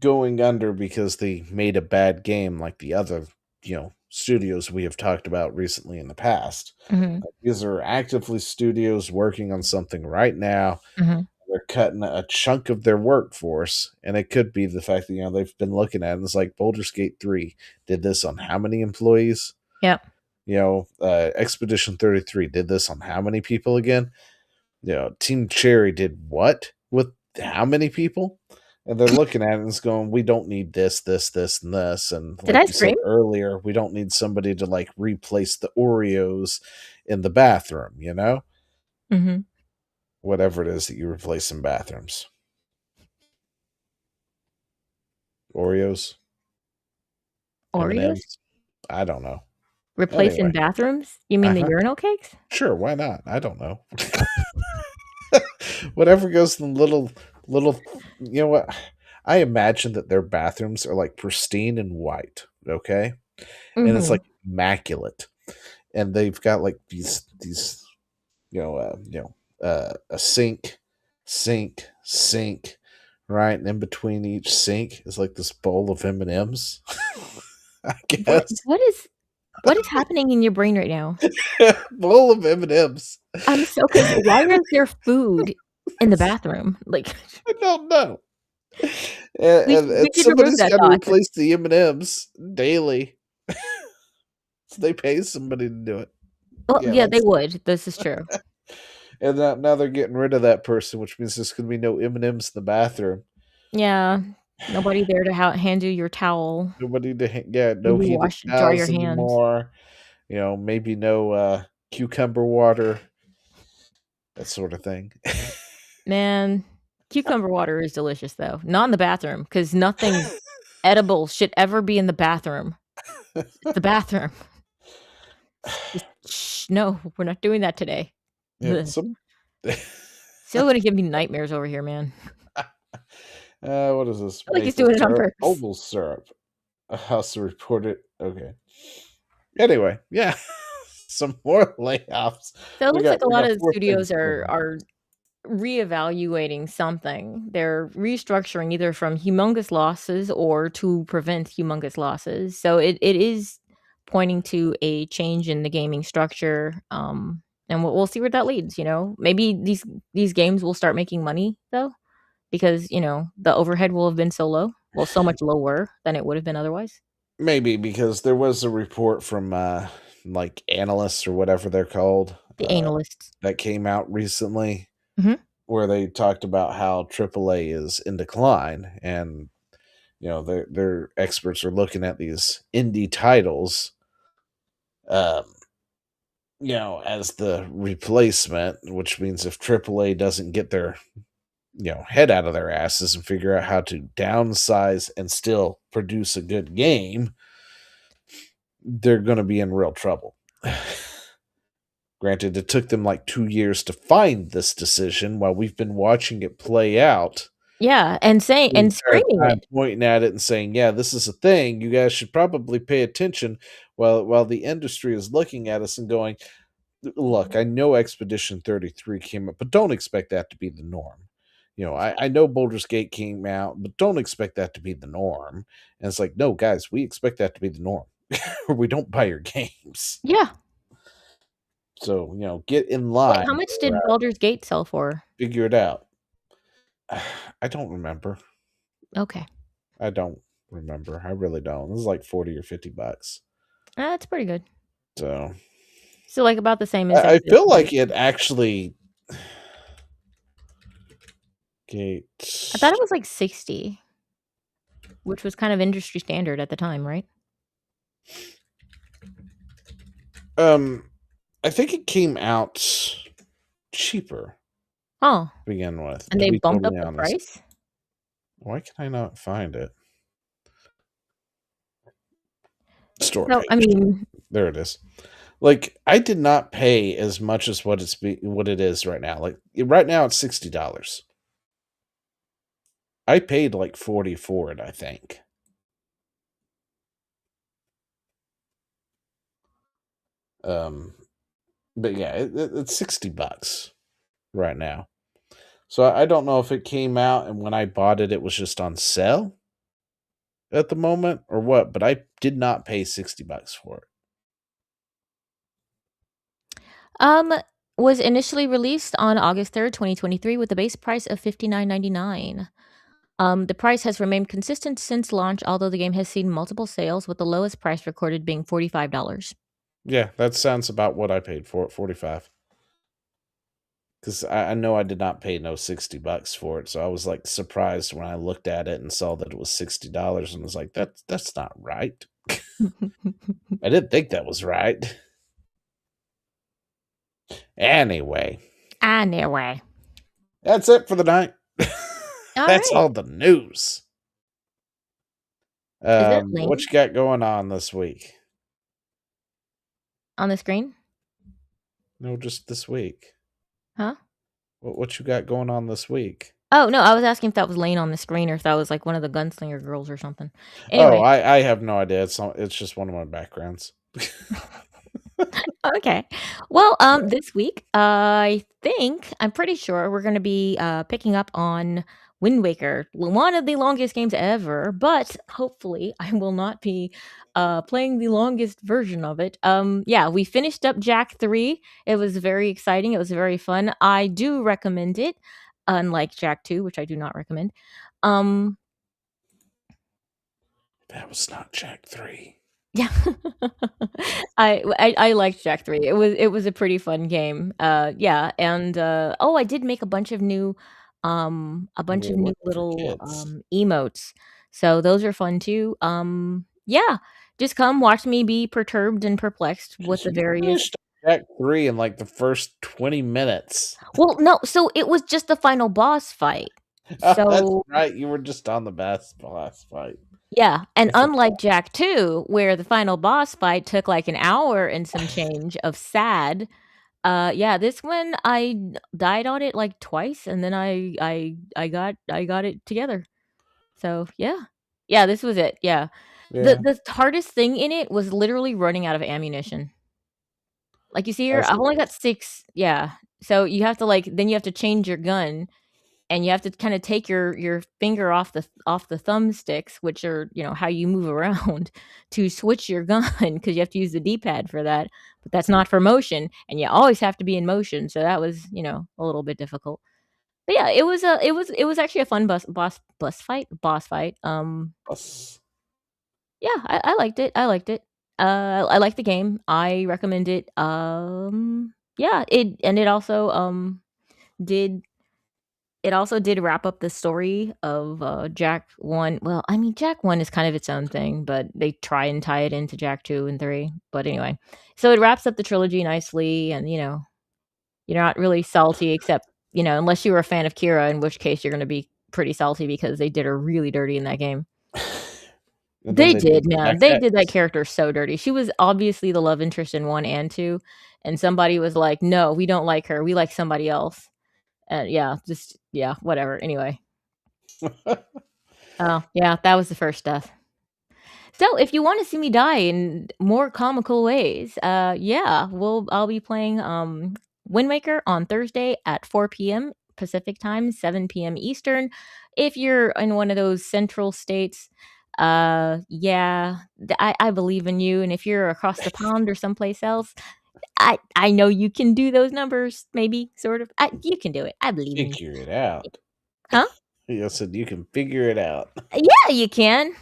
going under because they made a bad game like the other, you know, studios we have talked about recently in the past. Mhm. These are actively studios working on something right now. Mhm. They're cutting a chunk of their workforce, and it could be the fact that, you know, they've been looking at it, and it's like Baldur's Gate 3 did this on how many employees? Yep. You know, Expedition 33 did this on how many people again? You know, Team Cherry did what with how many people? And they're looking at it and it's going, we don't need this, this, this, and this. And Did like I you said scream? earlier, we don't need somebody to like replace the Oreos in the bathroom, you know? Mhm. Whatever it is that you replace in bathrooms. Oreos? Oreos? M&Ms? I don't know. Replacing Anyway. bathrooms? You mean the urinal cakes? Sure, why not? I don't know. Whatever goes in the little, you know what? I imagine that their bathrooms are like pristine and white, okay? And it's Mhm. like immaculate. And they've got like these a sink, right? And in between each sink is like this bowl of M&Ms. I guess. What is happening in your brain right now? Bowl of M&Ms. I'm so confused. Why is there food in the bathroom? Like, I don't know. We And should remove somebody's that got to thought. replace the M&Ms daily. So they pay somebody to do it. Well, yeah, they that's- would. This is true. And now they're getting rid of that person, which means there's going to be no M&Ms in the bathroom. Yeah. Nobody there to hand you your towel. Nobody to no Maybe heated dry your towels hands. anymore. You know, maybe no cucumber water. That sort of thing. Man, Cucumber water is delicious, though. Not in the bathroom, because nothing edible should ever be in the bathroom. It's the bathroom. Shh, no, we're not doing that today. Yeah, Still gonna give me nightmares over here, man. What is this? I feel like he's doing it on purpose. Oval syrup. A house reported. Okay. Anyway, yeah. Some more layoffs. So it looks like a lot of studios are reevaluating something. They're restructuring either from humongous losses or to prevent humongous losses. So it is pointing to a change in the gaming structure. And we'll see where that leads. Maybe these games will start making money though, because the overhead will have been so low, so much lower than it would have been otherwise. Maybe because there was a report from like analysts or whatever they're called, the analysts, that came out recently, where they talked about how AAA is in decline, and their experts are looking at these indie titles, as the replacement, which means if AAA doesn't get their head out of their asses and figure out how to downsize and still produce a good game, they're going to be in real trouble. Granted, it took them like 2 years to find this decision while we've been watching it play out. Yeah, and saying and screaming it, pointing at it and saying, "Yeah, this is a thing. You guys should probably pay attention." While the industry is looking at us and going, "Look, I know Expedition 33 came up, but don't expect that to be the norm. I know Baldur's Gate came out, but don't expect that to be the norm." And it's like, no, guys, we expect that to be the norm, or we don't buy your games. Yeah. So, get in line. Wait, how much did Baldur's Gate sell for? Figure it out. I don't remember. Okay. I don't remember. I really don't. This is like $40 or $50. That's pretty good. So like about the same as I feel like it actually Gate. I thought it was like 60, which was kind of industry standard at the time, right? I think it came out cheaper. Oh. To begin with. And they bumped up the price? Why can I not find it? Store No, page. I mean, there it is. Like, I did not pay as much as what it is right now. Like, right now it's $60. I paid like $40 for it, I think. But yeah, it's $60 right now. So I don't know if it came out and when I bought it, it was just on sale at the moment or what, but I did not pay $60 for it. Was initially released on August 3rd, 2023 with a base price of $59.99. The price has remained consistent since launch, although the game has seen multiple sales, with the lowest price recorded being $45. Yeah, that sounds about what I paid for it, $45. Because I know I did not pay no $60 for it, so I was like surprised when I looked at it and saw that it was $60 and was like, that's not right. I didn't think that was right. Anyway. That's it for the night. That's all the news. What you got going on this week? On the screen? No, just this week. Huh? What you got going on this week? Oh, no, I was asking if that was laying on the screen or if that was like one of the gunslinger girls or something. Anyway. Oh, I have no idea. It's just one of my backgrounds. Okay. Well, this week, I'm pretty sure we're going to be picking up on Wind Waker, one of the longest games ever, but hopefully I will not be playing the longest version of it. Yeah, we finished up Jak 3. It was very exciting. It was very fun. I do recommend it, unlike Jak 2, which I do not recommend. That was not Jak 3. Yeah. I liked Jak 3. It was a pretty fun game. Yeah, and I did make a bunch of new little emotes. So those are fun too. Yeah, just come watch me be perturbed and perplexed with the various Jak 3 in like the first 20 minutes. Well, no, so it was just the final boss fight. That's So right. You were just on the boss fight. yeah, and That's unlike Jak 2, where the final boss fight took like an hour and some change of sad, yeah, this one died on it like twice, and then I got it together. So yeah, yeah, this was it. Yeah, Yeah. the hardest thing in it was literally running out of ammunition. Like you see here, That's I've the only got worst. 6. Yeah, so you have to then you have to change your gun, and you have to kind of take your finger off the thumbsticks, which are how you move around to switch your gun because you have to use the D-pad for that. But that's not for motion, and you always have to be in motion. So that was a little bit difficult. But yeah, it was actually a fun boss fight. Yeah, I liked it. I liked it. I like the game. I recommend it. Yeah, it also did did wrap up the story of, Jak 1. Well, I mean, Jak 1 is kind of its own thing, but they try and tie it into Jak 2 and 3. But anyway, so it wraps up the trilogy nicely, and, you're not really salty except, unless you were a fan of Kira, in which case you're gonna be pretty salty because they did her really dirty in that game. And then They they did did, the man. Jak They did that X. character so dirty. She was obviously the love interest in 1 and 2, and somebody was like, "No, we don't like her. We like somebody else." Yeah, just yeah, whatever. Anyway. Oh, yeah, that was the first death. So, if you wanna see me die in more comical ways, yeah, I'll be playing, Wind Waker on Thursday at 4 p.m. Pacific Time, 7 p.m. Eastern. If you're in one of those central states, yeah, I believe in you, and if you're across the pond or someplace else, I know you can do those numbers, maybe, sort of. You can do it. I believe in you. Figure it out. Huh? I said you can figure it out. Yeah, you can.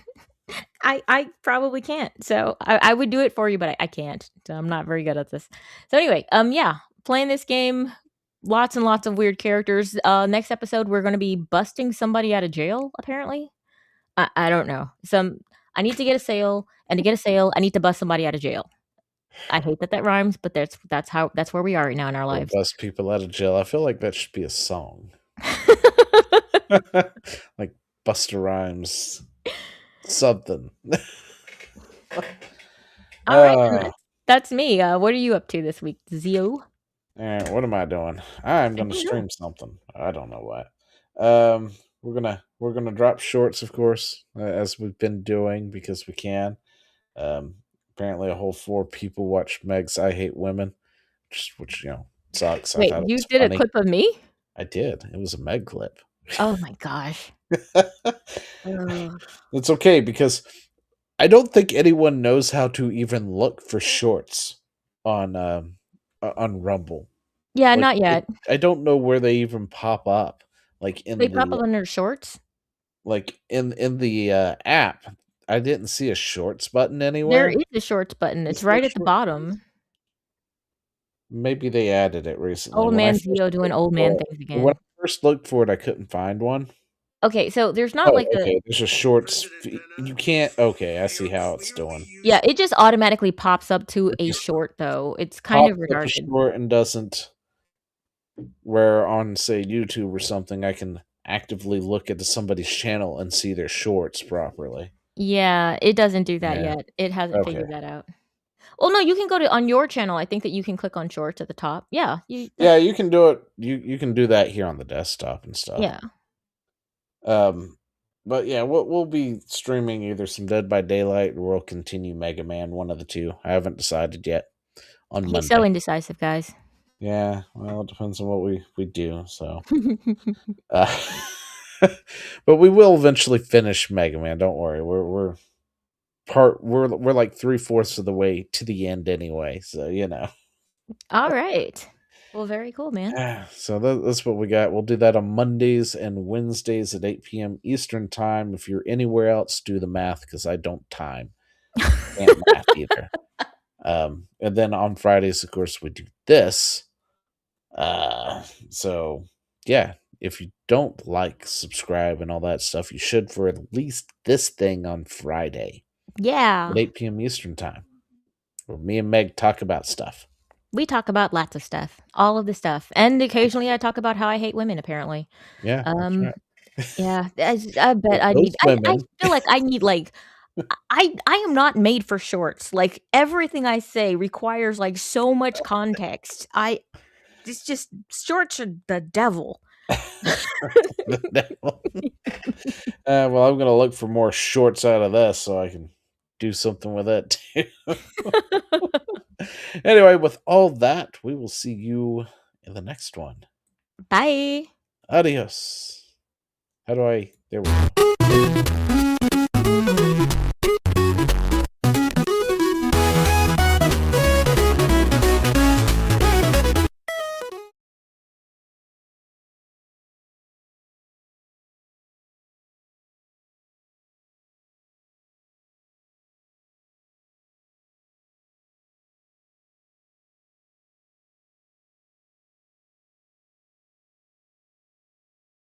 I probably can't. So I would do it for you, but I can't. So I'm not very good at this. So anyway, yeah, playing this game, lots and lots of weird characters. Next episode we're gonna be busting somebody out of jail, apparently. I don't know. I need to get a sale, and to get a sale, I need to bust somebody out of jail. I hate that rhymes, but that's where we are right now in our Or lives. bust people out of jail. I feel like that should be a song. Like Busta Rhymes something. All right, and that's me. What are you up to this week, Zio? Alright, what am I doing? I'm I gonna don't know. stream something. I don't know what. We're gonna drop shorts, of course, as we've been doing because we can. Apparently, a whole 4 people watched Meg's "I Hate Women," which sucks. I Wait, thought it you was did a funny. clip of me? I did. It was a Meg clip. Oh my gosh. Ugh. It's okay because I don't think anyone knows how to even look for shorts on Rumble. Yeah, Like, not yet. I don't know where they even pop up. Like in They pop the up under shorts? like in the app, I didn't see a shorts button There anywhere. is a shorts button. It's Is there a right at the short bottom. Maybe they added it recently. Old When I man first Zio doing looked old for man it things when again. I first looked for it, I couldn't find one. Okay, so there's not Oh, like a okay, there's a shorts you can't okay, I see how it's doing. Yeah, it just automatically pops up to It a just short, though. It's kind of pops up a retarded. short and doesn't where on, say, YouTube or something, I can actively look at somebody's channel and see their shorts properly. Yeah, it doesn't do that Yeah. yet. It hasn't Okay. figured that out. Well, no, you can go to on your channel, I think that you can click on shorts at the top. Yeah, Yeah, you can do it. You can do that here on the desktop and stuff. Yeah. But yeah, we'll be streaming either some Dead by Daylight or we'll continue Mega Man, one of the two. I haven't decided yet on He's Monday. so indecisive, guys. Yeah, well, it depends on what we do. So, but we will eventually finish Mega Man. Don't worry. We're like 3/4 of the way to the end anyway. So All right. Well, very cool, man. So that's what we got. We'll do that on Mondays and Wednesdays at 8 p.m. Eastern time. If you're anywhere else, do the math because I don't time. Can't math either. And then on Fridays, of course, we do this. So yeah, if you don't like, subscribe, and all that stuff, you should for at least this thing on Friday. Yeah. At 8 p.m. Eastern time, where me and Meg talk about stuff. We talk about lots of stuff, all of the stuff, and occasionally I talk about how I hate women. Apparently, Yeah, that's right. Yeah, I bet I Those need. I women. feel like I need like. I am not made for shorts. Like everything I say requires like so much context. It's just shorts are the devil. The devil. Well, I'm gonna look for more shorts out of this so I can do something with it too. Anyway, with all that, we will see you in the next one. Bye. Adios. How do I? There we go.